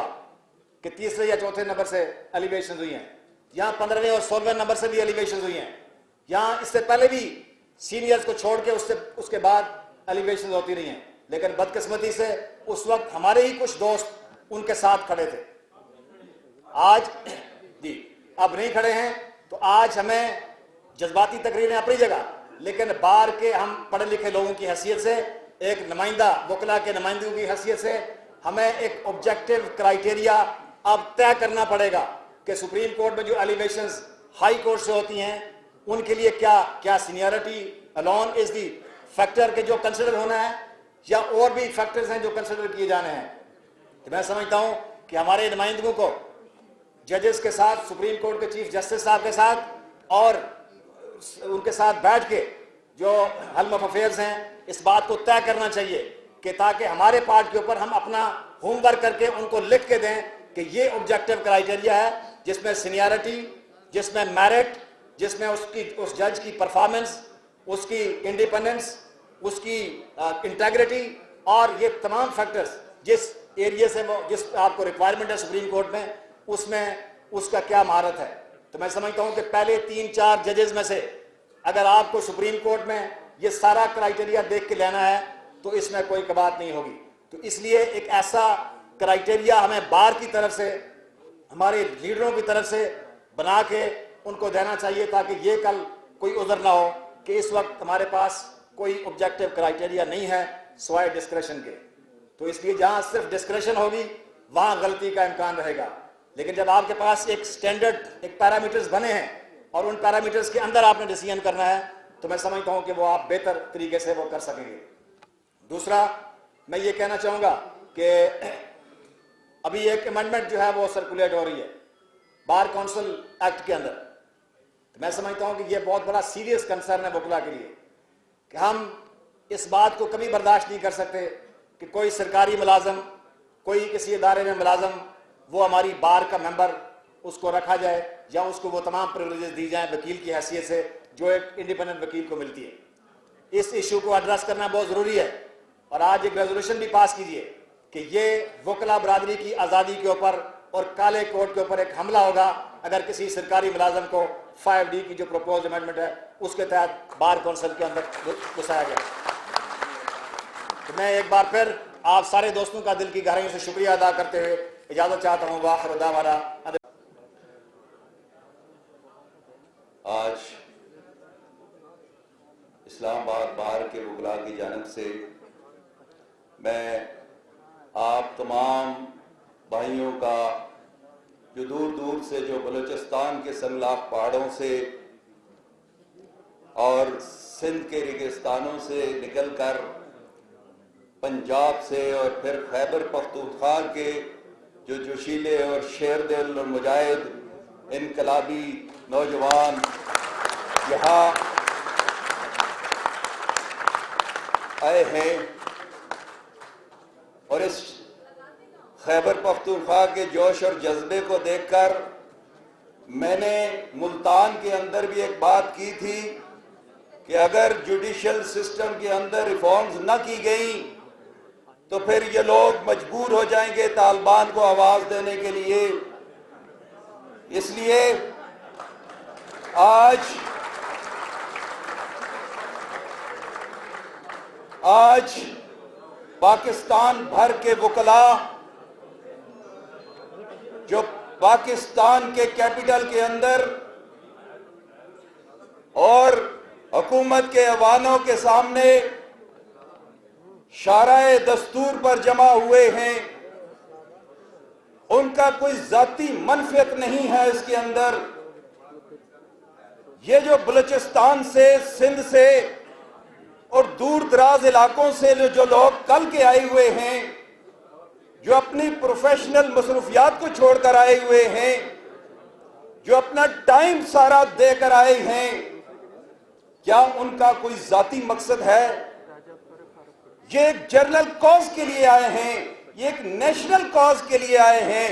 कि तीसरे या चौथे नंबर से एलिवेशन हुई हैं, यहां 15वें और 16वें नंबर से भी एलिवेशन हुई हैं, यहां इससे पहले भी सीनियर्स को छोड़ के उसके बाद एलिवेशन होती रही हैं, लेकिन बदकिस्मती से उस वक्त हमारे ही कुछ दोस्त उनके साथ खड़े थे। आज जी अब नहीं खड़े हैं, तो आज हमें जज्बाती तकरीरें अपनी जगह, लेकिन बार के हम पढ़े लिखे लोगों की हैसियत से, एक नुमाइंदा वकला के नुमाइंदों की हैसियत से, हमें एक ऑब्जेक्टिव क्राइटेरिया अब तय करना पड़ेगा कि सुप्रीम कोर्ट में जो एलिवेशंस हाई कोर्ट से होती हैं उनके लिए क्या seniority alone is the factor के जो कंसिडर होना है, या और भी फैक्टर्स हैं जो कंसिडर किए जाने हैं। तो मैं समझता हूं कि हमारे नुमाइंदों को जजेस के साथ, सुप्रीम कोर्ट के चीफ जस्टिस साहब के साथ और उनके साथ बैठ के जो हल ऑफ अफेयर्स हैं, इस बात को तय करना चाहिए कि ताकि हमारे पार्ट के ऊपर हम अपना होमवर्क करके उनको लिख के दें कि ये ऑब्जेक्टिव क्राइटेरिया है जिसमें सीनियरिटी, जिसमें मेरिट, जिसमें उस जज की परफॉर्मेंस, उसकी इंडिपेंडेंस, उसकी इंटेग्रिटी, और ये तमाम फैक्टर्स जिस एरिया से वो जिस आपको रिक्वायरमेंट है सुप्रीम कोर्ट में, उसमें उसका क्या महारत है। तो मैं समझता हूं कि पहले 3-4 जजेस में से अगर आपको सुप्रीम कोर्ट में ये सारा क्राइटेरिया देख के लेना है तो इसमें कोई कबात नहीं होगी। तो इसलिए एक ऐसा क्राइटेरिया हमें बार की तरफ से, हमारे लीडरों की तरफ से बना के उनको देना चाहिए, ताकि ये कल कोई उधर ना हो कि इस वक्त हमारे पास कोई ऑब्जेक्टिव क्राइटेरिया नहीं है सिवाय डिस्क्रेशन के। तो इसलिए जहां सिर्फ डिस्क्रेशन होगी वहां गलती का इम्कान रहेगा, लेकिन जब आपके पास एक स्टैंडर्ड, एक पैरामीटर्स बने हैं और उन पैरामीटर्स के अंदर आपने डिसीजन करना है, तो मैं समझता हूं कि वो आप बेहतर तरीके से वो कर सकेंगे। दूसरा, मैं ये कहना चाहूंगा कि अभी एक अमेंडमेंट जो है वो सर्कुलेट हो रही है बार काउंसिल एक्ट के अंदर। तो मैं समझता हूं कि ये बहुत बड़ा सीरियस कंसर्न है वकला के लिए कि हम इस बात को कभी बर्दाश्त नहीं कर सकते कि कोई सरकारी मुलाजम, कोई किसी इदारे में मुलाजम, वो हमारी बार का मेंबर उसको रखा जाए या उसको वो तमाम प्रिविलेजेस दी जाए वकील की हैसियत से जो एक इंडिपेंडेंट वकील को मिलती है। इस इशू को एड्रेस करना बहुत ज़रूरी है, और आज एक रेजोल्यूशन भी पास कीजिए कि ये वकला बरादरी की आज़ादी के ऊपर और काले कोड के ऊपर एक हमला होगा अगर किसी सरकारी मुलाजम को 5D की जो प्रपोज अमेंडमेंट है उसके तहत बार काउंसिल के अंदर घुसाया गया। तो मैं एक बार फिर आप सारे दोस्तों का दिल की गहराइयों से शुक्रिया अदा करते हुए इजाजत चाहता हूँ। वाखिर दावाना। आज इस्लामाबाद बार के वकला की जानिब से मैं आप तमाम भाइयों का जो दूर दूर से, जो बलूचिस्तान के संगलाख पहाड़ों से और सिंध के रेगिस्तानों से निकलकर पंजाब से और फिर खैबर पख्तूनख्वा के जो जोशीले और शेरदिल और मुजाहिद इनकलाबी नौजवान यहाँ आए हैं और इस खैबर पख्तूनख्वा के जोश और जज्बे को देखकर मैंने मुल्तान के अंदर भी एक बात की थी कि अगर जुडिशल सिस्टम के अंदर रिफॉर्म्स न की गई तो फिर ये लोग मजबूर हो जाएंगे तालिबान को आवाज देने के लिए। इसलिए आज पाकिस्तान भर के वकला जो पाकिस्तान के कैपिटल के अंदर और हुकूमत के ऐवानों के सामने शाराए दस्तूर पर जमा हुए हैं, उनका कोई जाती मनफियत नहीं है इसके अंदर। ये जो बलूचिस्तान से, सिंध से और दूर दराज इलाकों से जो लोग कल के आए हुए हैं, जो अपनी प्रोफेशनल मसरूफियात को छोड़कर आए हुए हैं, जो अपना टाइम सारा देकर आए हैं, क्या उनका कोई जाती मकसद है? ये एक जनरल कॉज के लिए आए हैं, ये एक नेशनल कॉज के लिए आए हैं।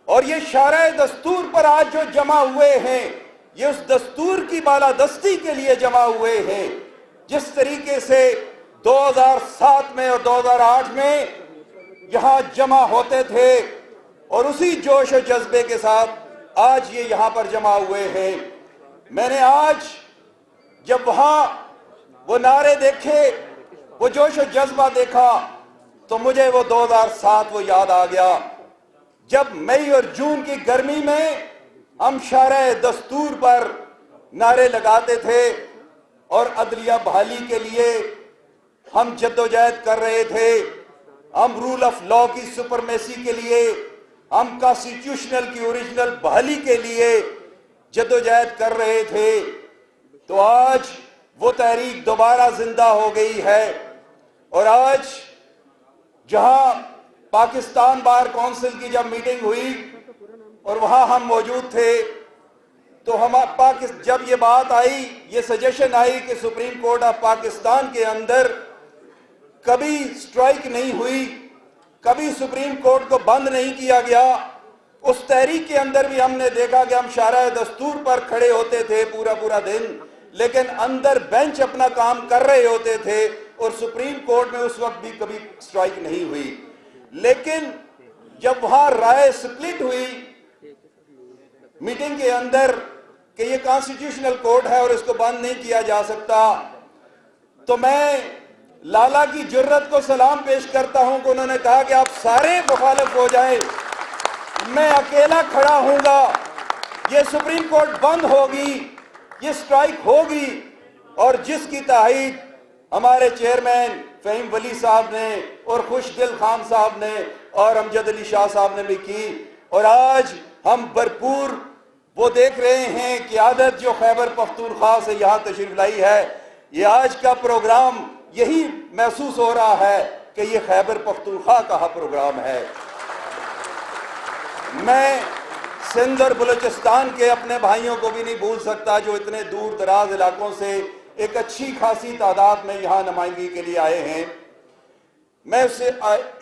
और ये शाराए दस्तूर पर आज जो जमा हुए हैं, ये उस दस्तूर की बालादस्ती के लिए जमा हुए हैं। जिस तरीके से 2007 में और 2008 में यहां जमा होते थे और उसी जोश और जज्बे के साथ आज ये यहां पर जमा हुए हैं। मैंने आज जब वहां वो नारे देखे, वो जोश और जज्बा देखा, तो मुझे वो 2007 वो याद आ गया, जब मई और जून की गर्मी में हम शाराए दस्तूर पर नारे लगाते थे और अदलिया बहाली के लिए हम जद्दोजहद कर रहे थे, हम रूल ऑफ लॉ की सुपरमेसी के लिए, हम कॉन्स्टिट्यूशनल की ओरिजिनल बहाली के लिए जद्दोजहद कर रहे थे। तो आज वो तहरीक दोबारा जिंदा हो गई है और आज जहां पाकिस्तान बार काउंसिल की जब मीटिंग हुई और वहां हम मौजूद थे, तो जब ये बात आई, ये सजेशन आई कि सुप्रीम कोर्ट ऑफ पाकिस्तान के अंदर कभी स्ट्राइक नहीं हुई, कभी सुप्रीम कोर्ट को बंद नहीं किया गया। उस तहरीक के अंदर भी हमने देखा कि हम शाराए दस्तूर पर खड़े होते थे पूरा पूरा दिन, लेकिन अंदर बेंच अपना काम कर रहे होते थे और सुप्रीम कोर्ट में उस वक्त भी कभी स्ट्राइक नहीं हुई। लेकिन जब वहां राय स्प्लिट हुई मीटिंग के अंदर कि ये कॉन्स्टिट्यूशनल कोर्ट है और इसको बंद नहीं किया जा सकता, तो मैं लाला की जुर्रत को सलाम पेश करता हूं कि उन्होंने कहा कि आप सारे मुखालिफ हो जाएं, मैं अकेला खड़ा हूंगा, ये सुप्रीम कोर्ट बंद होगी, ये स्ट्राइक होगी। और जिसकी ताहीद हमारे चेयरमैन फहीम वली साहब ने और खुशदिल खान साहब ने और अमजद अली शाह साहब ने भी की, और आज हम भरपूर वो देख रहे हैं कि आदत जो खैबर पख्तूनख्वा से यहाँ तशरीफ लाई है, ये आज का प्रोग्राम यही महसूस हो रहा है कि ये खैबर पख्तूनख्वा का प्रोग्राम है। मैं सिंध और बलूचिस्तान के अपने भाइयों को भी नहीं भूल सकता जो इतने दूर दराज इलाकों से एक अच्छी खासी तादाद में यहाँ नुमाइंदगी के लिए आए हैं। मैं उससे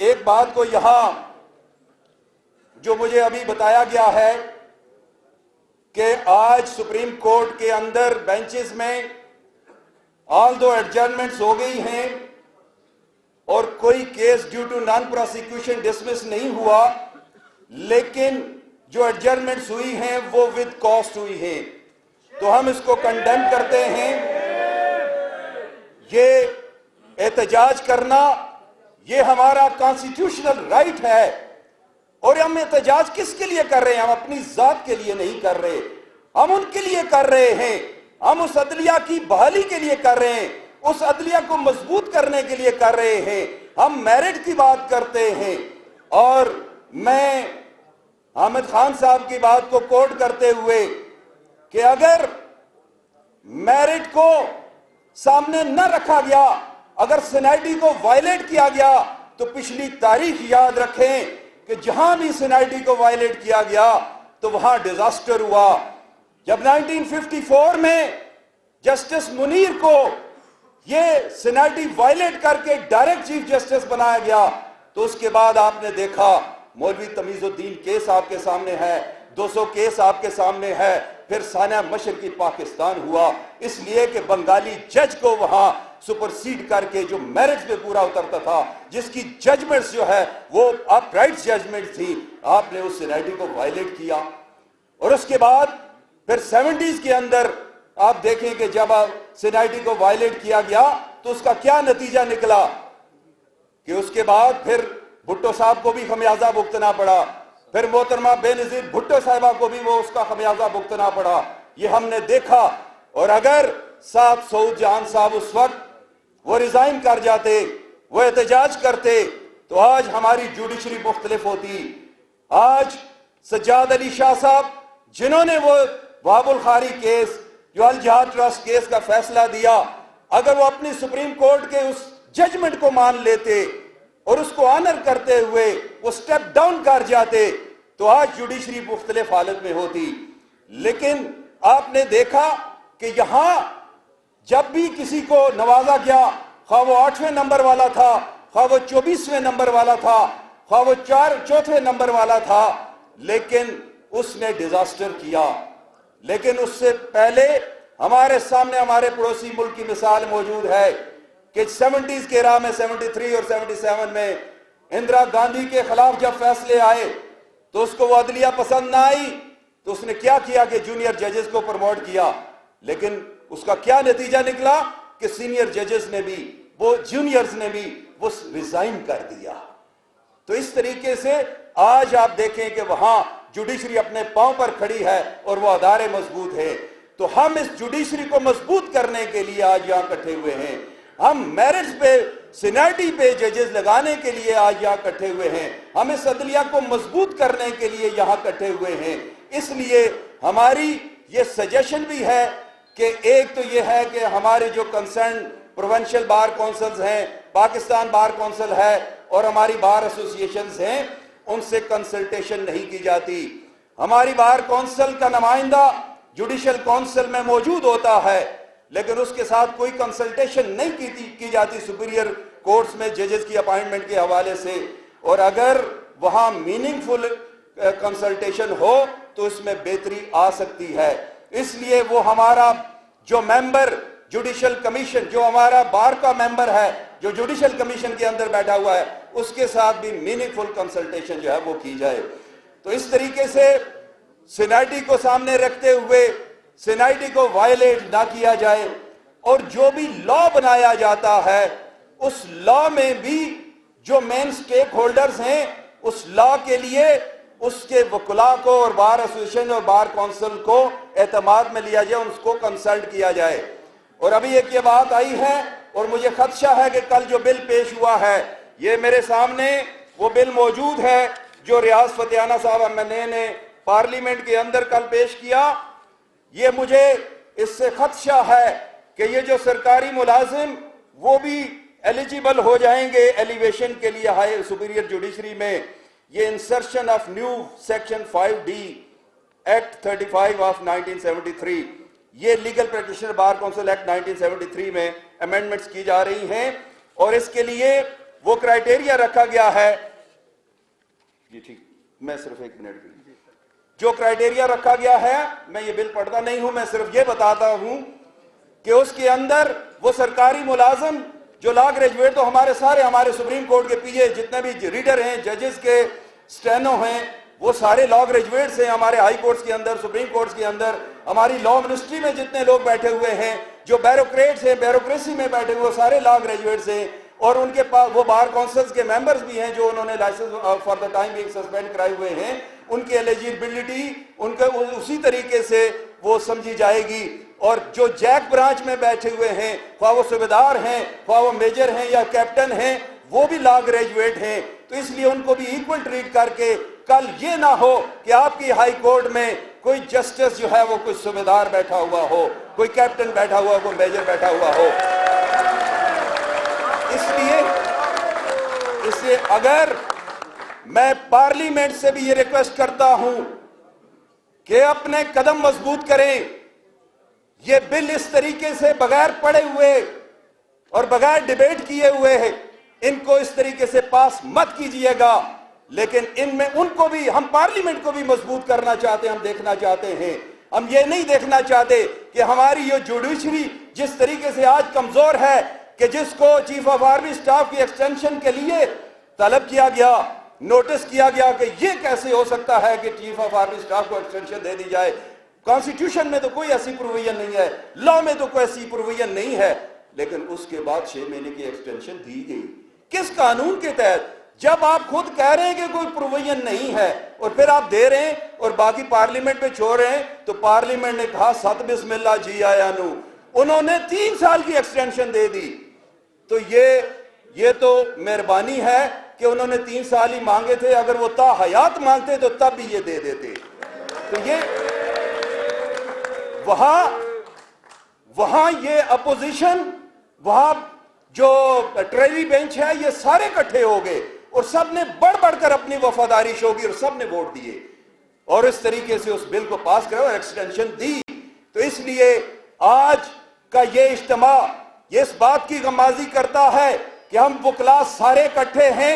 एक बात को यहाँ जो मुझे अभी बताया गया है कि आज सुप्रीम कोर्ट के अंदर बेंचेस में ऑल दो एडजर्नमेंट्स हो गई हैं और कोई case due to non prosecution dismiss नहीं हुआ, लेकिन जो एडजर्नमेंट्स हुई हैं वो विद कॉस्ट हुई हैं, तो हम इसको कंडेम करते हैं। ये एहतजाज करना ये हमारा कॉन्स्टिट्यूशनल राइट है और हम एहतजाज किसके लिए कर रहे हैं? हम अपनी जात के लिए नहीं कर रहे, हम उनके लिए कर रहे हैं, हम उस अदलिया की बहाली के लिए कर रहे हैं, उस अदलिया को मजबूत करने के लिए कर रहे हैं। हम मेरिट की बात करते हैं और मैं हामिद खान साहब की बात को कोट करते हुए कि अगर मेरिट को सामने न रखा गया, अगर सिनेटी को वायलेट किया गया, तो पिछली तारीख याद रखें कि जहां भी सिनेटी को वायलेट किया गया तो वहां डिजास्टर हुआ। जब 1954 में जस्टिस मुनीर को यह सिनेटी वायलेट करके डायरेक्ट चीफ जस्टिस बनाया गया, तो उसके बाद आपने देखा मौलवी तमीजुद्दीन केस आपके सामने है, 200 केस आपके सामने है, फिर साना मशरकी पाकिस्तान हुआ, इसलिए कि बंगाली जज को वहां सुपरसीड करके जो मेरिट पे पूरा उतरता था, जिसकी जजमेंट्स जो है वो अपराइट जजमेंट थी, आपने उस सिनेटी को वायलेट किया। और उसके बाद फिर 70s के अंदर आप देखें कि जब सिनेटी को वायलेट किया गया तो उसका क्या नतीजा निकला कि उसके बाद फिर भुट्टो साहब को भी खमियाजा भुगतना पड़ा, फिर मोहतरमा बेनजीर भुट्टो साहिबा को भी वो उसका खमियाजा भुगतना पड़ा, ये हमने देखा। और अगर साहब सऊद जहान साहब उस वक्त वो रिजाइन कर जाते, वो एहतजाज करते, तो आज हमारी जुडिशरी मुख्तलिफ होती। आज सज्जाद अली शाह साहब जिन्होंने वो वाबुल खारी केस, जो अल जहाद ट्रस्ट केस का फैसला दिया, अगर वो अपनी सुप्रीम कोर्ट के उस जजमेंट को मान लेते और उसको ऑनर करते हुए वो स्टेप डाउन कर जाते, तो आज जुडिशरी मुख्तलिफ हालत में होती। लेकिन आपने देखा कि यहां जब भी किसी को नवाजा गया, खा वो 8वें नंबर वाला था, खा वो 24वें नंबर वाला था, खा वो 4 नंबर वाला था, लेकिन उसने डिजास्टर किया। लेकिन उससे पहले हमारे सामने हमारे पड़ोसी मुल्क की मिसाल मौजूद है कि 70s के राह में 73 और 77 में इंदिरा गांधी के खिलाफ जब फैसले आए तो उसको वो अदलिया पसंद ना आई, तो उसने क्या किया कि जूनियर जजेस को प्रमोट किया। लेकिन उसका क्या नतीजा निकला कि सीनियर जजेस ने भी, वो जूनियर्स ने भी वो रिजाइन कर दिया। तो इस तरीके से आज आप देखें कि वहां जुडिशरी अपने पांव पर खड़ी है और वो अदारे मजबूत है। तो हम इस जुडिशरी को मजबूत करने के लिए आज यहां इकट्ठे हुए हैं। हम मेरिट्स पे, सिनेटी पे जजेस लगाने के लिए आज यहां इकट्ठे हुए हैं। हम इस अदलिया को मजबूत करने के लिए यहां इकट्ठे हुए हैं। इसलिए हमारी ये सजेशन भी है कि एक तो ये है कि हमारे जो कंसर्न प्रोविंशियल बार काउंसिल्स हैं, पाकिस्तान बार काउंसिल है और हमारी बार एसोसिएशंस हैं, उनसे कंसल्टेशन नहीं की जाती। हमारी बार काउंसिल का नुमाइंदा जुडिशियल काउंसिल में मौजूद होता है, लेकिन उसके साथ कोई कंसल्टेशन नहीं की जाती सुपीरियर कोर्ट्स में जजेस की अपॉइंटमेंट के हवाले से। और अगर वहां मीनिंगफुल कंसल्टेशन हो तो इसमें बेहतरी आ सकती है। इसलिए वो हमारा जो मेंबर जुडिशियल कमीशन, जो हमारा बार का मेंबर है, जो जुडिशियल कमीशन के अंदर बैठा हुआ है, उसके साथ भी मीनिंगफुल कंसल्टेशन जो है वो की जाए। तो इस तरीके से सिनेटी को सामने रखते हुए सिनेटी को वायलेट ना किया जाए, और जो भी लॉ बनाया जाता है उस लॉ में भी जो मेन स्टेक होल्डर्स हैं, उस लॉ के लिए उसके वकुला को और बार एसोसिएशन और बार काउंसिल को एतमाद में लिया जाए, उसको कंसल्ट किया जाए। और अभी एक ये बात आई है और मुझे खदशा है कि कल जो बिल पेश हुआ है, ये मेरे सामने वो बिल मौजूद है जो रियाज फतेहाना साहब एमएनए ने पार्लियामेंट के अंदर कल पेश किया। ये मुझे इससे खदशा है कि ये जो सरकारी मुलाजिम वो भी एलिजिबल हो जाएंगे एलिवेशन के लिए हाई सुपीरियर जुडिशरी में। ये insertion of new section 5D act 35 of 1973, ये legal practitioner bar council act 1973 में अमेंडमेंट्स की जा रही हैं, और इसके लिए वो क्राइटेरिया रखा गया है। जी ठीक, मैं सिर्फ एक मिनट के लिए, जो क्राइटेरिया रखा गया है, मैं ये बिल पढ़ता नहीं हूं, मैं सिर्फ ये बताता हूं कि उसके अंदर वो सरकारी मुलाजिम जो लॉ ग्रेजुएट, तो हमारे सारे हमारे सुप्रीम कोर्ट के पीछे जितने भी रीडर हैं, जजेस के स्टेनो हैं, वो सारे लॉ ग्रेजुएट्स हैं। हमारे हाई कोर्ट्स के अंदर, सुप्रीम कोर्ट्स के अंदर, हमारी लॉ मिनिस्ट्री में जितने लोग बैठे हुए हैं, जो ब्यूरोक्रेट्स हैं, ब्यूरोक्रेसी में बैठे हुए सारे लॉ ग्रेजुएट्स हैं, और उनके पास वो बार काउंसिल्स के मेंबर्स भी हैं जो उन्होंने licence for the time being suspend कराए हुए हैं। उनकी एलिजिबिलिटी उनके उसी तरीके से वो समझी जाएगी। और जो जैक ब्रांच में बैठे हुए हैं, ख्वाह वो सूबेदार हैं, ख्वाह वो मेजर हैं या कैप्टन हैं, वो भी लॉ ग्रेजुएट हैं, तो इसलिए उनको भी इक्वल ट्रीट करके कल ये ना हो कि आपकी हाई कोर्ट में कोई जस्टिस जो है वो कोई सूबेदार बैठा हुआ हो, कोई कैप्टन बैठा हुआ, कोई मेजर बैठा हुआ हो। इसलिए अगर मैं पार्लियामेंट से भी ये रिक्वेस्ट करता हूं कि अपने कदम मजबूत करें, ये बिल इस तरीके से बगैर पढ़े हुए और बगैर डिबेट किए हुए है, इनको इस तरीके से पास मत कीजिएगा। लेकिन इनमें उनको भी, हम पार्लियामेंट को भी मजबूत करना चाहते हैं, हम देखना चाहते हैं। हम ये नहीं देखना चाहते कि हमारी ये जुडिशरी जिस तरीके से आज कमजोर है कि जिसको चीफ ऑफ आर्मी स्टाफ की एक्सटेंशन के लिए तलब किया गया, नोटिस किया गया कि ये कैसे हो सकता है कि चीफ ऑफ आर्मी स्टाफ को एक्सटेंशन दे दी जाए। कॉन्स्टिट्यूशन में तो कोई ऐसी प्रोविजन नहीं है, लॉ में तो कोई ऐसी प्रोविजन नहीं है, लेकिन उसके बाद 6 महीने की एक्सटेंशन दी गई। किस कानून के तहत? जब आप खुद कह रहे हैं कि कोई प्रोविजन नहीं है और फिर आप दे रहे हैं और बाकी पार्लियामेंट पे छोड़ रहे हैं। तो पार्लियामेंट ने कहा सत बिस्मिल्लाह जी आया नू, उन्होंने 3 साल की एक्सटेंशन दे दी। तो ये तो मेहरबानी है कि उन्होंने 3 साल ही मांगे थे, अगर वो ता हयात मांगते तो तब भी ये दे देते। तो ये वहां ये अपोजिशन, वहां जो ट्रेजरी बेंच है, ये सारे इकट्ठे हो गए और सब ने बढ़ बढ़कर अपनी वफादारी शो की और सब ने वोट दिए और इस तरीके से उस बिल को पास करा और एक्सटेंशन दी। तो इसलिए आज का ये इज्तिमा ये इस बात की गमाजी करता है कि हम वकला सारे इकट्ठे हैं।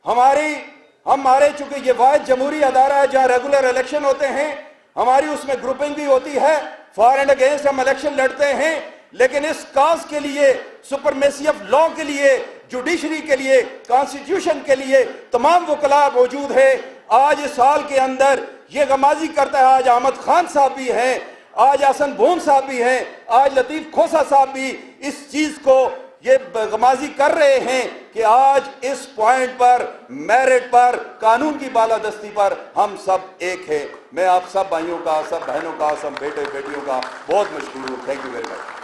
हमारे चूंकि ये वाहिद जमहूरी अदारा है जहां रेगुलर इलेक्शन होते हैं, हमारी उसमें ग्रुपिंग भी होती है, फॉर एंड अगेंस्ट हम इलेक्शन लड़ते हैं। लेकिन इस काज के लिए, सुपरमेसी ऑफ लॉ के लिए, जुडिशरी के लिए, कॉन्स्टिट्यूशन के लिए तमाम वकला मौजूद है। आज इस साल के अंदर ये गमाजी करता है। आज अहमद खान साहब भी हैं, आज हसन भून साहब भी हैं, आज लतीफ खोसा साहब भी इस चीज को ये गमाजी कर रहे हैं कि आज इस पॉइंट पर, मेरिट पर, कानून की बालादस्ती पर हम सब एक हैं। मैं आप सब भाइयों का, सब बहनों का, सब बेटे बेटियों का बहुत मशहूर हूँ। Thank you very much.